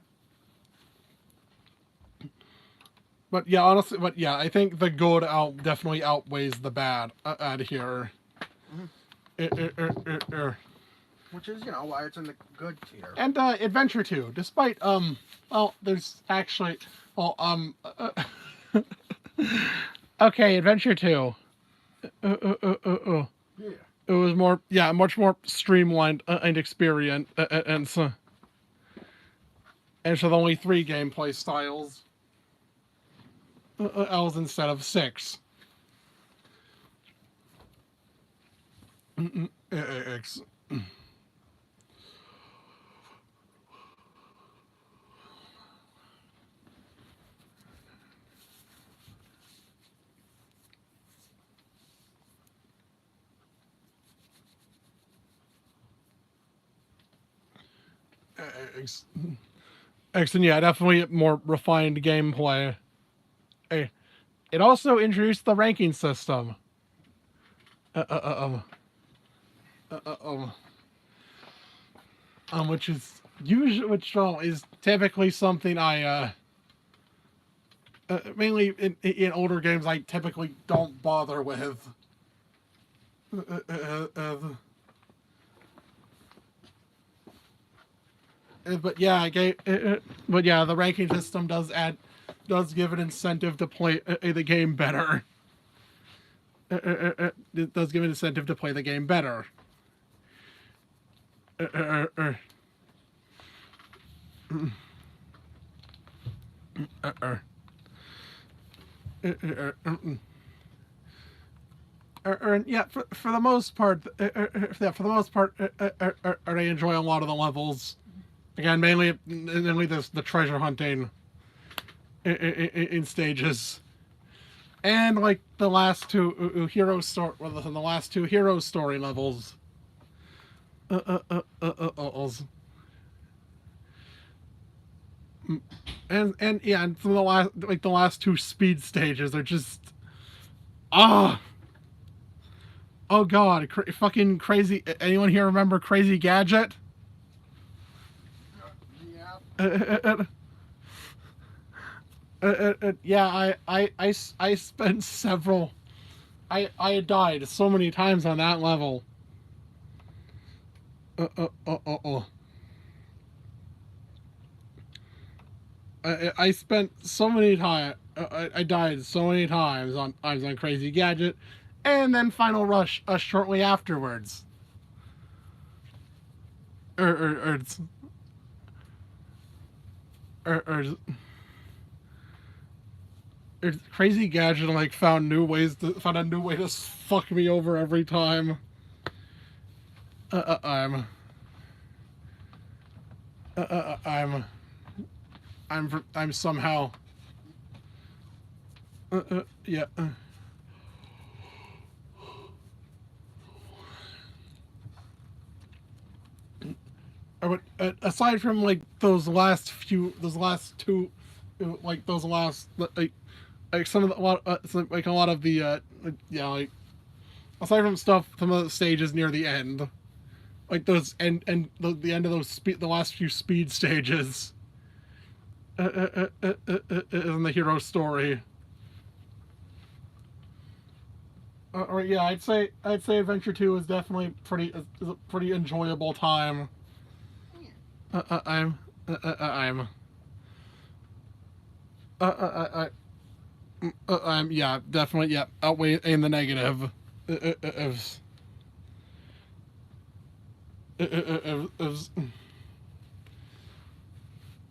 But yeah, honestly, I think the good definitely outweighs the bad out here. Which is, why it's in the good tier. And Adventure 2, despite well, there's actually, well, okay, Adventure 2. Yeah. It was more, yeah, much more streamlined and experience, and so with only 3 gameplay styles. Else instead of 6. X. X, and yeah, definitely more refined gameplay. It also introduced the ranking system. Which is is typically something I mainly in older games I typically don't bother with. But yeah, the ranking system does give an incentive to play the game better. It does give an incentive to play the game better. Yeah, for the most part, I enjoy a lot of the levels. Again, mainly the treasure hunting in stages, and like the last two hero story, the last 2 hero story levels. And yeah, and from the last 2 speed stages are just oh god, fucking crazy. Anyone here remember Crazy Gadget? Yeah. Yeah, I spent several. I died so many times on that level. I spent so many times. I died so many times on Crazy Gadget, and then Final Rush shortly afterwards. Or Crazy Gadget like found a new way to fuck me over every time. I'm somehow yeah. But aside from like those last 2, like some of the like a lot of the yeah, like aside from some of the stages near the end, like those and the end of the last few speed stages in the hero story. Or yeah, I'd say Adventure 2 is definitely is a pretty enjoyable time. I'm yeah, definitely, yeah, outweighing the negative.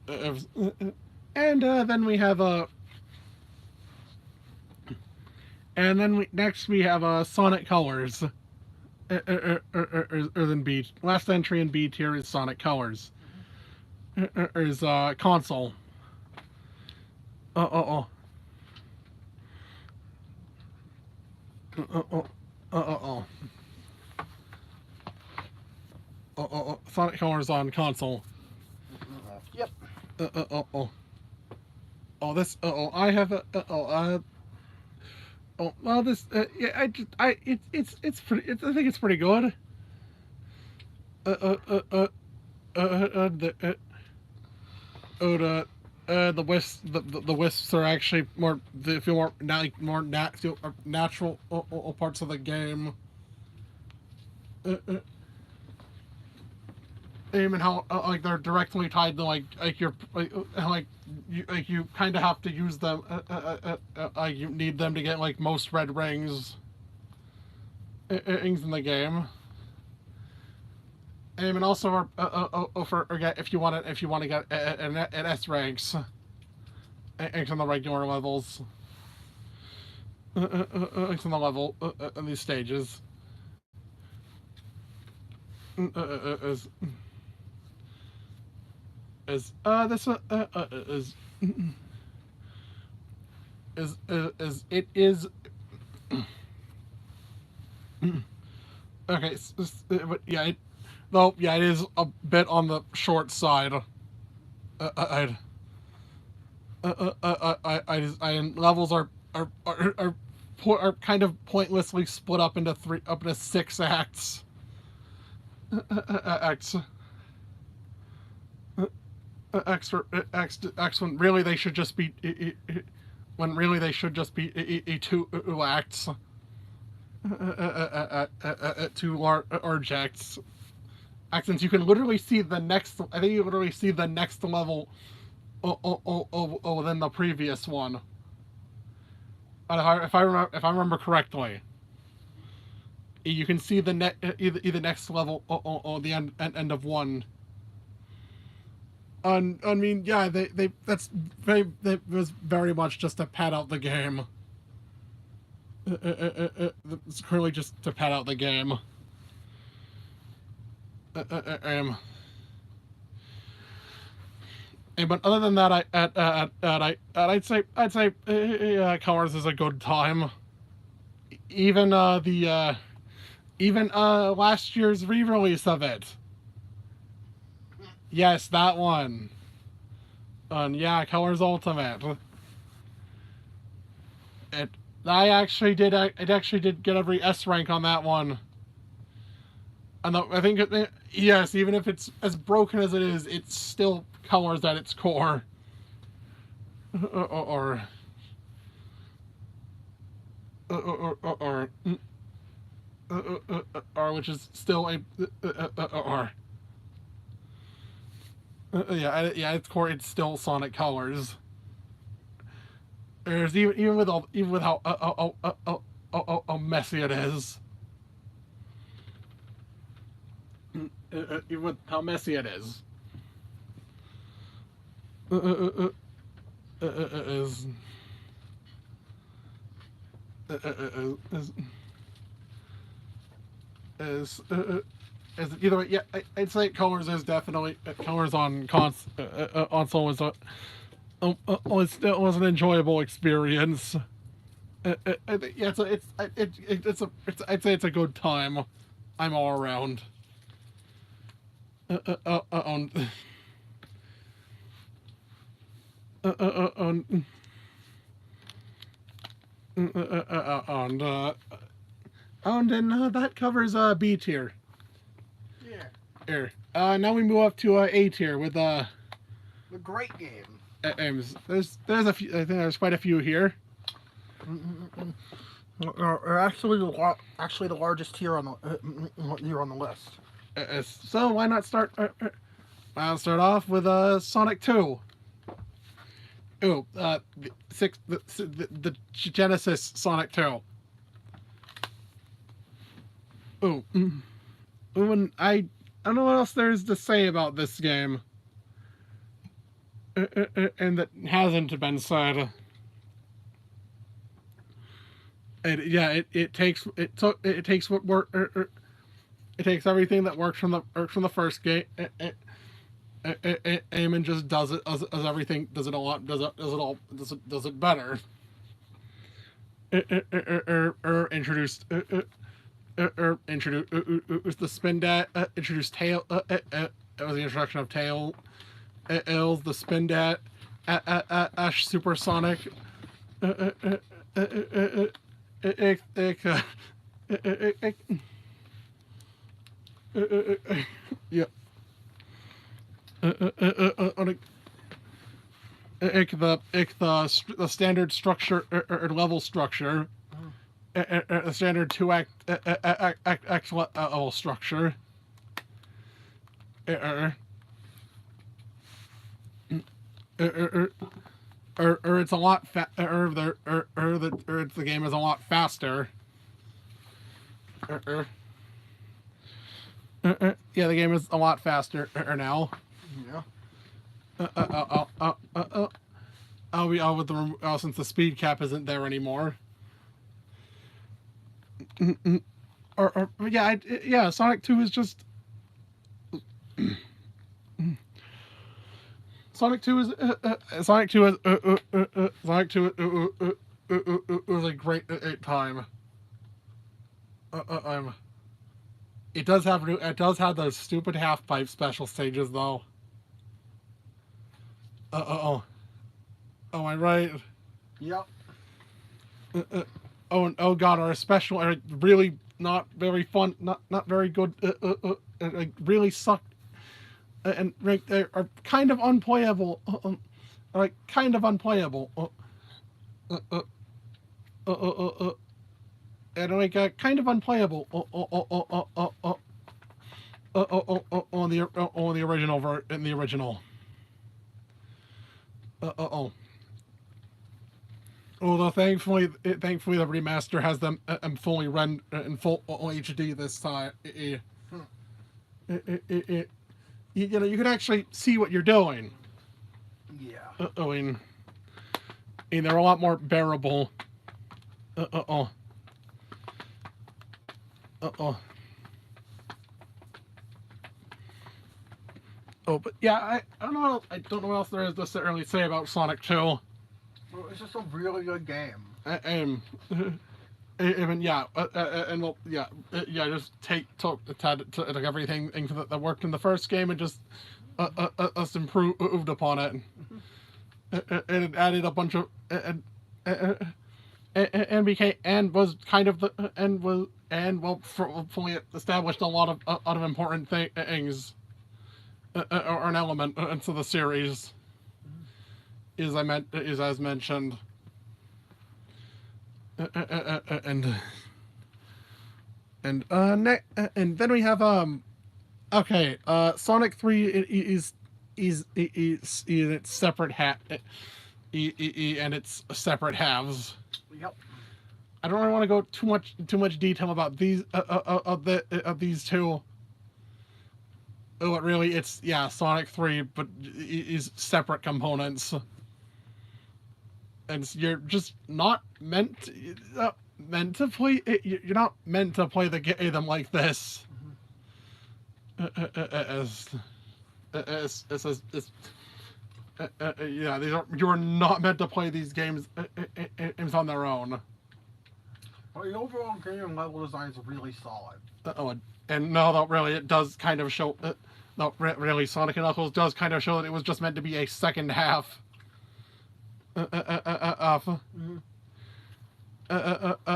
and then we have and then next we have Sonic Colors. Or than B. Last entry in B tier is Sonic Colors. Is console. Oh. Sonic Colors on console. Yep. Oh, this. I have a. Oh, well, this. Yeah, it's pretty. I think it's pretty good. The wisps. The wisps are actually more. They feel more natural parts of the game. And how like they're directly tied to like your you kind of have to use them. You need them to get like most red rings in the game. And also for if you want to get an S ranks on the regular levels. On the level in these stages. Is this is it is okay, but yeah, though yeah, it is a bit on the short side. Levels are kind of pointlessly split up into 6 acts. X when really they should just be 2 acts. 2 large acts. Since you can literally see the next, I think you literally see the next level than the previous one. If I remember correctly, you can see the either next level or the end of one. I mean, yeah, they was very much just to pad out the game. It's currently just to pad out the game. But other than that, I'd say Colors is a good time. Even last year's re-release of it. Yes, that one. Yeah, Colors Ultimate. It actually did get every S rank on that one. And I think yes, even if it's as broken as it is, it's still Colors at its core. Or which is still a yeah, at its core, it's still Sonic Colors. There's even with how messy it is. Even with how messy it is. Is either way, yeah, I'd say Colors is definitely Colors on console was was an enjoyable experience. Yeah, I'd say it's a good time. I'm all around. And that covers B tier. Yeah. Here. Now we move up to A tier with The great game. aims. There's a few. I think there's quite a few here. Actually, the largest tier on the list. So why not start? I'll start off with Sonic 2. Ooh, the Genesis Sonic 2. Ooh, and I don't know what else there is to say about this game. and that hasn't been said. And yeah, it takes what work. It takes everything that works from the first game, and just does it as everything does it a lot does it better. Introduced introduced the spin dash. Introduced tail. It was the introduction of tail. Ills the spin dash. Ash supersonic. Yeah. The standard structure or level structure, a standard 2-act X level structure. Or it's a lot the game is a lot faster. Yeah, the game is a lot faster now. Yeah. I'll be out with the since the speed cap isn't there anymore. Yeah, Sonic 2 is just Sonic 2 is Sonic 2 is Sonic 2 was a great time. It does have those stupid half pipe special stages though. Oh, am I right? Yep. Oh God, are special are really not very fun, not very good. Really suck, and they are kind of unplayable. Like kind of unplayable. And like kind of unplayable on the original in the original. Although thankfully the remaster has them fully rendered in full HD this time. You know, you can actually see what you're doing. Yeah. I mean, they're a lot more bearable. Oh, but yeah, I don't know. I don't know what else there is to necessarily say about Sonic 2. Well, it's just a really good game. And yeah, and well, yeah, just took everything that worked in the first game and just us improved upon it, and it added a bunch of and became and was kind of the and was and well fully established a lot of important things. Or an element into the series, is as mentioned, and then we have Sonic 3 is its separate and its separate halves. Yep. I don't really want to go too much detail about these of these two. Oh, but really, it's Sonic 3, but is separate components, and you're just not meant to play. You're not meant to play them like this. You're not meant to play these games on their own. Well, the overall game level design is really solid. And no, though, really, it does kind of show. No, really, Sonic and Knuckles does kind of show that it was just meant to be a second half. After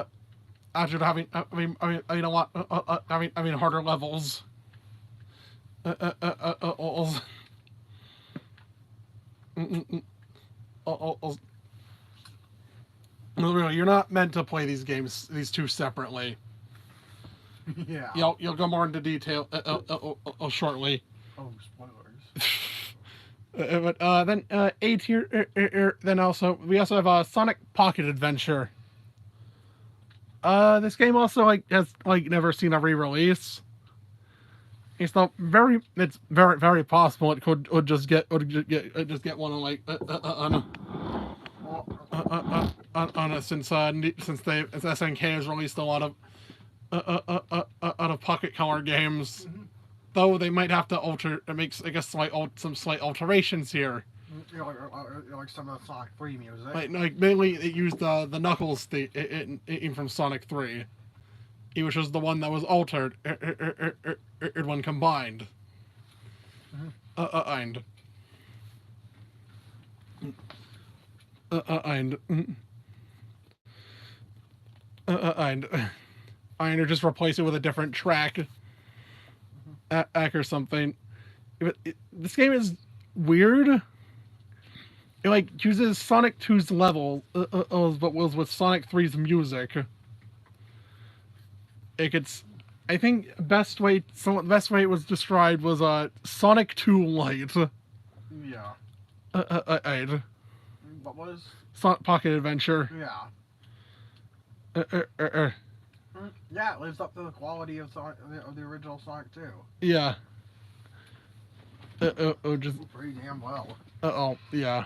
having, a lot, harder levels. Really, you're not meant to play these two separately. Yeah. You'll go more into detail shortly. Oh, spoilers. But then A tier. Then we also have Sonic Pocket Adventure. This game also has never seen a re-release. It's not very. It's very possible it could just get one on like on a since SNK has released a lot of out of pocket color games. Mm-hmm. Though they might have to alter, it makes I guess some slight alterations here. Like some of the Sonic 3 music. Like mainly it used the Knuckles theme from Sonic 3, which was the one that was altered when combined. And or just replace it with a different track or something. But this game is weird. It like uses Sonic 2's level, but was with Sonic 3's music. I think the best way it was described was Sonic 2 Lite. Yeah. What was? Sonic Pocket Adventure. Yeah. Yeah, it lives up to the quality of the original Sonic 2. Yeah. Just pretty damn well. Yeah.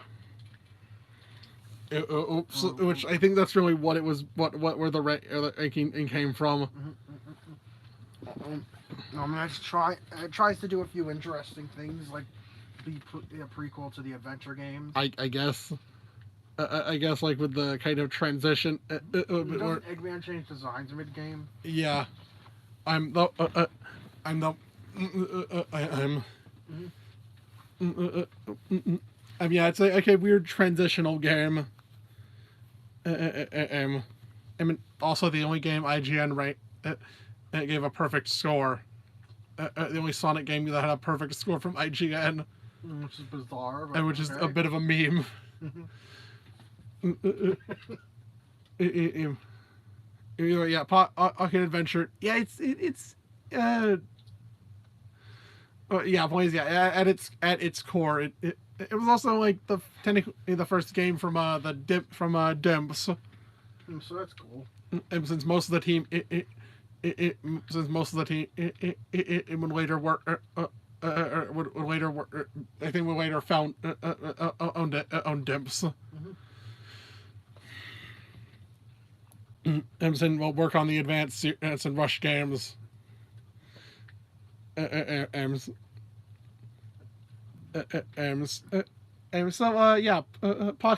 Which I think that's really what it was. Where the ranking came from. I mean, it tries to do a few interesting things, like be a prequel to the adventure games. I guess. I guess like with the kind of transition. Doesn't Eggman change designs mid game? Yeah, I mean, yeah, it's like a weird transitional game. I mean, also the only game IGN gave a perfect score. The only Sonic game that had a perfect score from IGN. Which is bizarre. And which is a bit of a meme. Yeah, Pocket Adventure. Yeah, it's Blaze. Yeah, at its core, it was also like technically the first game from Dimps. So that's cool. And since most of the team, it would later work. Would later work. I think we later found on Dimps. Emerson will work on the advanced and Rush games. Pocket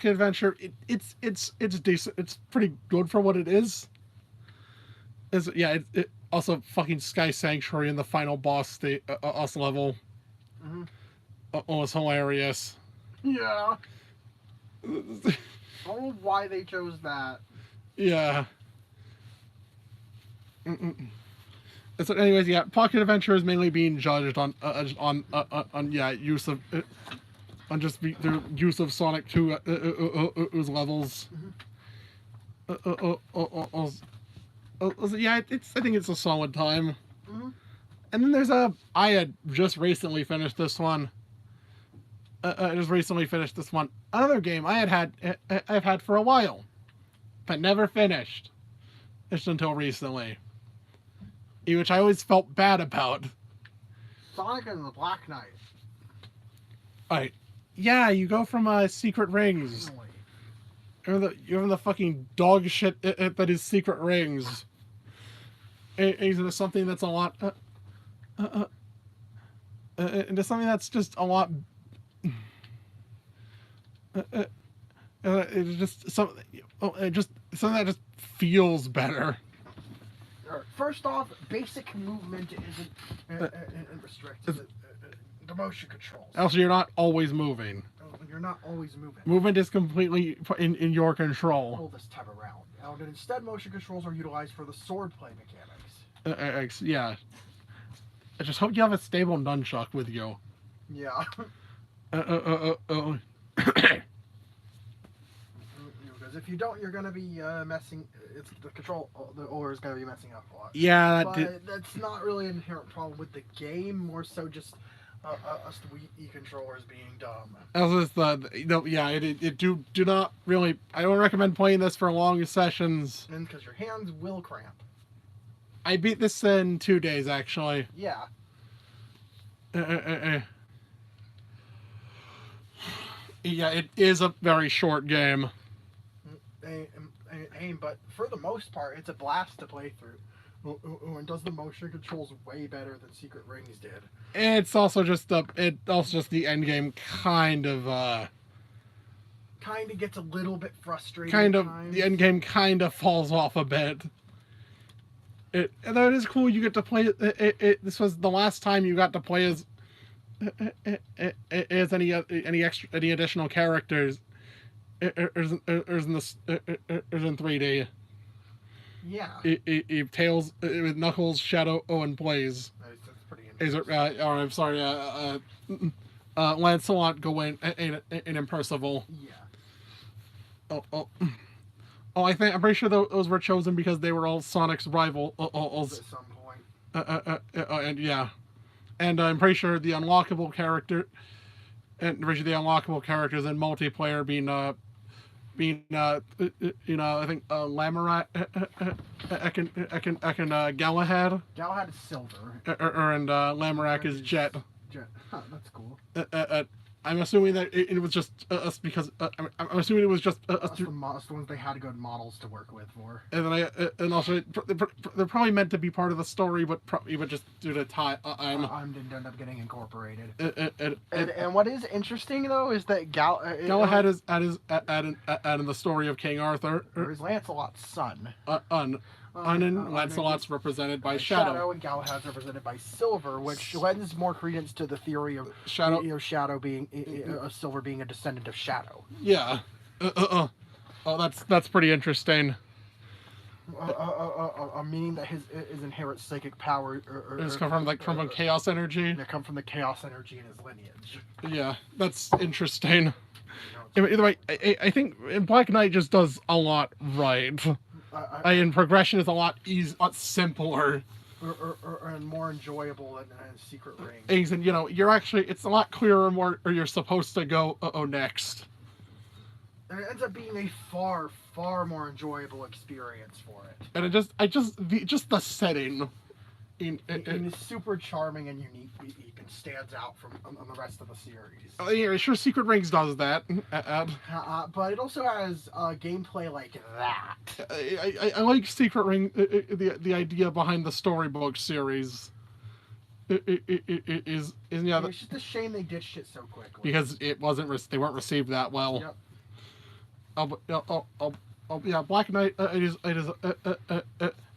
Adventure. It's decent. It's pretty good for what it is. It also fucking Sky Sanctuary in the final boss level. Was hilarious. Yeah. I don't know why they chose that. Yeah. So, anyways, yeah, Pocket Adventure is mainly being judged on use of the use of Sonic 2's levels. I think it's a solid time. And then there's I had just recently finished this one. Another game I've had for a while, but never finished. Just until recently. Which I always felt bad about. Sonic and the Black Knight. Alright. Yeah, you go from secret rings. You're the fucking dog shit that is secret rings. Into something that's a lot. Into something that's just a lot. It's just something that just feels better. First off, basic movement isn't restricted. The motion controls. Also, you're not always moving. You're not always moving. Movement is completely in your control. All this time around. And instead, motion controls are utilized for the swordplay mechanics. Yeah. I just hope you have a stable nunchuck with you. Yeah. Because if you don't, you're gonna be messing. It's the control. The or is gonna be messing up a lot. Yeah, that's not really an inherent problem with the game. More so, just us Wii controllers being dumb. Do not really. I don't recommend playing this for long sessions. And because your hands will cramp. I beat this in 2 days, actually. Yeah. Yeah, it is a very short game. But for the most part, it's a blast to play through. And does the motion controls way better than Secret Rings did. It's also just the end game kind of gets a little bit frustrating. The end game kind of falls off a bit. Though it is cool you get to play this was the last time you got to play as any additional characters in 3D. Yeah. Tails with Knuckles, Shadow, and Blaze. That's pretty interesting. I'm sorry. Lancelot, Gawain, and Percival. Yeah. I'm pretty sure those were chosen because they were all Sonic's rivals. At some point. And yeah, and I'm pretty sure the unlockable characters in multiplayer being I think Lamorak, Galahad. Galahad is silver. And Lamorak is Jet. Huh, that's cool. I'm assuming that it was just us because I'm assuming it was just us. The ones they had good models to work with for. And then and also they're probably meant to be part of the story, but just due to time, didn't end up getting incorporated. And what is interesting though is that Galahad is in the story of King Arthur. Or is Lancelot's son. Lancelot's represented by Shadow. And Galahad's represented by Silver, which lends more credence to the theory of Shadow. Shadow being Silver being a descendant of Shadow. Yeah. Oh, that's pretty interesting. Meaning that his inherent psychic power come from chaos energy. They come from the chaos energy in his lineage. Yeah, that's interesting. Either way, I think Black Knight just does a lot right. And progression is a lot simpler. And more enjoyable than Secret Rings. And it's a lot clearer where you're supposed to go next. And it ends up being a far, far more enjoyable experience for it. And just the setting. It's super charming and unique and stands out from the rest of the series. Yeah, sure, Secret Rings does that. But it also has gameplay like that. I like Secret Ring, the idea behind the storybook series. It's just a shame they ditched it so quickly. Because they weren't received that well. Yep. Yeah, Black Knight. It is.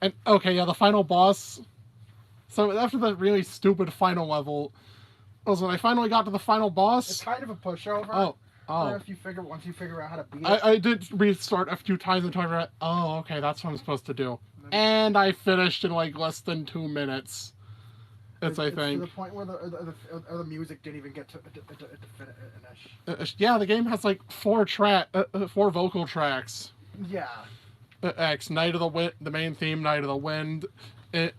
And okay, yeah, the final boss. So after the really stupid final level, was when I finally got to the final boss. It's kind of a pushover. Oh. Once you figure out how to beat it. I did restart a few times until I realized, okay, that's what I'm supposed to do. And I finished in like less than 2 minutes. I think. To the point where the music didn't even get to finish. Yeah, the game has like 4 vocal tracks. Yeah. Night of the Wind, the main theme, Night of the Wind. The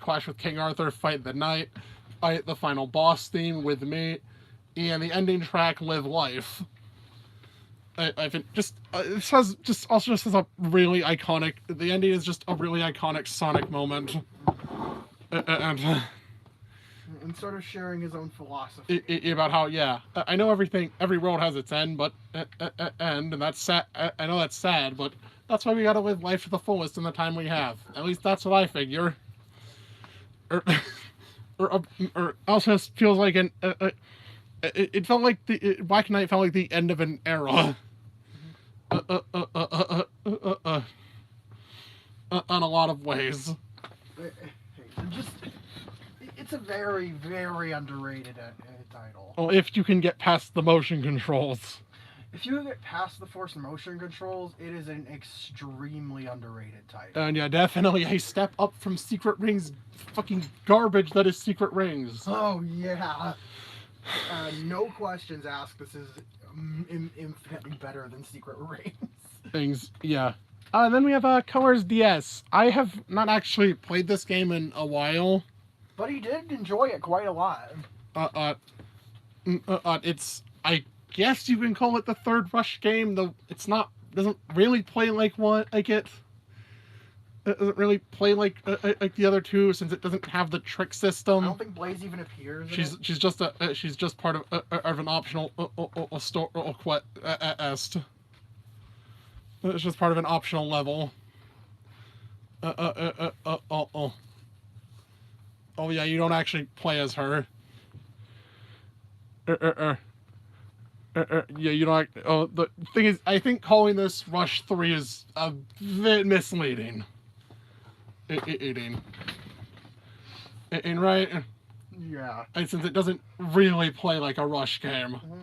clash with King Arthur, Fight the Knight, the final boss theme with me, and the ending track, Live Life. I think this has a really iconic. The ending is just a really iconic Sonic moment, and sort of sharing his own philosophy about how I know every world has its end, but and that's sad. I know that's sad, but that's why we gotta live life to the fullest in the time we have. At least that's what I figure. Or also it feels like it felt like the Black Knight felt like the end of an era. On a lot of ways. It's a very, very underrated title. Well, if you can get past the motion controls. If you get past the force motion controls, it is an extremely underrated title. And yeah, definitely a step up from Secret Rings fucking garbage that is Secret Rings. Oh, yeah. No questions asked. This is infinitely better than Secret Rings. Yeah. Then we have Colors DS. I have not actually played this game in a while. But he did enjoy it quite a lot. It's... I guess you can call it the third Rush game, though it's not... doesn't really play like it. doesn't really play like the other two since it doesn't have the trick I system. don't think Blaze even appears. She's just part of an optional quest. It's just part of an optional level. Oh yeah, you don't actually play as her. Yeah, you don't. Oh, the thing is, I think calling this Rush 3 is a bit misleading. And right? Yeah. And since it doesn't really play like a Rush game. Mm-hmm.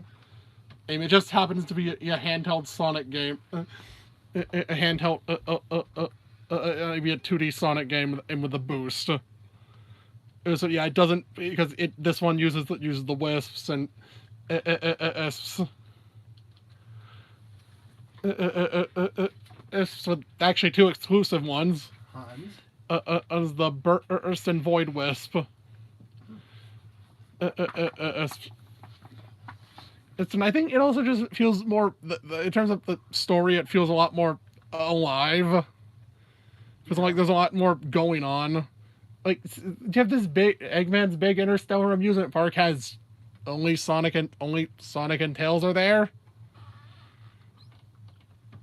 I mean, it just happens to be a handheld Sonic game. A handheld, maybe a 2D Sonic game and with a boost. So yeah, it doesn't, because this one uses the wisps and so actually two exclusive ones. As the Burst and Void Wisp. And I think it also just feels more, in terms of the story, it feels a lot more alive. Feels like there's a lot more going on. Like, you have this big, Eggman's big interstellar amusement park has only Sonic and Tails are there.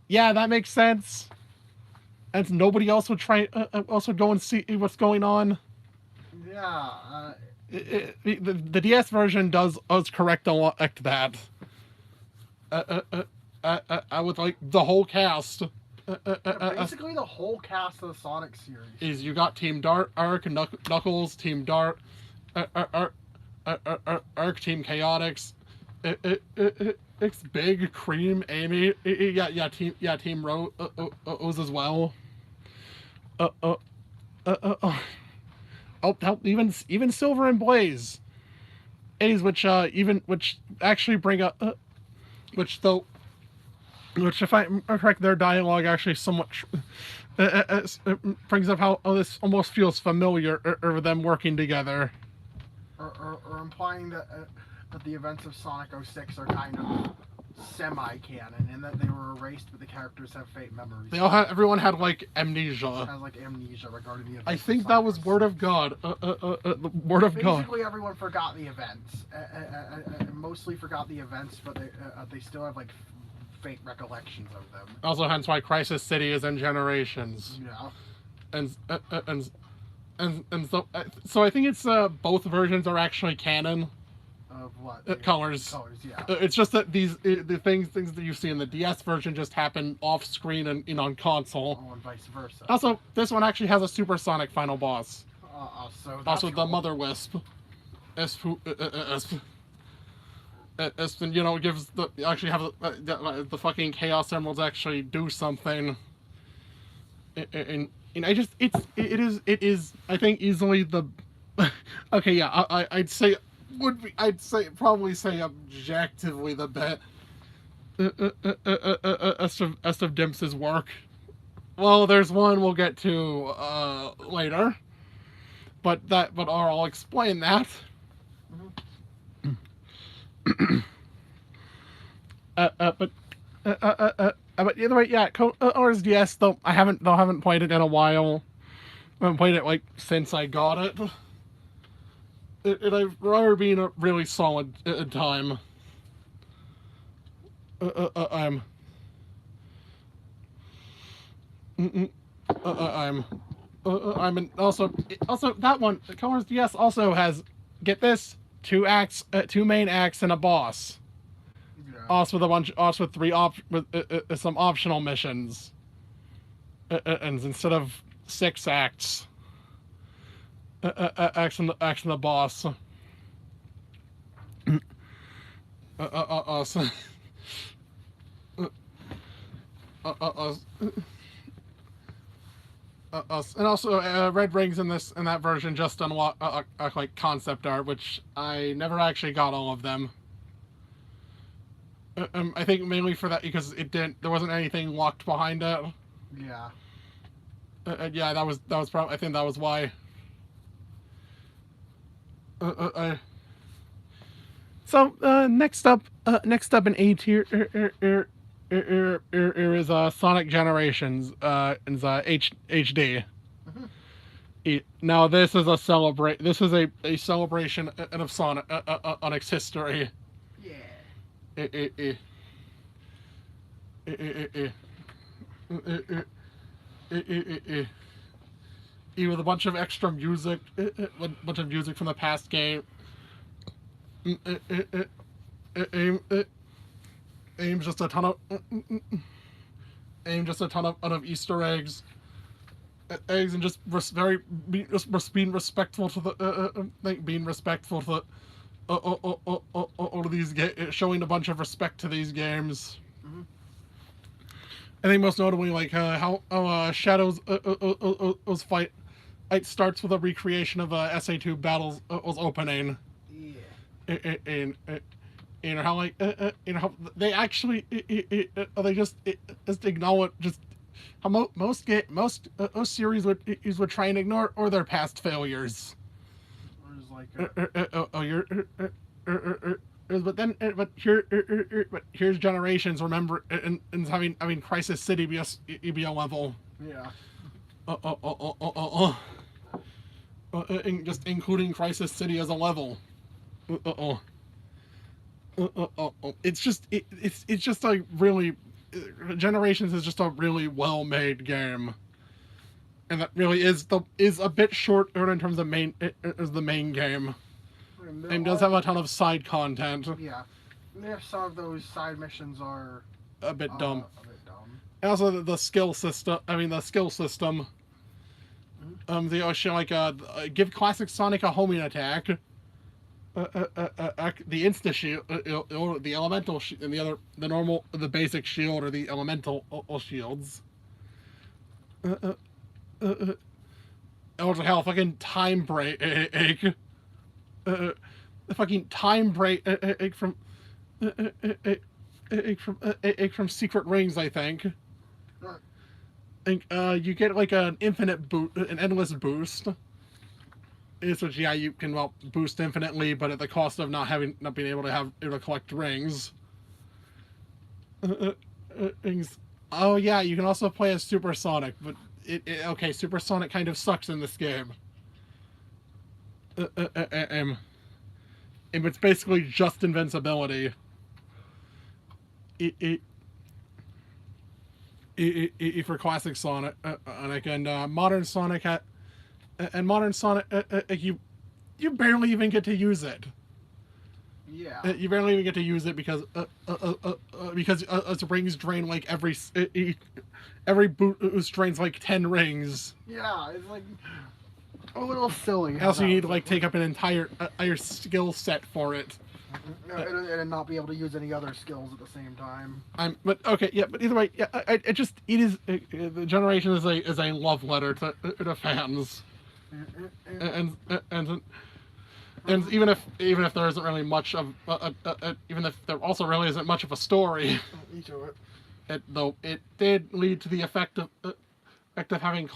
Yeah, that makes sense. And nobody else would try, also go and see what's going on. Yeah. The DS version does correct that. I would like the whole cast. Basically, the whole cast of the Sonic series. Is you got Team Dark, Knuckles, Team Dark, Arc, Team Chaotix, it's Big, Cream, Amy, Team Rose as well. Even Silver and Blaze, which actually bring up, which if I'm correct, their dialogue actually somewhat brings up how this almost feels familiar over them working together. Or implying that the events of Sonic 06 are kind of semi-canon and that they were erased, but the characters have fake memories. Everyone had like amnesia. Has like amnesia regarding the events. I think that was Word of God. Word of God. Basically, everyone forgot the events. Mostly forgot the events, but they still have like faint recollections of them. Also, hence why Crisis City is in Generations. Yeah. And so I think it's both versions are actually canon. Of what? Colors. Colors, yeah. It's just that the things that you see in the DS version just happen off screen and on console. Oh, and vice versa. Also, this one actually has a supersonic final boss. So that's also, cool. the Mother Wisp. Gives actually have the fucking Chaos Emeralds actually do something. And it is I think easily the okay, yeah, I'd probably say objectively the best of Dimps' work. Well, there's one we'll get to later, but I'll explain that. But either way, yeah, Colors DS though I haven't played it in a while. I haven't played it like since I got it. And I remember being a really solid time. I'm also that one Colors DS also has, get this, two main acts and a boss. Yeah. Also with some optional missions. And instead of 6 acts. Action the boss. And also Red Rings in that version just unlock like concept art, which I never actually got all of them. I think mainly for that because there wasn't anything locked behind it. Yeah. Yeah, that was probably, I think that was why. So next up in A tier Here is Sonic Generations is HD. Mhm. Now this is a celebration of Sonic's history. Yeah. Eh, eh, eh. Eh, eh, eh, eh. With a bunch of extra music, a bunch of music from the past game. Aim just a ton of of Easter eggs, and just being respectful to all of these showing a bunch of respect to these games. Mhm. I think most notably, like how Shadows was fight. It starts with a recreation of SA2 battles was opening. Yeah. And how like how they actually they just acknowledge just how most series would try and ignore or their past failures. There's like You're but here's Generations remember and having Crisis City be a level. yeah. Just including Crisis City as a level. It's just like really Generations is just a really well made game, and that really is a bit shorter in terms of the main game. And does have a ton of side content. Yeah. Some of those side missions are A bit dumb. A bit dumb. And also the skill system. The skill system. They also like give classic Sonic a homing attack. The insta shield, or the elemental and the normal, the basic shield, or the elemental shields. Also, hell, fucking time break, the fucking time break from from Secret Rings, I think. And you get like an endless boost. Which you can boost infinitely, but at the cost of not being able to collect rings. Oh yeah, you can also play as Super Sonic, but okay, Super Sonic kind of sucks in this game. And it's basically just invincibility. For classic Sonic, and modern Sonic you barely even get to use it. Yeah. You barely even get to use it because rings drain like every boost drains like 10 rings. Yeah, it's like a little silly. Also, you need to like take up an entire skill set for it. And not be able to use any other skills at the same time. But either way, yeah, the Generation is a love letter to fans. And even if there isn't really much of even if there also really isn't much of a story, it did lead to the effect of having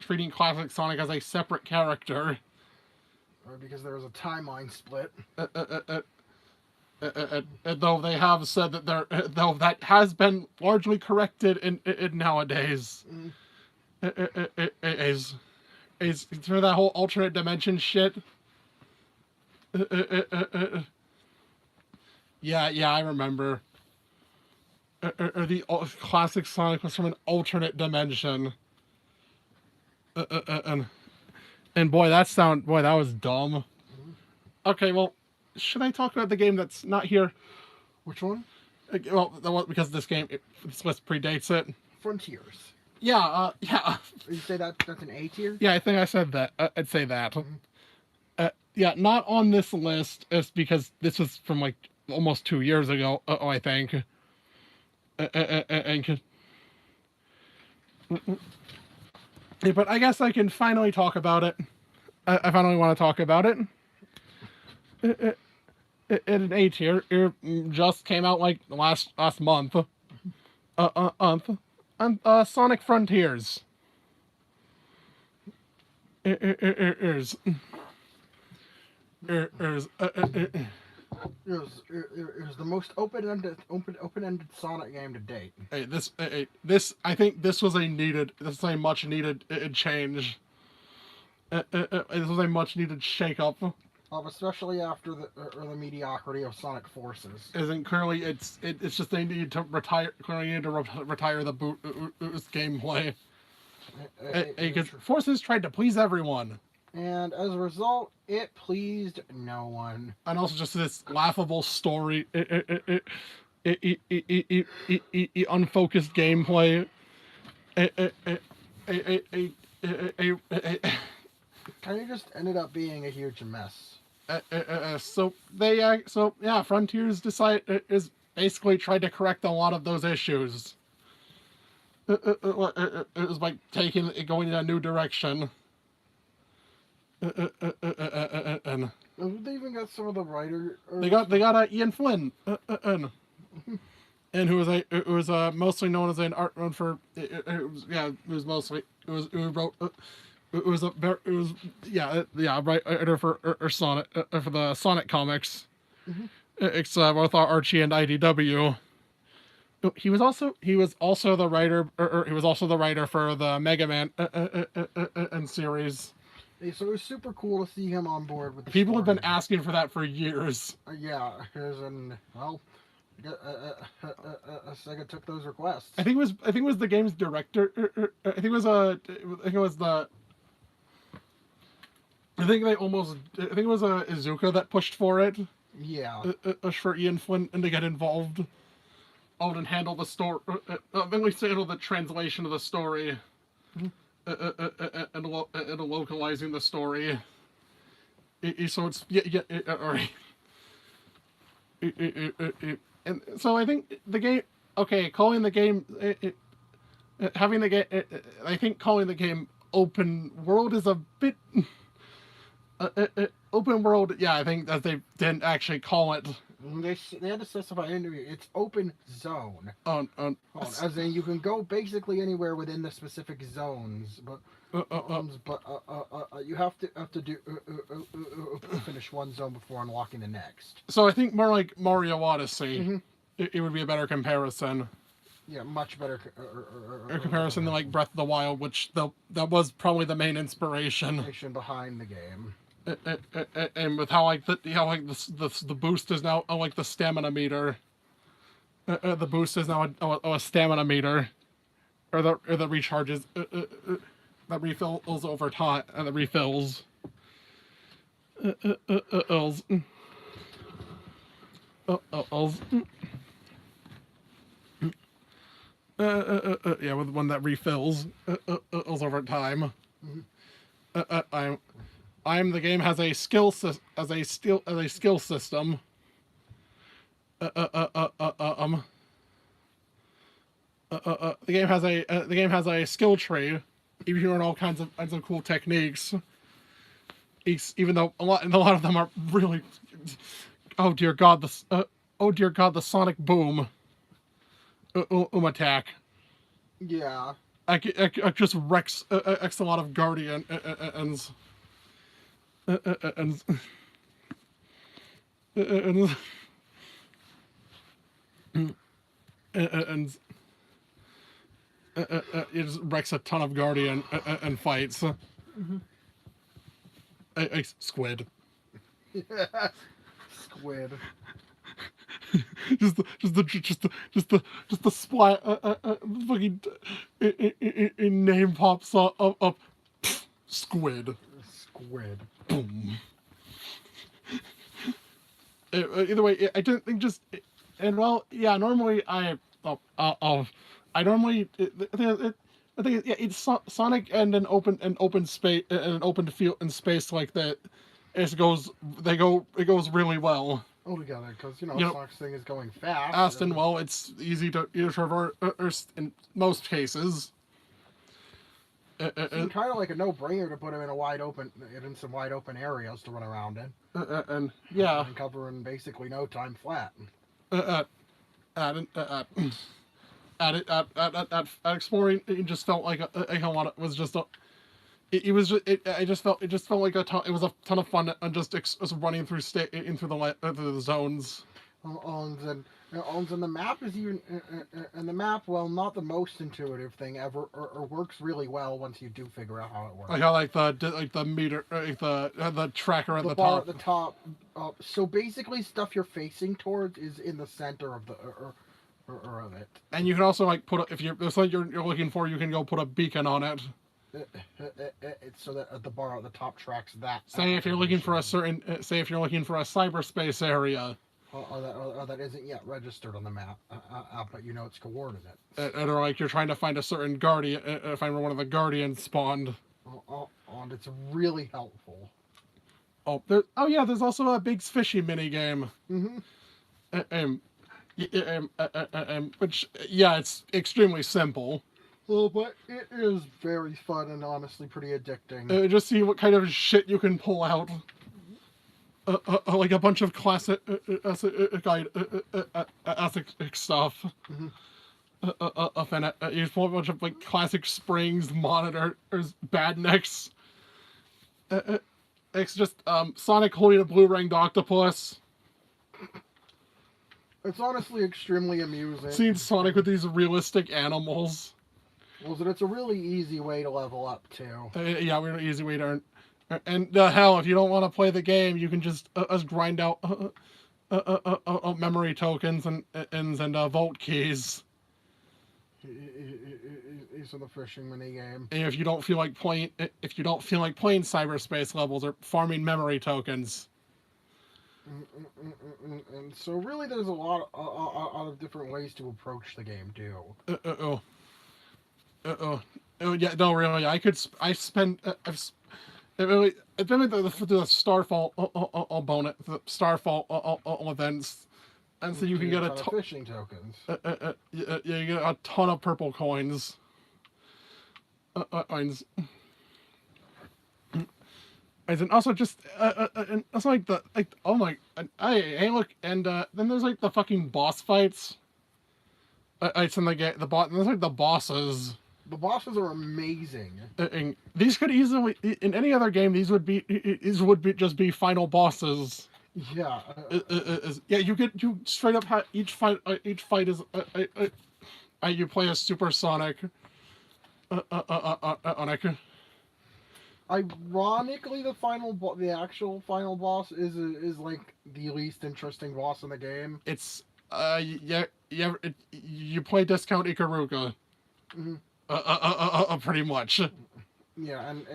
treating classic Sonic as a separate character. Or because there was a timeline split. Though they have said that though that has been largely corrected in nowadays. Is through that whole alternate dimension shit. Yeah, I remember. The classic Sonic was from an alternate dimension. And boy, that was dumb. Okay, well, should I talk about the game that's not here? Which one? Well, because this list predates it. Frontiers. Yeah. You say that's an A tier? Yeah, I think I said that. I'd say that. Yeah, not on this list. It's because this was from like almost 2 years ago. I think. But I guess I can finally talk about it. I finally want to talk about it. An A tier. It just came out like last month. Sonic Frontiers. It was the most open-ended Sonic game to date. This I think this was a much needed change. This was a much needed shake up. Especially after the mediocrity of Sonic Forces. Isn't clearly it's just they need to retire. Clearly need to retire the boost gameplay. Because Forces tried to please everyone. And as a result, it pleased no one. And also just this laughable story, unfocused gameplay, kind of just ended up being a huge mess. So Frontiers is basically tried to correct a lot of those issues. It was like going in a new direction. And they even got some of the writer. They got Ian Flynn, and who was mostly known as an art run for writer for Sonic for the Sonic comics. Mm-hmm. It's both Archie and IDW. He was also the writer for the Mega Man and series. So it was super cool to see him on board with the People story. have been asking for that for years. Yeah, Sega took those requests. I think it was the game's director. I think it was Izuka that pushed for it. Yeah. For Ian Flynn and to get involved. And handle the story. Then we handle the translation of the story. Mm-hmm. And localizing the story. So it's and so I think the game. Okay, calling the game. Having the game. I think calling the game open world is a bit. Open world. Yeah, I think that they didn't actually call it. They had to specify interview. It's open zone. As in you can go basically anywhere within the specific zones, but you have to do finish one zone before unlocking the next. So I think more like Mario Odyssey. Mm-hmm. It would be a better comparison. Yeah, much better. A comparison to like Breath of the Wild, which that was probably the main inspiration Behind the game. And with how the boost is now like the stamina meter. The boost is now a stamina meter, or the recharges that refills over time and the refills. Yeah, with one that refills over time. Mm-hmm. The game has a skill system. The game has a skill tree. Even you learn all kinds of cool techniques. Even though a lot of them are really. Oh dear God! The Sonic Boom. Attack. Yeah. I just wrecks a lot of Guardians. And it just wrecks a ton of Guardian and fights. Mm-hmm. Squid. Yeah. Squid. just the splat. Fucking name pops up. Squid. Squid. Boom. Either way, I didn't think normally I normally I think it's Sonic and an open space and an open field in space like that. It goes really well. Altogether, because Sonic's thing is going fast. Aston, well, it's easy to traverse in most cases. It's kind of like a no-brainer to put him in some wide open areas to run around in. And yeah, and cover in basically no time flat. At exploring, it just felt like a lot. It was just it was just it just felt like it was a ton of fun and just running through into the zones. And the map is even and the map, well, not the most intuitive thing ever, or works really well once you do figure out how it works. Like how the meter, the tracker at The the bar top. at the top. So basically, stuff you're facing towards is in the center of the of it. And you can also like if it's like you're looking for, you can go put a beacon on it. It's so that the bar at the top tracks that. Say if you're looking for a cyberspace area. Or that isn't yet registered on the map, but you know its coordinates. Or like you're trying to find a certain guardian, find where one of the guardians spawned. And it's really helpful. There's also a big fishy mini game. Which it's extremely simple. Well, but it is very fun and honestly pretty addicting. Just see what kind of shit you can pull out. Like a bunch of classic stuff. You pull a bunch of like classic springs, monitors, bad necks. It's just Sonic holding a blue-ringed octopus. It's honestly extremely amusing. Seeing Sonic with these realistic animals. Well, it's a really easy way to level up too. Really easy way to earn. And hell, if you don't want to play the game, you can just grind out memory tokens and vault keys. These are the fishing mini game. And if you don't feel like playing cyberspace levels or farming memory tokens. And so really, there's a lot of different ways to approach the game too. Yeah, no, really, it's been like the Starfall bonus, the Starfall events, and so you can get a ton of fishing tokens. You get a ton of purple coins. And also just and also oh my, hey look, and then there's like the fucking boss fights. It's in the game. There's like the bosses. The bosses are amazing. And these could easily, in any other game, these would just be final bosses. Yeah. You straight up each fight is you play as Super Sonic. Ironically, the actual final boss is like the least interesting boss in the game. It's you play Discount Ikaruga. Pretty much. Yeah, and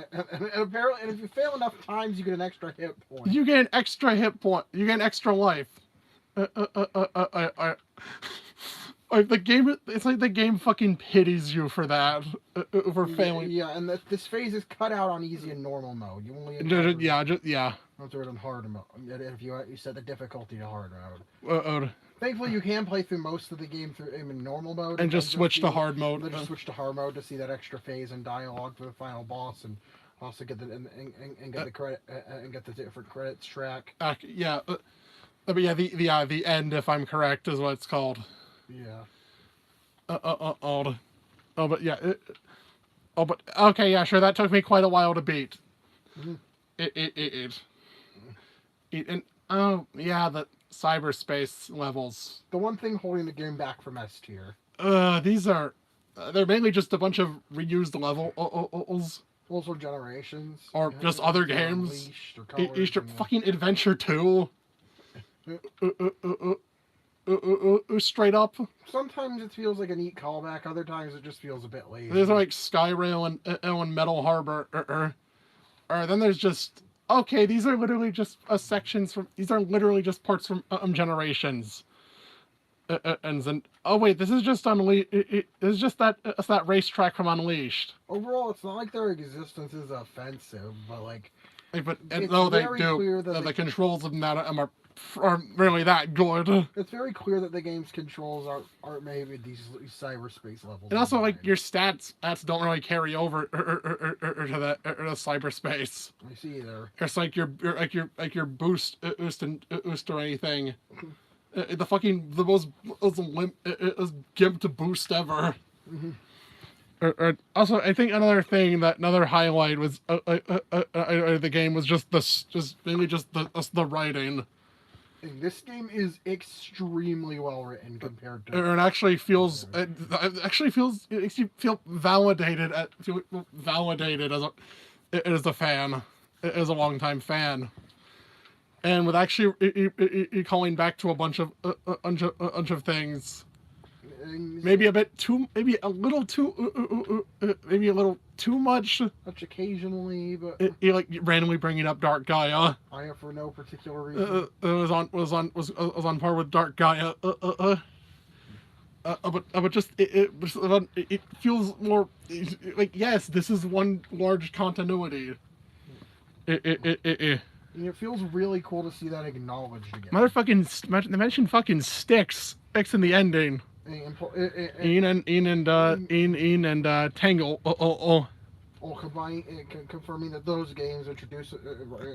apparently, and if you fail enough times, you get an extra hit point. You get an extra hit point. You get an extra life. Like the game, it's like the game fucking pities you for that, for failing. Yeah, and this phase is cut out on easy and normal mode. You only Don't do it on hard mode. If you set the difficulty to hard mode. Thankfully, you can play through most of the game in normal mode, and just switch to hard mode. Then just switch to hard mode to see that extra phase and dialogue for the final boss, and also get get the credit and get the different credits track. But the end, if I'm correct, is what it's called. Yeah. But yeah. But okay, yeah, sure. That took me quite a while to beat. Mm-hmm. The cyberspace levels. The one thing holding the game back from S tier. These are, they're mainly just a bunch of reused levels. Also generations. Or just other games. Fucking Adventure 2. Straight up. Sometimes it feels like a neat callback. Other times it just feels a bit lazy. There's like Skyrail and Metal Harbor. Or then there's just, okay, these are literally just these are literally just parts from Generations. And then, oh wait, this is just Unleashed. This is just that racetrack from Unleashed. Overall, it's not like their existence is offensive, but like. But no, they do. The controls of that are really that good. It's very clear that the game's controls aren't maybe these cyberspace levels. And also, like, your stats don't really carry over to cyberspace. I see there. It's like your boost or anything. The most gimped boost ever. Mm-hmm. Also, I think another highlight was the game was just mainly just the writing. This game is extremely well written compared to. It actually feels it makes you feel validated as a fan, as a longtime fan, and with actually calling back to a bunch of things. Maybe a little too much. Much occasionally, but Like randomly bringing up Dark Gaia. I for no particular reason. It was on par with Dark Gaia. But just it feels more like, yes, this is one large continuity. It feels really cool to see that acknowledged again. Motherfucking they mentioned fucking Styx in the ending. Ian and Tangle. Confirming that those games introduce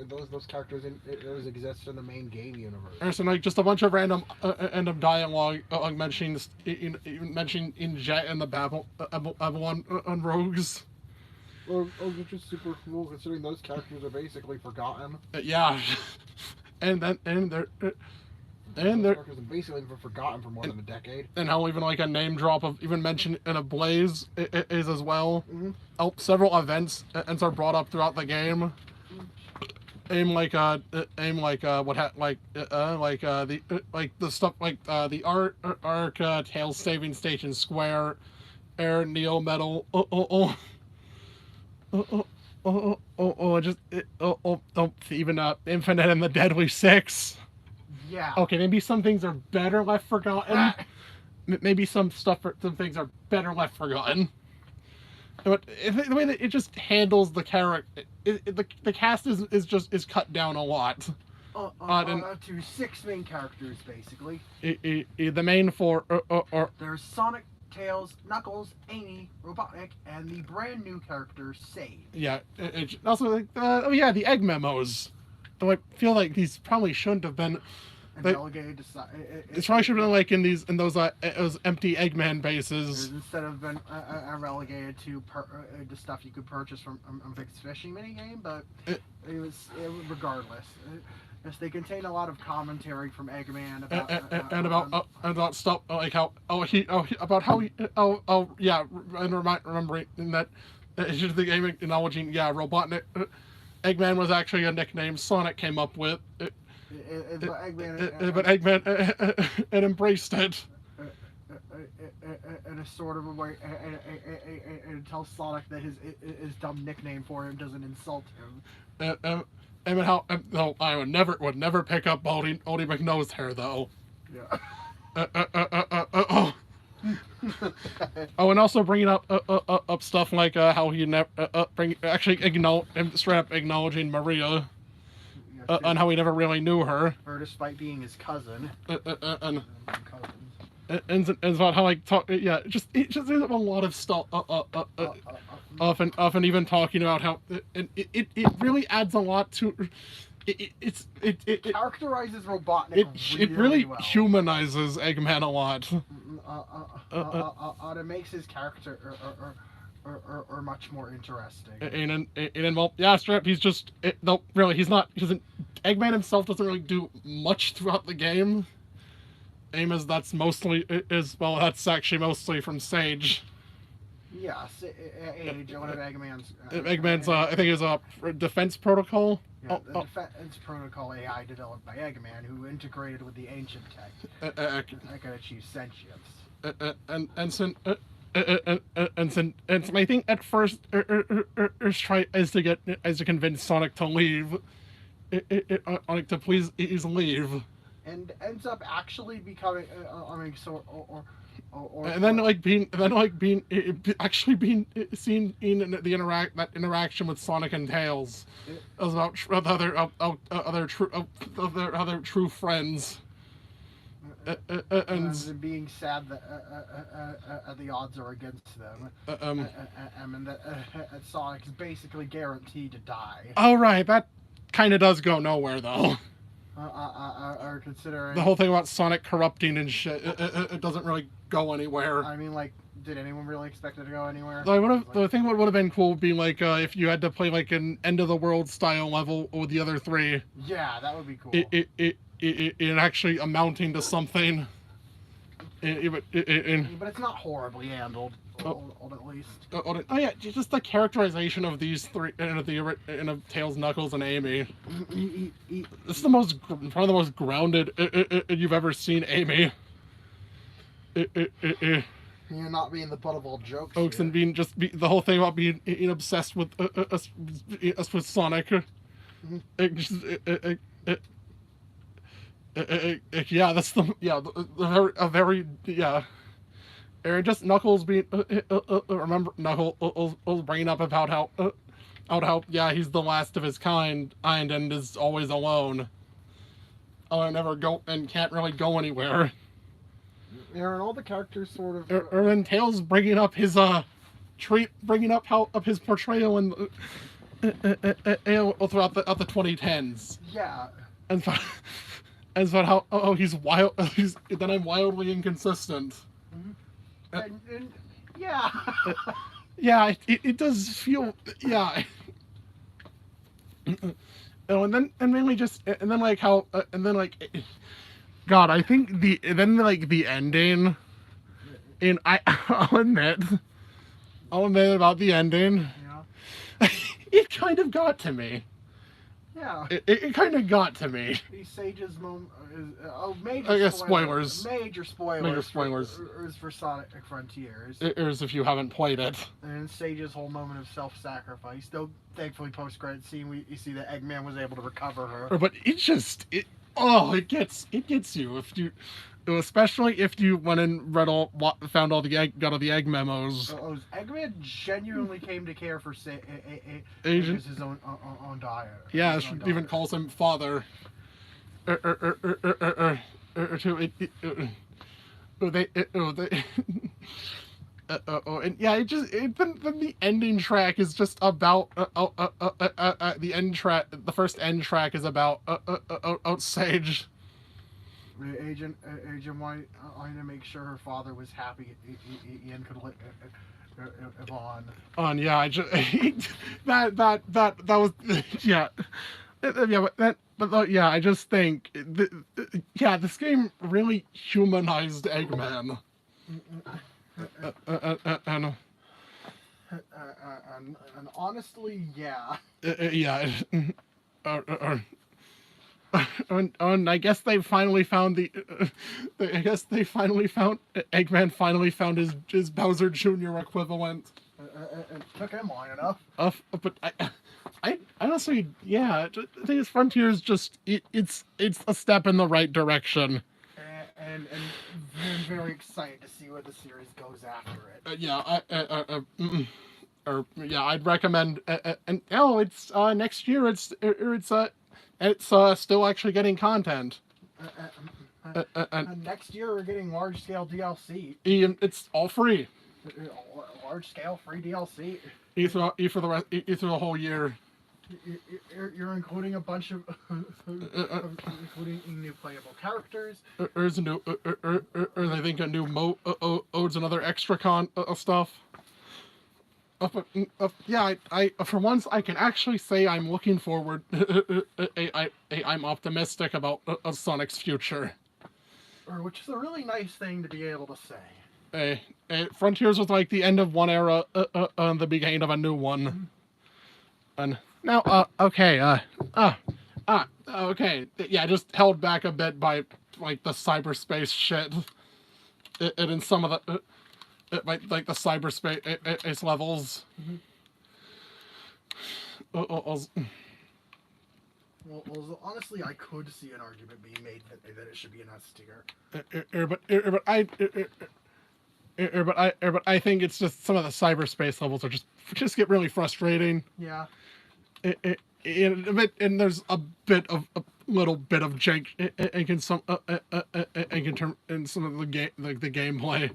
those characters those exist in the main game universe. And like just a bunch of random dialogue mentioning Jet and the Babylon Rogues. Which is super cool considering those characters are basically forgotten. Yeah, and they're basically forgotten for more than a decade. And how even like a name drop of even mention in a Blaze is as well. Mm-hmm. Oh, several events are brought up throughout the game. The stuff like the Arc Tail Saving Station Square, Air Neo Metal. Even Infinite and the Deadly Six. Yeah. Okay, maybe some things are better left forgotten. Maybe some things are better left forgotten. But the way that it just handles the character, the cast is cut down a lot. To 6 main characters basically. The main 4 there's Sonic, Tails, Knuckles, Amy, Robotnik, and the brand new character Sage. Yeah. Also like the egg memos. Though I feel like these probably shouldn't have been. Relegated to it probably should have been like in those empty Eggman bases. Instead of been relegated to stuff you could purchase from Vic's fishing minigame, but it was regardless. Yes, they contain a lot of commentary from Eggman about stuff like remembering that it's just the game acknowledging Robotnik. Eggman was actually a nickname Sonic came up with. But Eggman embraced it. In a sort of a way, and tells Sonic that his dumb nickname for him doesn't insult him. I would never pick up Oldie McNose hair though. Yeah. And also bringing up stuff like how he straight up acknowledging Maria. And how he never really knew her. Or despite being his cousin. And about how like it just there's a lot of stuff. Often even talking about how it really adds a lot to. It characterizes Robotnik. It really well. humanizes Eggman a lot. It makes his character or much more interesting. Strap. He's just he's not. He doesn't. Eggman himself doesn't really do much throughout the game. Amos, that's actually mostly from Sage. Yes, one of Eggman's. I think it's a defense protocol. Yeah, the defense protocol AI developed by Eggman, who integrated with the ancient tech that could achieve sentience. And my thing at first is to convince Sonic to leave, to please leave, and ends up actually becoming being seen in that interaction with Sonic and Tails as about other true friends. And being sad that the odds are against them, and that Sonic is basically guaranteed to die. Oh right, that kind of does go nowhere though. Considering the whole thing about Sonic corrupting and shit, it doesn't really go anywhere. I mean, like did anyone really expect it to go anywhere? I would have. The thing would have been cool would be like if you had to play like an end of the world style level with the other three. Yeah, that would be cool. It actually amounting to something. But it's not horribly handled, at least. Oh yeah, just the characterization of these three of Tails, Knuckles, and Amy. This is one of the most grounded you've ever seen Amy. You're not being the butt of all jokes. Oaks and being the whole thing about being obsessed with us with Sonic. Yeah, that's a very Or just Knuckles being remember Knuckles bringing up about how yeah, he's the last of his kind and is always alone. Oh, I never go and can't really go anywhere. Yeah, and all the characters sort of. Or then Tails bringing up his bringing up his portrayal in throughout the 2010s. Yeah. And so how he's wild. Then I'm wildly inconsistent. And yeah. Yeah, it does feel yeah. Oh, and then God, I think the ending. And I'll admit about the ending. Yeah. It kind of got to me. Yeah. It kind of got to me. Sage's moment. Major. I guess spoilers. Major spoilers. Major spoilers. Is for Sonic Frontiers. Is if you haven't played it. And Sage's whole moment of self-sacrifice. Though, thankfully, post-credit scene, you see that Eggman was able to recover her. But it gets you if you. Especially if you went and found all the egg memos. Eggman genuinely came to care for Agent his own diet. Yeah, she even calls him father. And yeah, then the ending track is just about the first end track is about Sage. Agent wanted to make sure her father was happy and could live on. Yeah, I just that was yeah. Yeah, I just think this game really humanized Eggman. And honestly, yeah. Yeah. And I guess they finally found Eggman finally found his Bowser Jr. equivalent. It took him long enough. But I honestly, yeah, I think his Frontiers it's a step in the right direction. And I'm very excited to see where the series goes after it. I'd recommend. It's next year. It's still actually getting content. Next year we're getting large scale DLC. It's all free. Large scale free DLC. For the whole year. You're including a bunch of including new playable characters. There's a new, I think a new modes and other extra stuff. Yeah, I for once I can actually say I'm looking forward. I'm optimistic about Sonic's future. Which is a really nice thing to be able to say. Frontiers was like the end of one era, the beginning of a new one. And now, okay, okay, yeah, just held back a bit by like the cyberspace shit, and in some of the. Like the cyberspace levels. Well, honestly, I could see an argument being made that it should be an S tier. But I think it's just some of the cyberspace levels are just get really frustrating. Yeah. And there's a little bit of jank in some in some of the gameplay.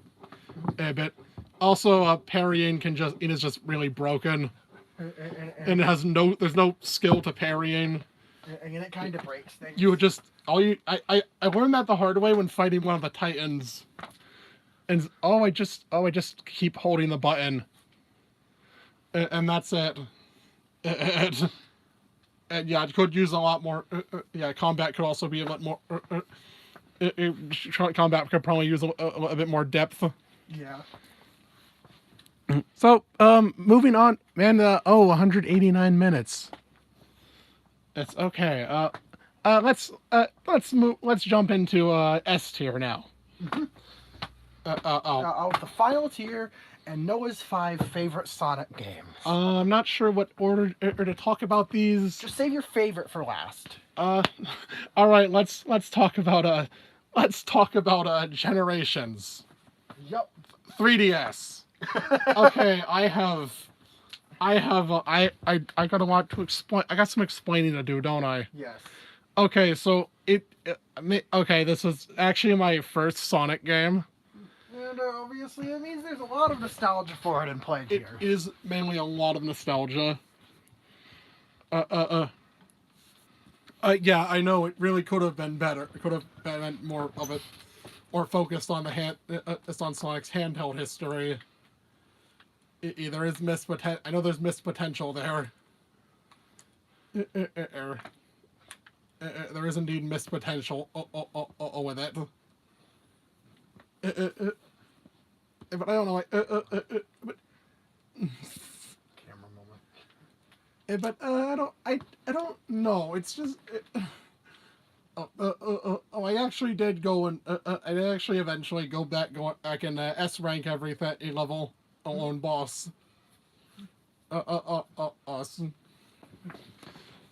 But also parrying is just really broken, and it has there's no skill to parrying. And it kind of breaks things. I learned that the hard way when fighting one of the Titans. and I just keep holding the button, and that's it. And yeah, it could use a lot more. Yeah, combat could also be a lot more. Combat could probably use a bit more depth. Yeah. So, moving on, man. 189 minutes. It's okay. Let's move. Let's jump into S tier now. The final tier and Noah's 5 favorite Sonic games. I'm not sure what order to talk about these. Just save your favorite for last. All right. Let's talk about Generations. Yup. 3DS. Okay, I got a lot to explain. I got some explaining to do, don't I? Yes. Okay, so okay, this is actually my first Sonic game. And obviously it means there's a lot of nostalgia for it in play It here. is mainly a lot of nostalgia. Yeah, I know it really could have been better. It could have been more of it, or focused on it's on Sonic's handheld history. There is missed potential. I know there's missed potential there. There is indeed missed potential with it. But I don't know. But Camera moment. But I don't know. It's just. I actually did go and I did actually eventually go back and S rank everything a level alone boss. Awesome.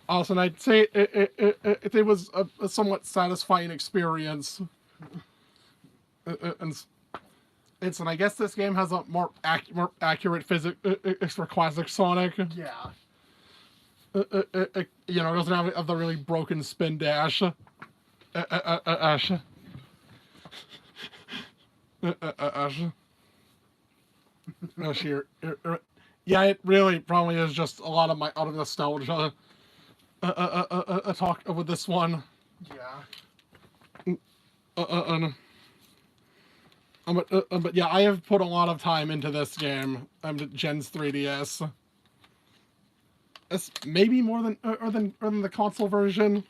Also, and I'd say it was a somewhat satisfying experience. And I guess this game has a more accurate physics for classic Sonic. Yeah. It doesn't have the really broken spin dash. Ash. No, sure. Yeah, it really probably is just a lot of my out of nostalgia. Talk with this one. Yeah. But yeah, I have put a lot of time into this game. Gen's 3DS. It's maybe more than the console version.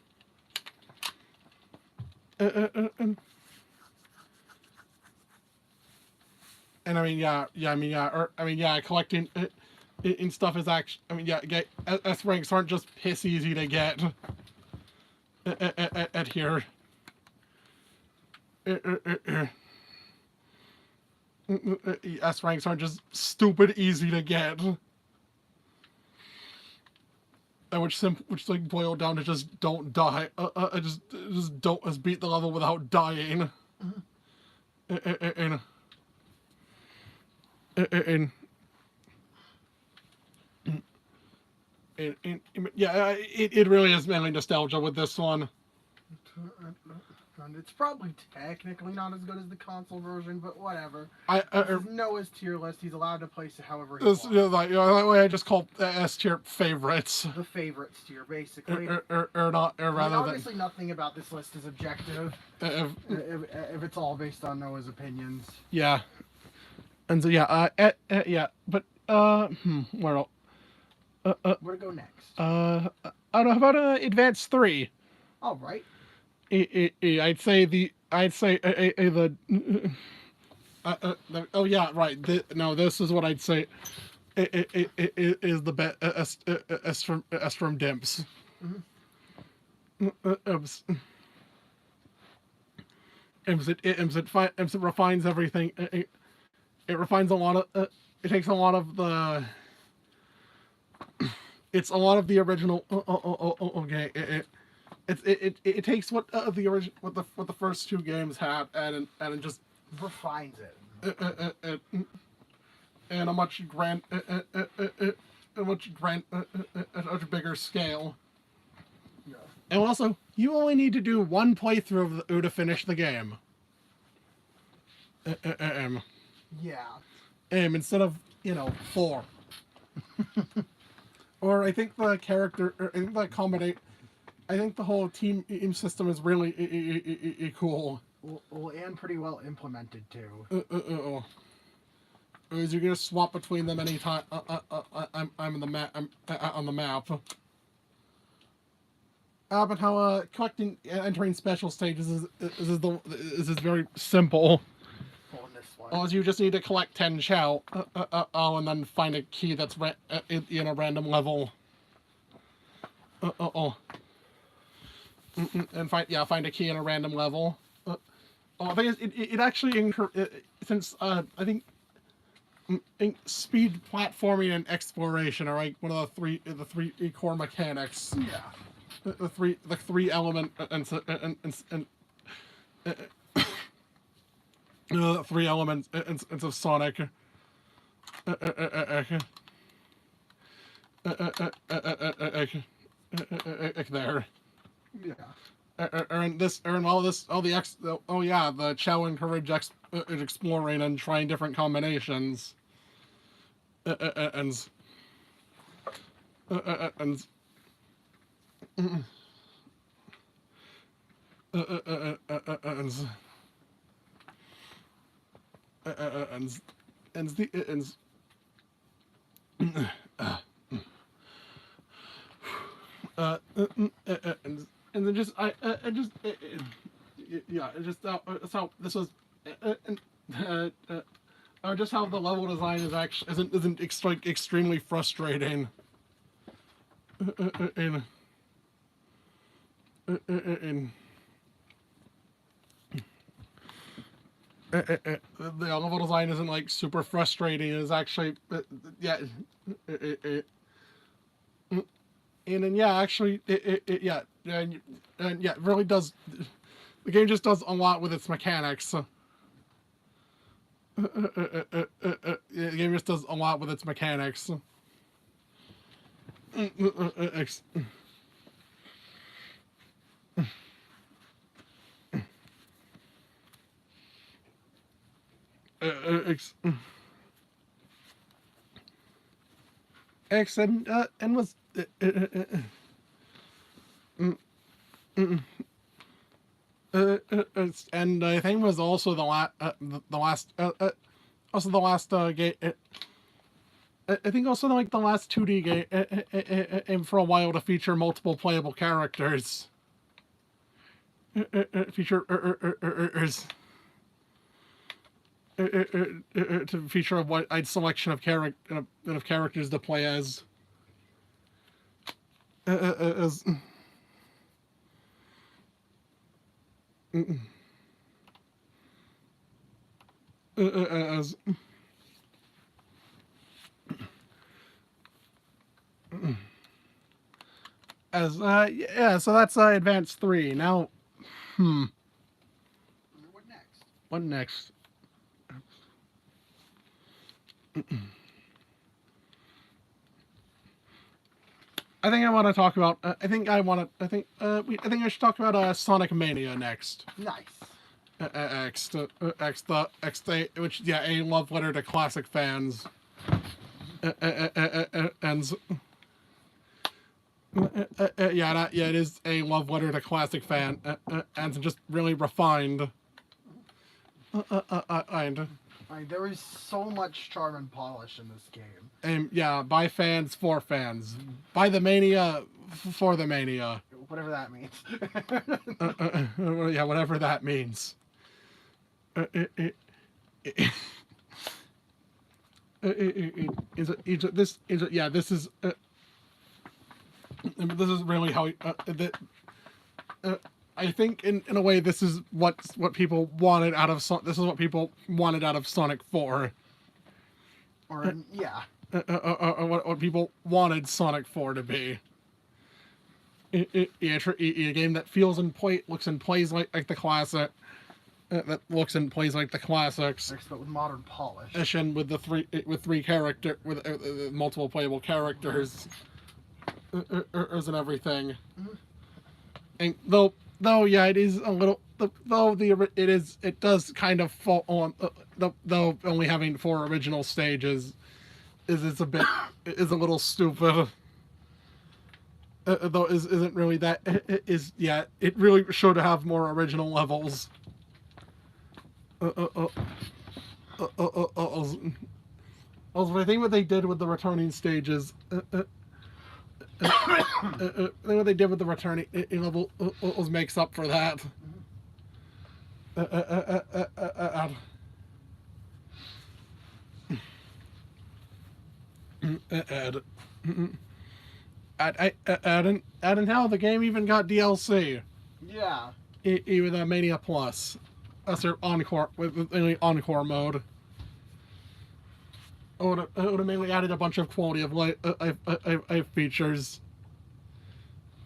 And I mean, collecting in stuff is actually. I mean, yeah, S ranks aren't just piss easy to get. At here. S ranks aren't just stupid easy to get. Which like boil down to just don't die. Just don't beat the level without dying. And yeah, it really is mainly nostalgia with this one. And it's probably technically not as good as the console version, but whatever. This is Noah's tier list. He's allowed to place it however he wants. That way I just call S tier favorites. The favorites tier, basically. Obviously nothing about this list is objective. If it's all based on Noah's opinions. Yeah. And so yeah, but where else? Where to go next? I don't know. How about Advance 3? All right. I'd say the oh yeah, right. This is what I'd say. It is the best S from Dimps. It refines everything. It refines a lot of. It takes a lot of the. It's a lot of the original. Okay. It takes what the original what the first two games had and just refines it. And a much bigger scale. Yeah. And also, you only need to do one playthrough to finish the game. Yeah. Instead of 4. Or I think the character, I think the combination. I think the whole team system is really cool. and pretty well implemented too. Is you're gonna swap between them anytime I'm on the map. I'm on the map. But how collecting entering special stages is very simple. On this one. Oh, you just need to collect 10 shell. And then find a key that's in a random level. And find a key in a random level. I think it actually since I think speed, platforming, and exploration are like one of the three core mechanics. Yeah. The three element and three elements of Sonic. There. Yeah. The Chow encourage exploring and trying different combinations. And then just so this was just how the level design is actually isn't extremely frustrating. The level design isn't like super frustrating. It's actually and then it really does. The game just does a lot with its mechanics. The game just does a lot with its mechanics. And was and I think was also the last game. I think also like the last 2D game for a while to feature multiple playable characters. To feature a wide selection of characters to play as. As so that's Advance 3. Now, What next? What next? I think I want to talk about. I think I should talk about Sonic Mania next. Nice. Which a love letter to classic fans. And it is a love letter to classic fan, and just really refined. There is so much charm and polish in this game. By fans for fans, by the mania for the mania. Whatever that means. Whatever that means. This is really how I think in a way this is what people wanted out of Sonic 4. Or yeah. What people wanted Sonic 4 to be. A game that feels and looks and plays like the classic. That looks and plays like the classics. But with modern polish. With multiple playable characters. And everything. Mm-hmm. And though it is a little it does kind of fall on though only having 4 original stages is a little stupid. Though isn't really that it really should have more original levels. Also, I think what they did with the returning stages, what they did with the returning level makes up for that. And hell, the game even got DLC. Yeah. Even Mania Plus, sort of encore with encore mode. It would have mainly added a bunch of quality of life features.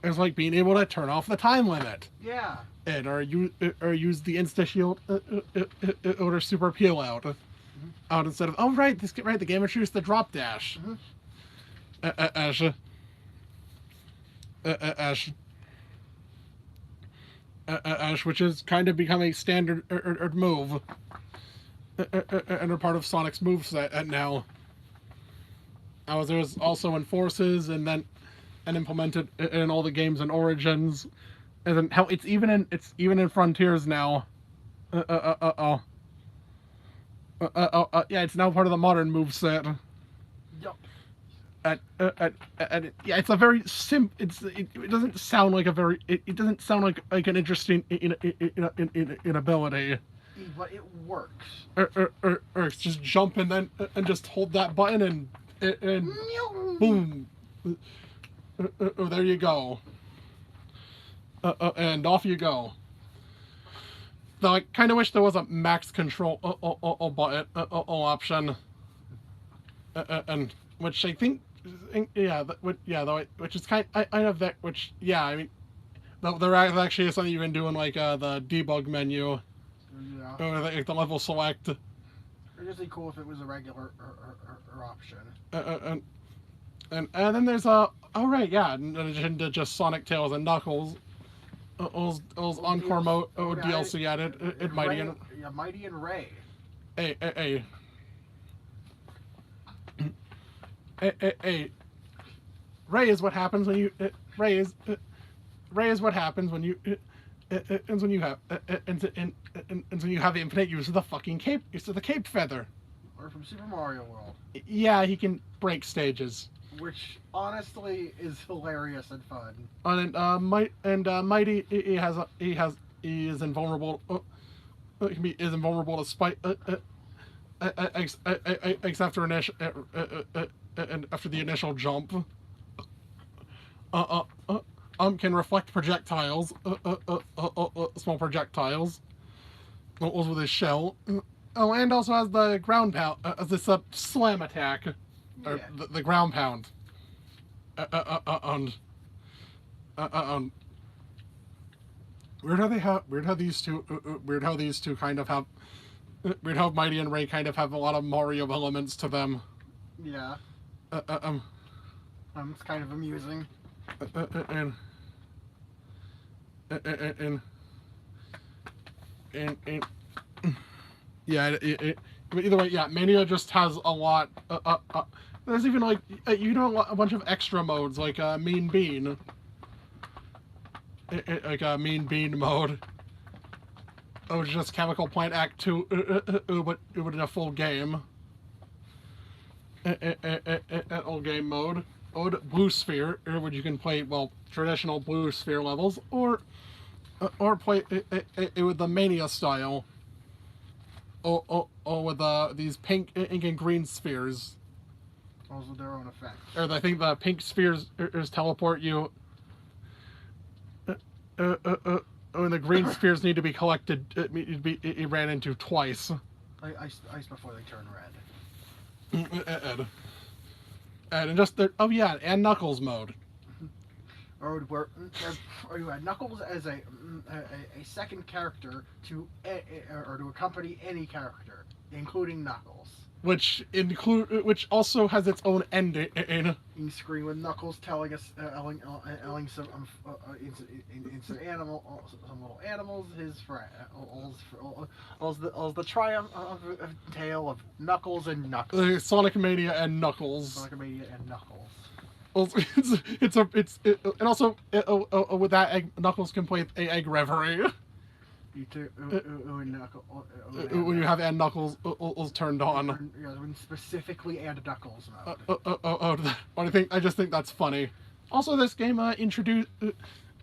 It's like being able to turn off the time limit. Yeah. And or use the insta shield or super peel out instead of the game introduced the drop dash. Ash, which is kind of becoming a standard move and a part of Sonic's moveset now. There's also in Forces and implemented in all the games and Origins, and then how it's even in Frontiers now. Yeah, it's now part of the modern moveset. Yup. And yeah, it's a very it doesn't sound like a very it doesn't sound like an interesting ability. But it works. Or it's just jump and then just hold that button and boom. There you go. And off you go. Though I kind of wish there was a max control button option, and which I think, which is kind of that. Which I mean, there actually is something you can do in like the debug menu, or like the level select. It'd just be cool if it was a regular option. And then there's in addition to just Sonic, Tails, and Knuckles, Encore mode DLC added, Mighty and Mighty and Ray. Hey. Ray is what happens when you Ray is what happens when you and when you have and when you have infinite use of the fucking cape, use of the cape feather. Or from Super Mario World. Yeah, he can break stages. Which honestly is hilarious and fun. Mighty he is invulnerable. He is invulnerable to spike. Except after the initial jump. Can reflect projectiles. Small projectiles. With his shell. Oh, and also has the ground pound. This slam attack. Or the ground pound. Weird how these two kind of have. Weird how Mighty and Ray kind of have a lot of Mario elements to them. Yeah. It's kind of amusing. Yeah. But either way, yeah, Mania just has a lot. There's even like a bunch of extra modes like Mean Bean. Like a Mean Bean mode. Oh, it's just Chemical Plant Act 2, but in a full game. Full game mode. Blue Sphere, which you can play, traditional Blue Sphere levels, or play it with the Mania style. Or with these pink, ink, and green spheres. Also their own effect. Or I think the pink spheres teleport you. And the green spheres need to be collected. It ran into twice. Ice before they turn red. And just and Knuckles mode. Or you had Knuckles as a second character to accompany any character, including Knuckles. Which also has its own ending. You screen with Knuckles telling us, telling some some little animals, his friend, the triumph tale of Knuckles and Knuckles. Sonic Mania and Knuckles. Sonic Mania and Knuckles. And also with that Knuckles can play Egg Reverie. when you have and Knuckles turned on. Yeah, when specifically and Knuckles mode. I just think that's funny. Also, this game introduced,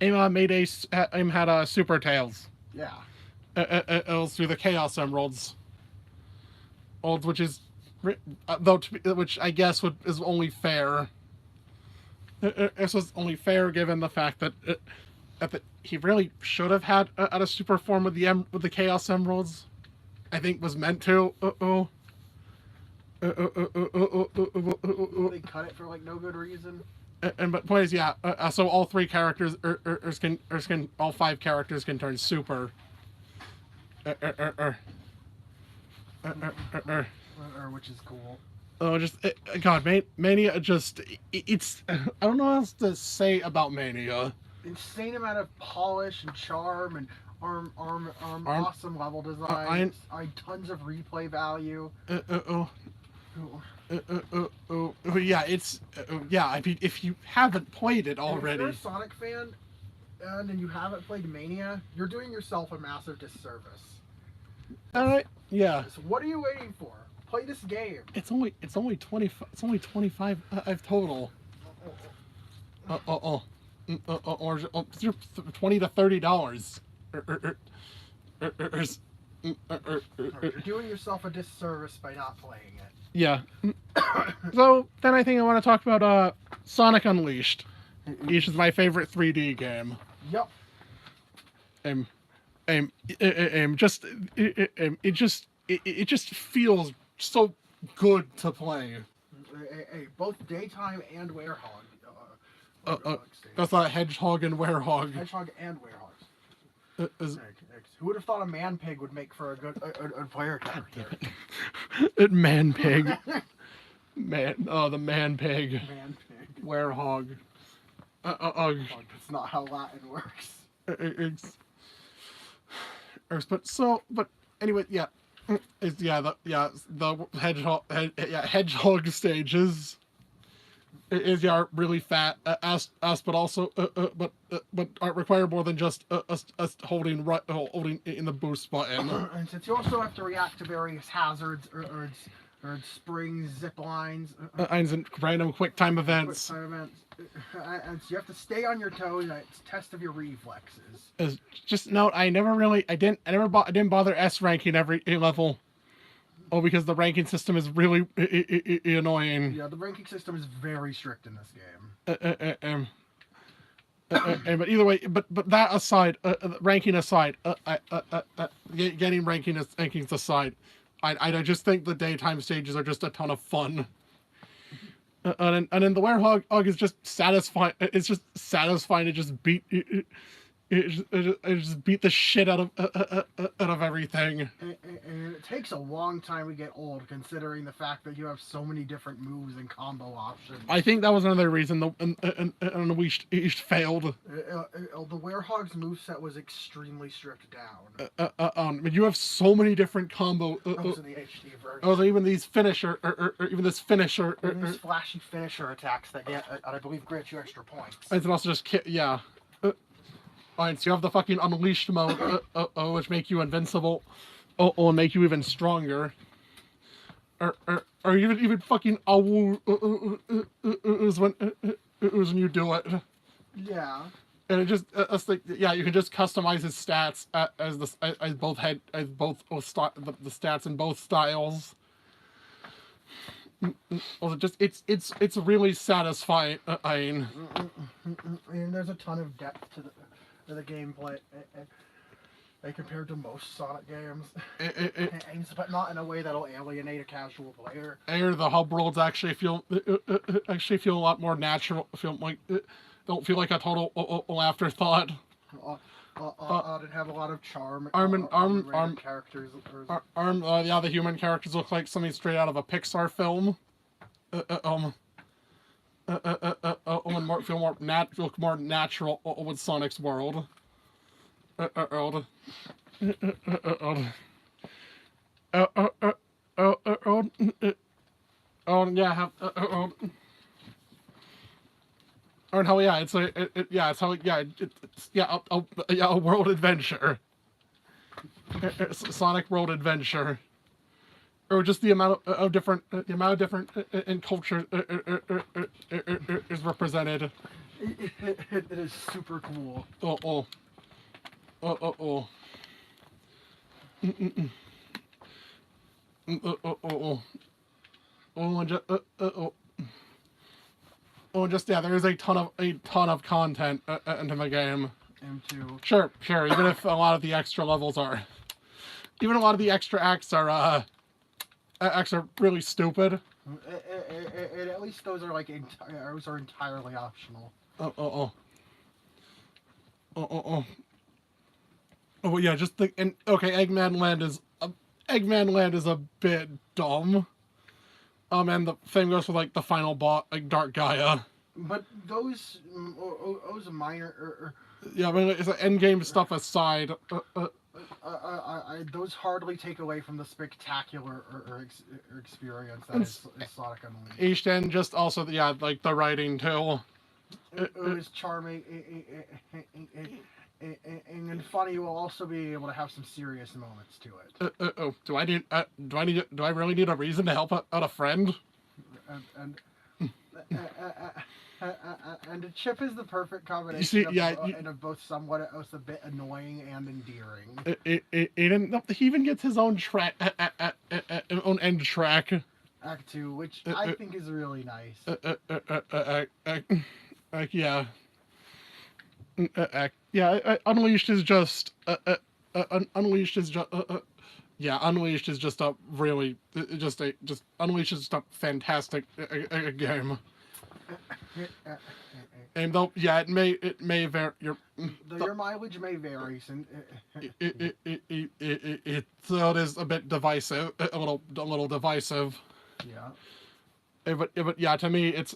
had a Super Tails. Yeah. It was through the Chaos Emeralds, which is, which I guess is only fair. This was only fair given the fact that he really should have had a super form with the Chaos Emeralds. I think was meant to. They cut it for like no good reason. But point is, yeah. So all three characters, all five characters can turn super. Which is cool. Oh, God, Mania it's I don't know what else to say about Mania. Insane amount of polish and charm and awesome level design. Tons of replay value. Yeah, I mean, if you haven't played it already, if you're a Sonic fan and you haven't played Mania, you're doing yourself a massive disservice. All right, yeah. So what are you waiting for? Play this game. It's only 25. It's only 25 total. Or $20 to $30. You're doing yourself a disservice by not playing it. Yeah. So then I think I want to talk about Sonic Unleashed, which is my favorite 3D game. Yep. It just feels so good to play. Both daytime and werehog. That's not hedgehog and werehog. Hedgehog and werehog. Who would have thought a man pig would make for a good player character? Man pig. The man pig. Man pig. Werehog. That's not how Latin works. But anyway, yeah. The hedgehog stages is really fat, but also but require more than just us holding in the boost button. And since you also have to react to various hazards or springs, zip lines, and random quick time events. And so you have to stay on your toes. It's a test of your reflexes. Just note, I didn't bother S ranking every level. Oh, because the ranking system is really annoying. Yeah, the ranking system is very strict in this game. But either way, but that aside, ranking aside, getting rankings aside, I just think the daytime stages are just a ton of fun. And then the werehog is just satisfying. It's just satisfying to just beat. It just beat the shit out of everything. And it takes a long time to get old, considering the fact that you have so many different moves and combo options. I think that was another reason the Unleashed failed. The werehog's moveset was extremely stripped down. But you have so many different combo. In the HD version. Oh, even these finisher, or even this finisher, these flashy finisher attacks that get, I believe, grant you extra points. And also just yeah. Alright, so you have the fucking Unleashed mode, which make you invincible, and make you even stronger. Or even fucking is when you do it. Yeah. And it just you can just customize his stats as both the stats in both styles. Also, it's really satisfying. And there's a ton of depth to the gameplay, compared to most Sonic games, but not in a way that'll alienate a casual player. And the hub worlds actually feel a lot more natural. Don't feel like a total afterthought. And have a lot of charm. Characters. The human characters look like something straight out of a Pixar film. And look more natural with Sonic's world. Or how it's a world adventure. Sonic World Adventure, or just the amount of different and culture is represented. It is super cool. Oh. Just yeah, there is a ton of content into the game. M2. Sure. Even if a lot of the extra levels are, even a lot of the extra acts are really stupid. And at least those are like those are entirely optional. Oh yeah, just the and okay, Eggman Land is a bit dumb. And the same goes for like the final boss, like Dark Gaia. But those minor. Yeah, I mean, it's end game stuff aside. Those hardly take away from the spectacular experience that is Sonic Unleashed. And just also, yeah, like the writing too. It was charming and funny. Will also be able to have some serious moments to it. Do I really need a reason to help out a friend? And Chip is the perfect combination of both somewhat a bit annoying and endearing. He even gets his own track, own end track. Act 2, which I think is really nice. Yeah. Unleashed is just Unleashed is just Unleashed is just a really Unleashed is just a fantastic game. And though it may vary. Your mileage may vary. So it is a bit divisive, a little divisive. Yeah. But yeah, to me it's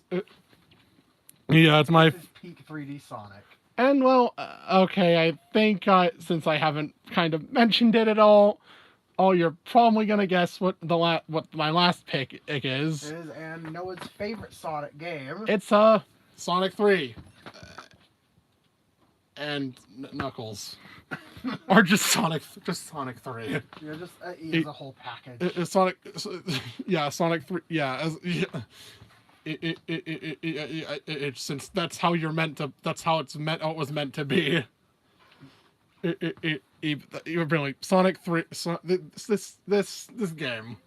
it's my peak 3D Sonic. And well, okay, I think since I haven't kind of mentioned it at all, you're probably gonna guess what my last pick is. And Noah's favorite Sonic game. It's Sonic 3. And Knuckles. Or just Sonic 3. Yeah, just as a whole package. Sonic 3. Yeah, it's since that's how you're meant to. That's how it was meant to be. Really, Sonic 3. This game.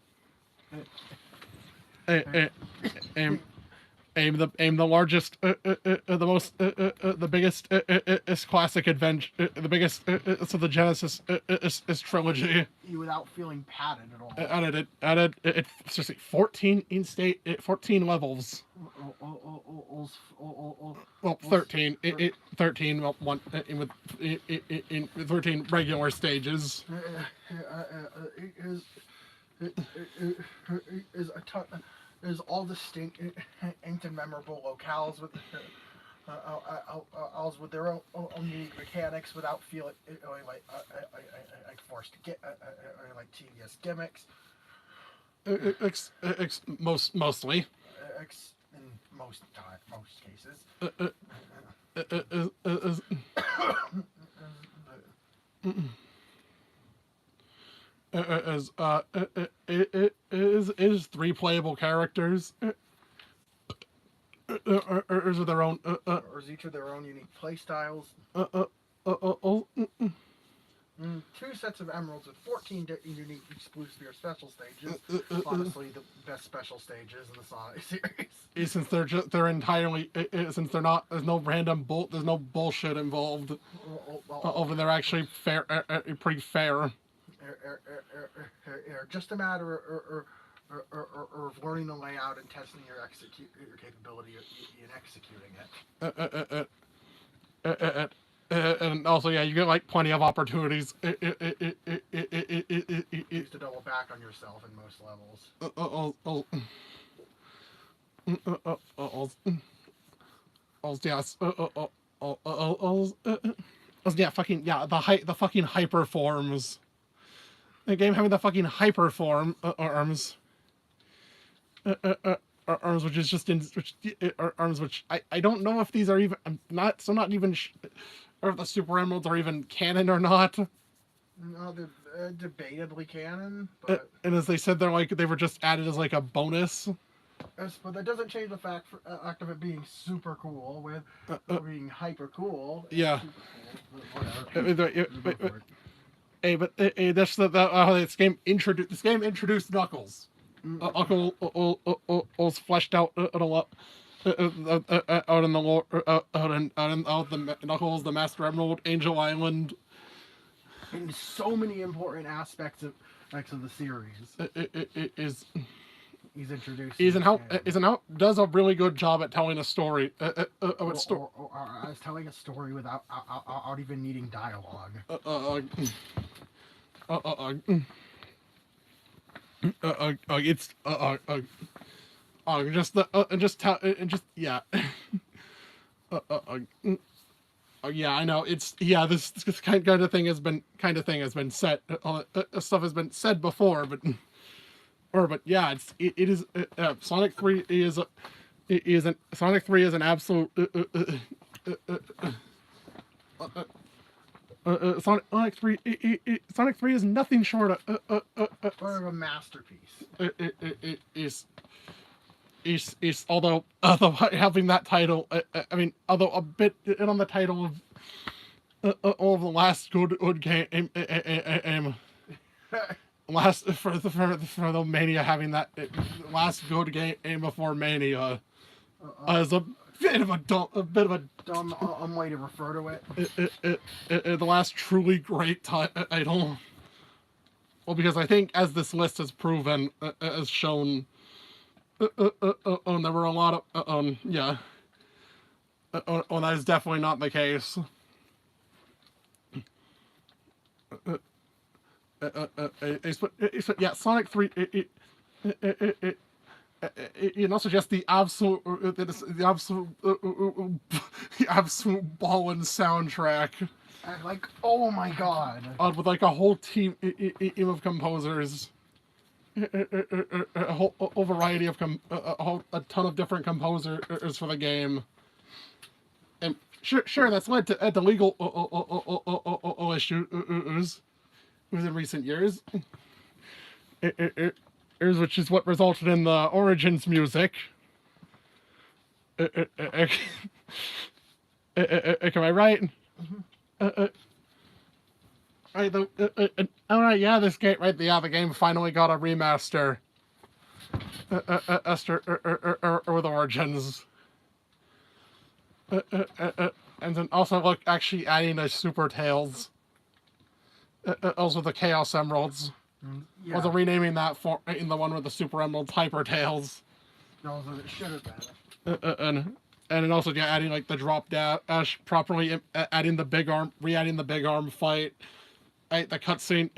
Aim the largest, the most, the biggest is classic adventure, the biggest so the Genesis is trilogy. Without feeling padded at all. Added it seriously 14 in-state 14 levels. Well, 13. 13. Well, one in 13 regular stages. Is a ton. There's all distinct and memorable locales with their own unique mechanics without feeling like forced to get like tedious gimmicks. Mostly. In most cases. Is 3 playable characters. Or is their own. Or is each of their own unique play styles. 2 sets of emeralds with 14 unique exclusive or special stages. Honestly, the best special stages in the Sonic series. Since they're entirely since they're not there's no bullshit involved. They're actually fair, pretty fair. Just a matter of learning the layout and testing your capability in executing it. And also, yeah, you get like plenty of opportunities. To double back on yourself in most levels. The fucking hyper forms. The game having the fucking hyper form arms. Arms, which is just arms, which I don't know if these are even. I'm not even. Or if the Super Emeralds are even canon or not. No, they're debatably canon, but And as they said, they were just added as like a bonus. but that doesn't change the fact of it being super cool with being hyper cool. Yeah. Super cool. Whatever. Hey, but that's this game introduced Knuckles. Knuckles fleshed out a lot. Out in the lore, out the Knuckles, the Master Emerald, Angel Island. In so many important aspects of the series, It is. he's introduced. Does a really good job at telling a story. Or as telling a story without even needing dialogue. It's yeah. Yeah, I know. It's This kind of thing has been said. Stuff has been said before, but yeah, it is. Sonic 3 Sonic 3 is an absolute. Sonic 3 is nothing short of a masterpiece. It is although having that title, although a bit on the title of the last good game, for the Mania, having that last good game before Mania is a bit of a dumb way to refer to it. The last truly great title. Well, because I think, as this list has proven, has shown. There were a lot of that is definitely not the case. Yeah, Sonic 3. It also just the absolute ballin' soundtrack. Like, oh my god! With like a whole team of composers. A whole variety of a ton of different composers for the game, and sure that's led to legal issues in recent years, which is what resulted in the Origins music. Am I right? Mm-hmm. Alright, yeah, this game, right? Yeah, the game finally got a remaster. With Origins. And then also, actually adding the Super Tails. Also the Chaos Emeralds. Yeah. Also renaming that in the one with the Super Emeralds, Hyper Tails. No, so it should have been. And then also, adding the drop dash, properly adding the big arm, re-adding the big arm fight. The cutscene,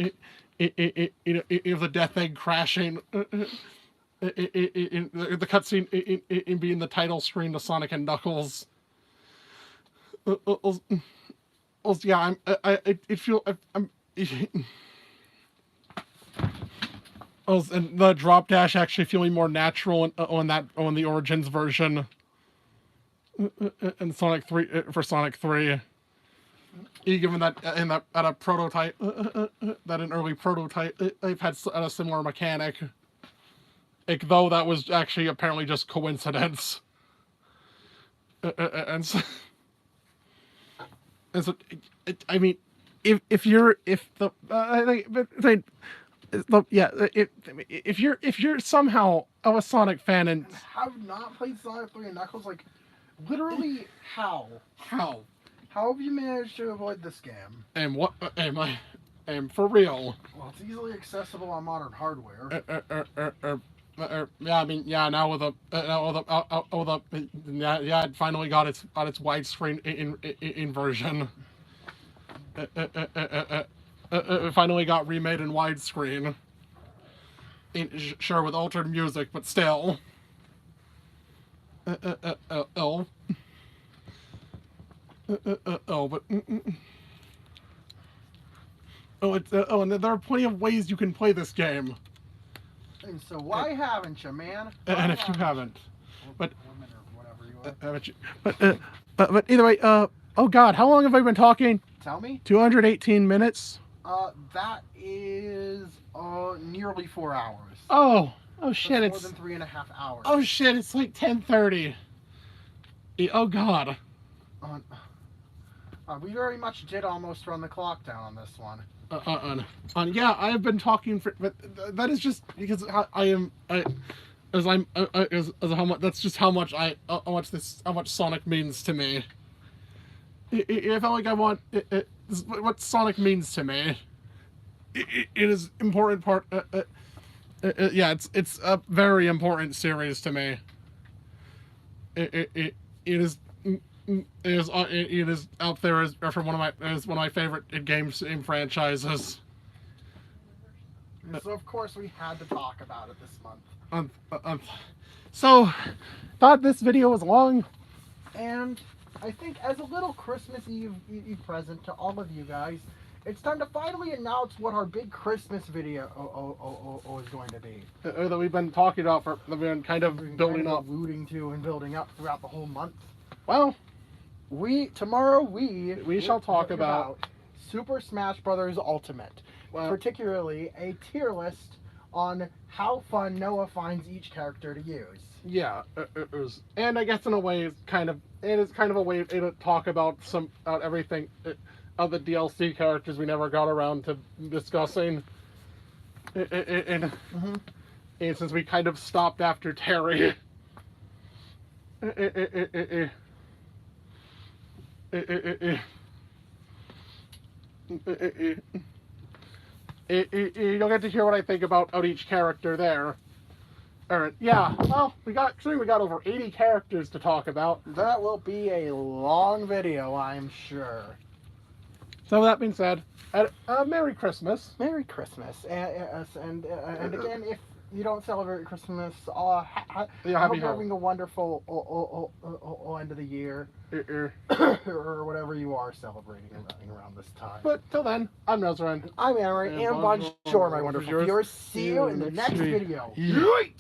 of the Death Egg crashing, the cutscene in being the title screen to Sonic and Knuckles. Yeah, and the drop dash actually feeling more natural on the Origins version, and Sonic 3 for Sonic 3. Given that at a prototype, that an early prototype, they've had a similar mechanic, though that was actually apparently just coincidence. And so, if you're somehow a Sonic fan and have not played Sonic 3 and Knuckles, literally how? How have you managed to avoid this game? And what am I? For real? Well, it's easily accessible on modern hardware. Now with it finally got its widescreen in version. It finally got remade in widescreen. Sure, with altered music, but still. And there are plenty of ways you can play this game. And so why haven't you, man? And if you haven't, but whatever but either way, oh God, how long have I been talking? Tell me. 218 minutes. That is nearly 4 hours. Oh That's shit! more than 3.5 hours. Oh shit! It's like 10:30. Oh god. We very much did almost run the clock down on this one. Yeah, I have been talking for, but that is just because I am, as I'm, as how much. That's just how much how much Sonic means to me. I felt like I want this is what Sonic means to me. It is important part. Yeah, it's a very important series to me. It is. It is out there as one of my favorite game franchises. So of course we had to talk about it this month. So thought this video was long, and I think as a little Christmas Eve present to all of you guys, it's time to finally announce what our big Christmas video is going to be. That we've been talking about that we've been kind of building up, alluding to, and building up throughout the whole month. Well, tomorrow we shall talk about Super Smash Bros. Ultimate, particularly a tier list on how fun Noah finds each character to use. Yeah, and I guess in a way it is kind of a way to talk about everything of the DLC characters we never got around to discussing. And since we kind of stopped after Terry. You'll get to hear what I think about each character there. Yeah, well, we got over 80 characters to talk about. That will be a long video, I'm sure. So with that being said, Merry Christmas. Merry Christmas, and again, if you don't celebrate Christmas, I hope you're having a wonderful end of the year, or whatever you are celebrating around this time. But till then, I'm Nezran. I'm Amory, and bonjour, my wonderful viewers. See you in the next video. Yeet!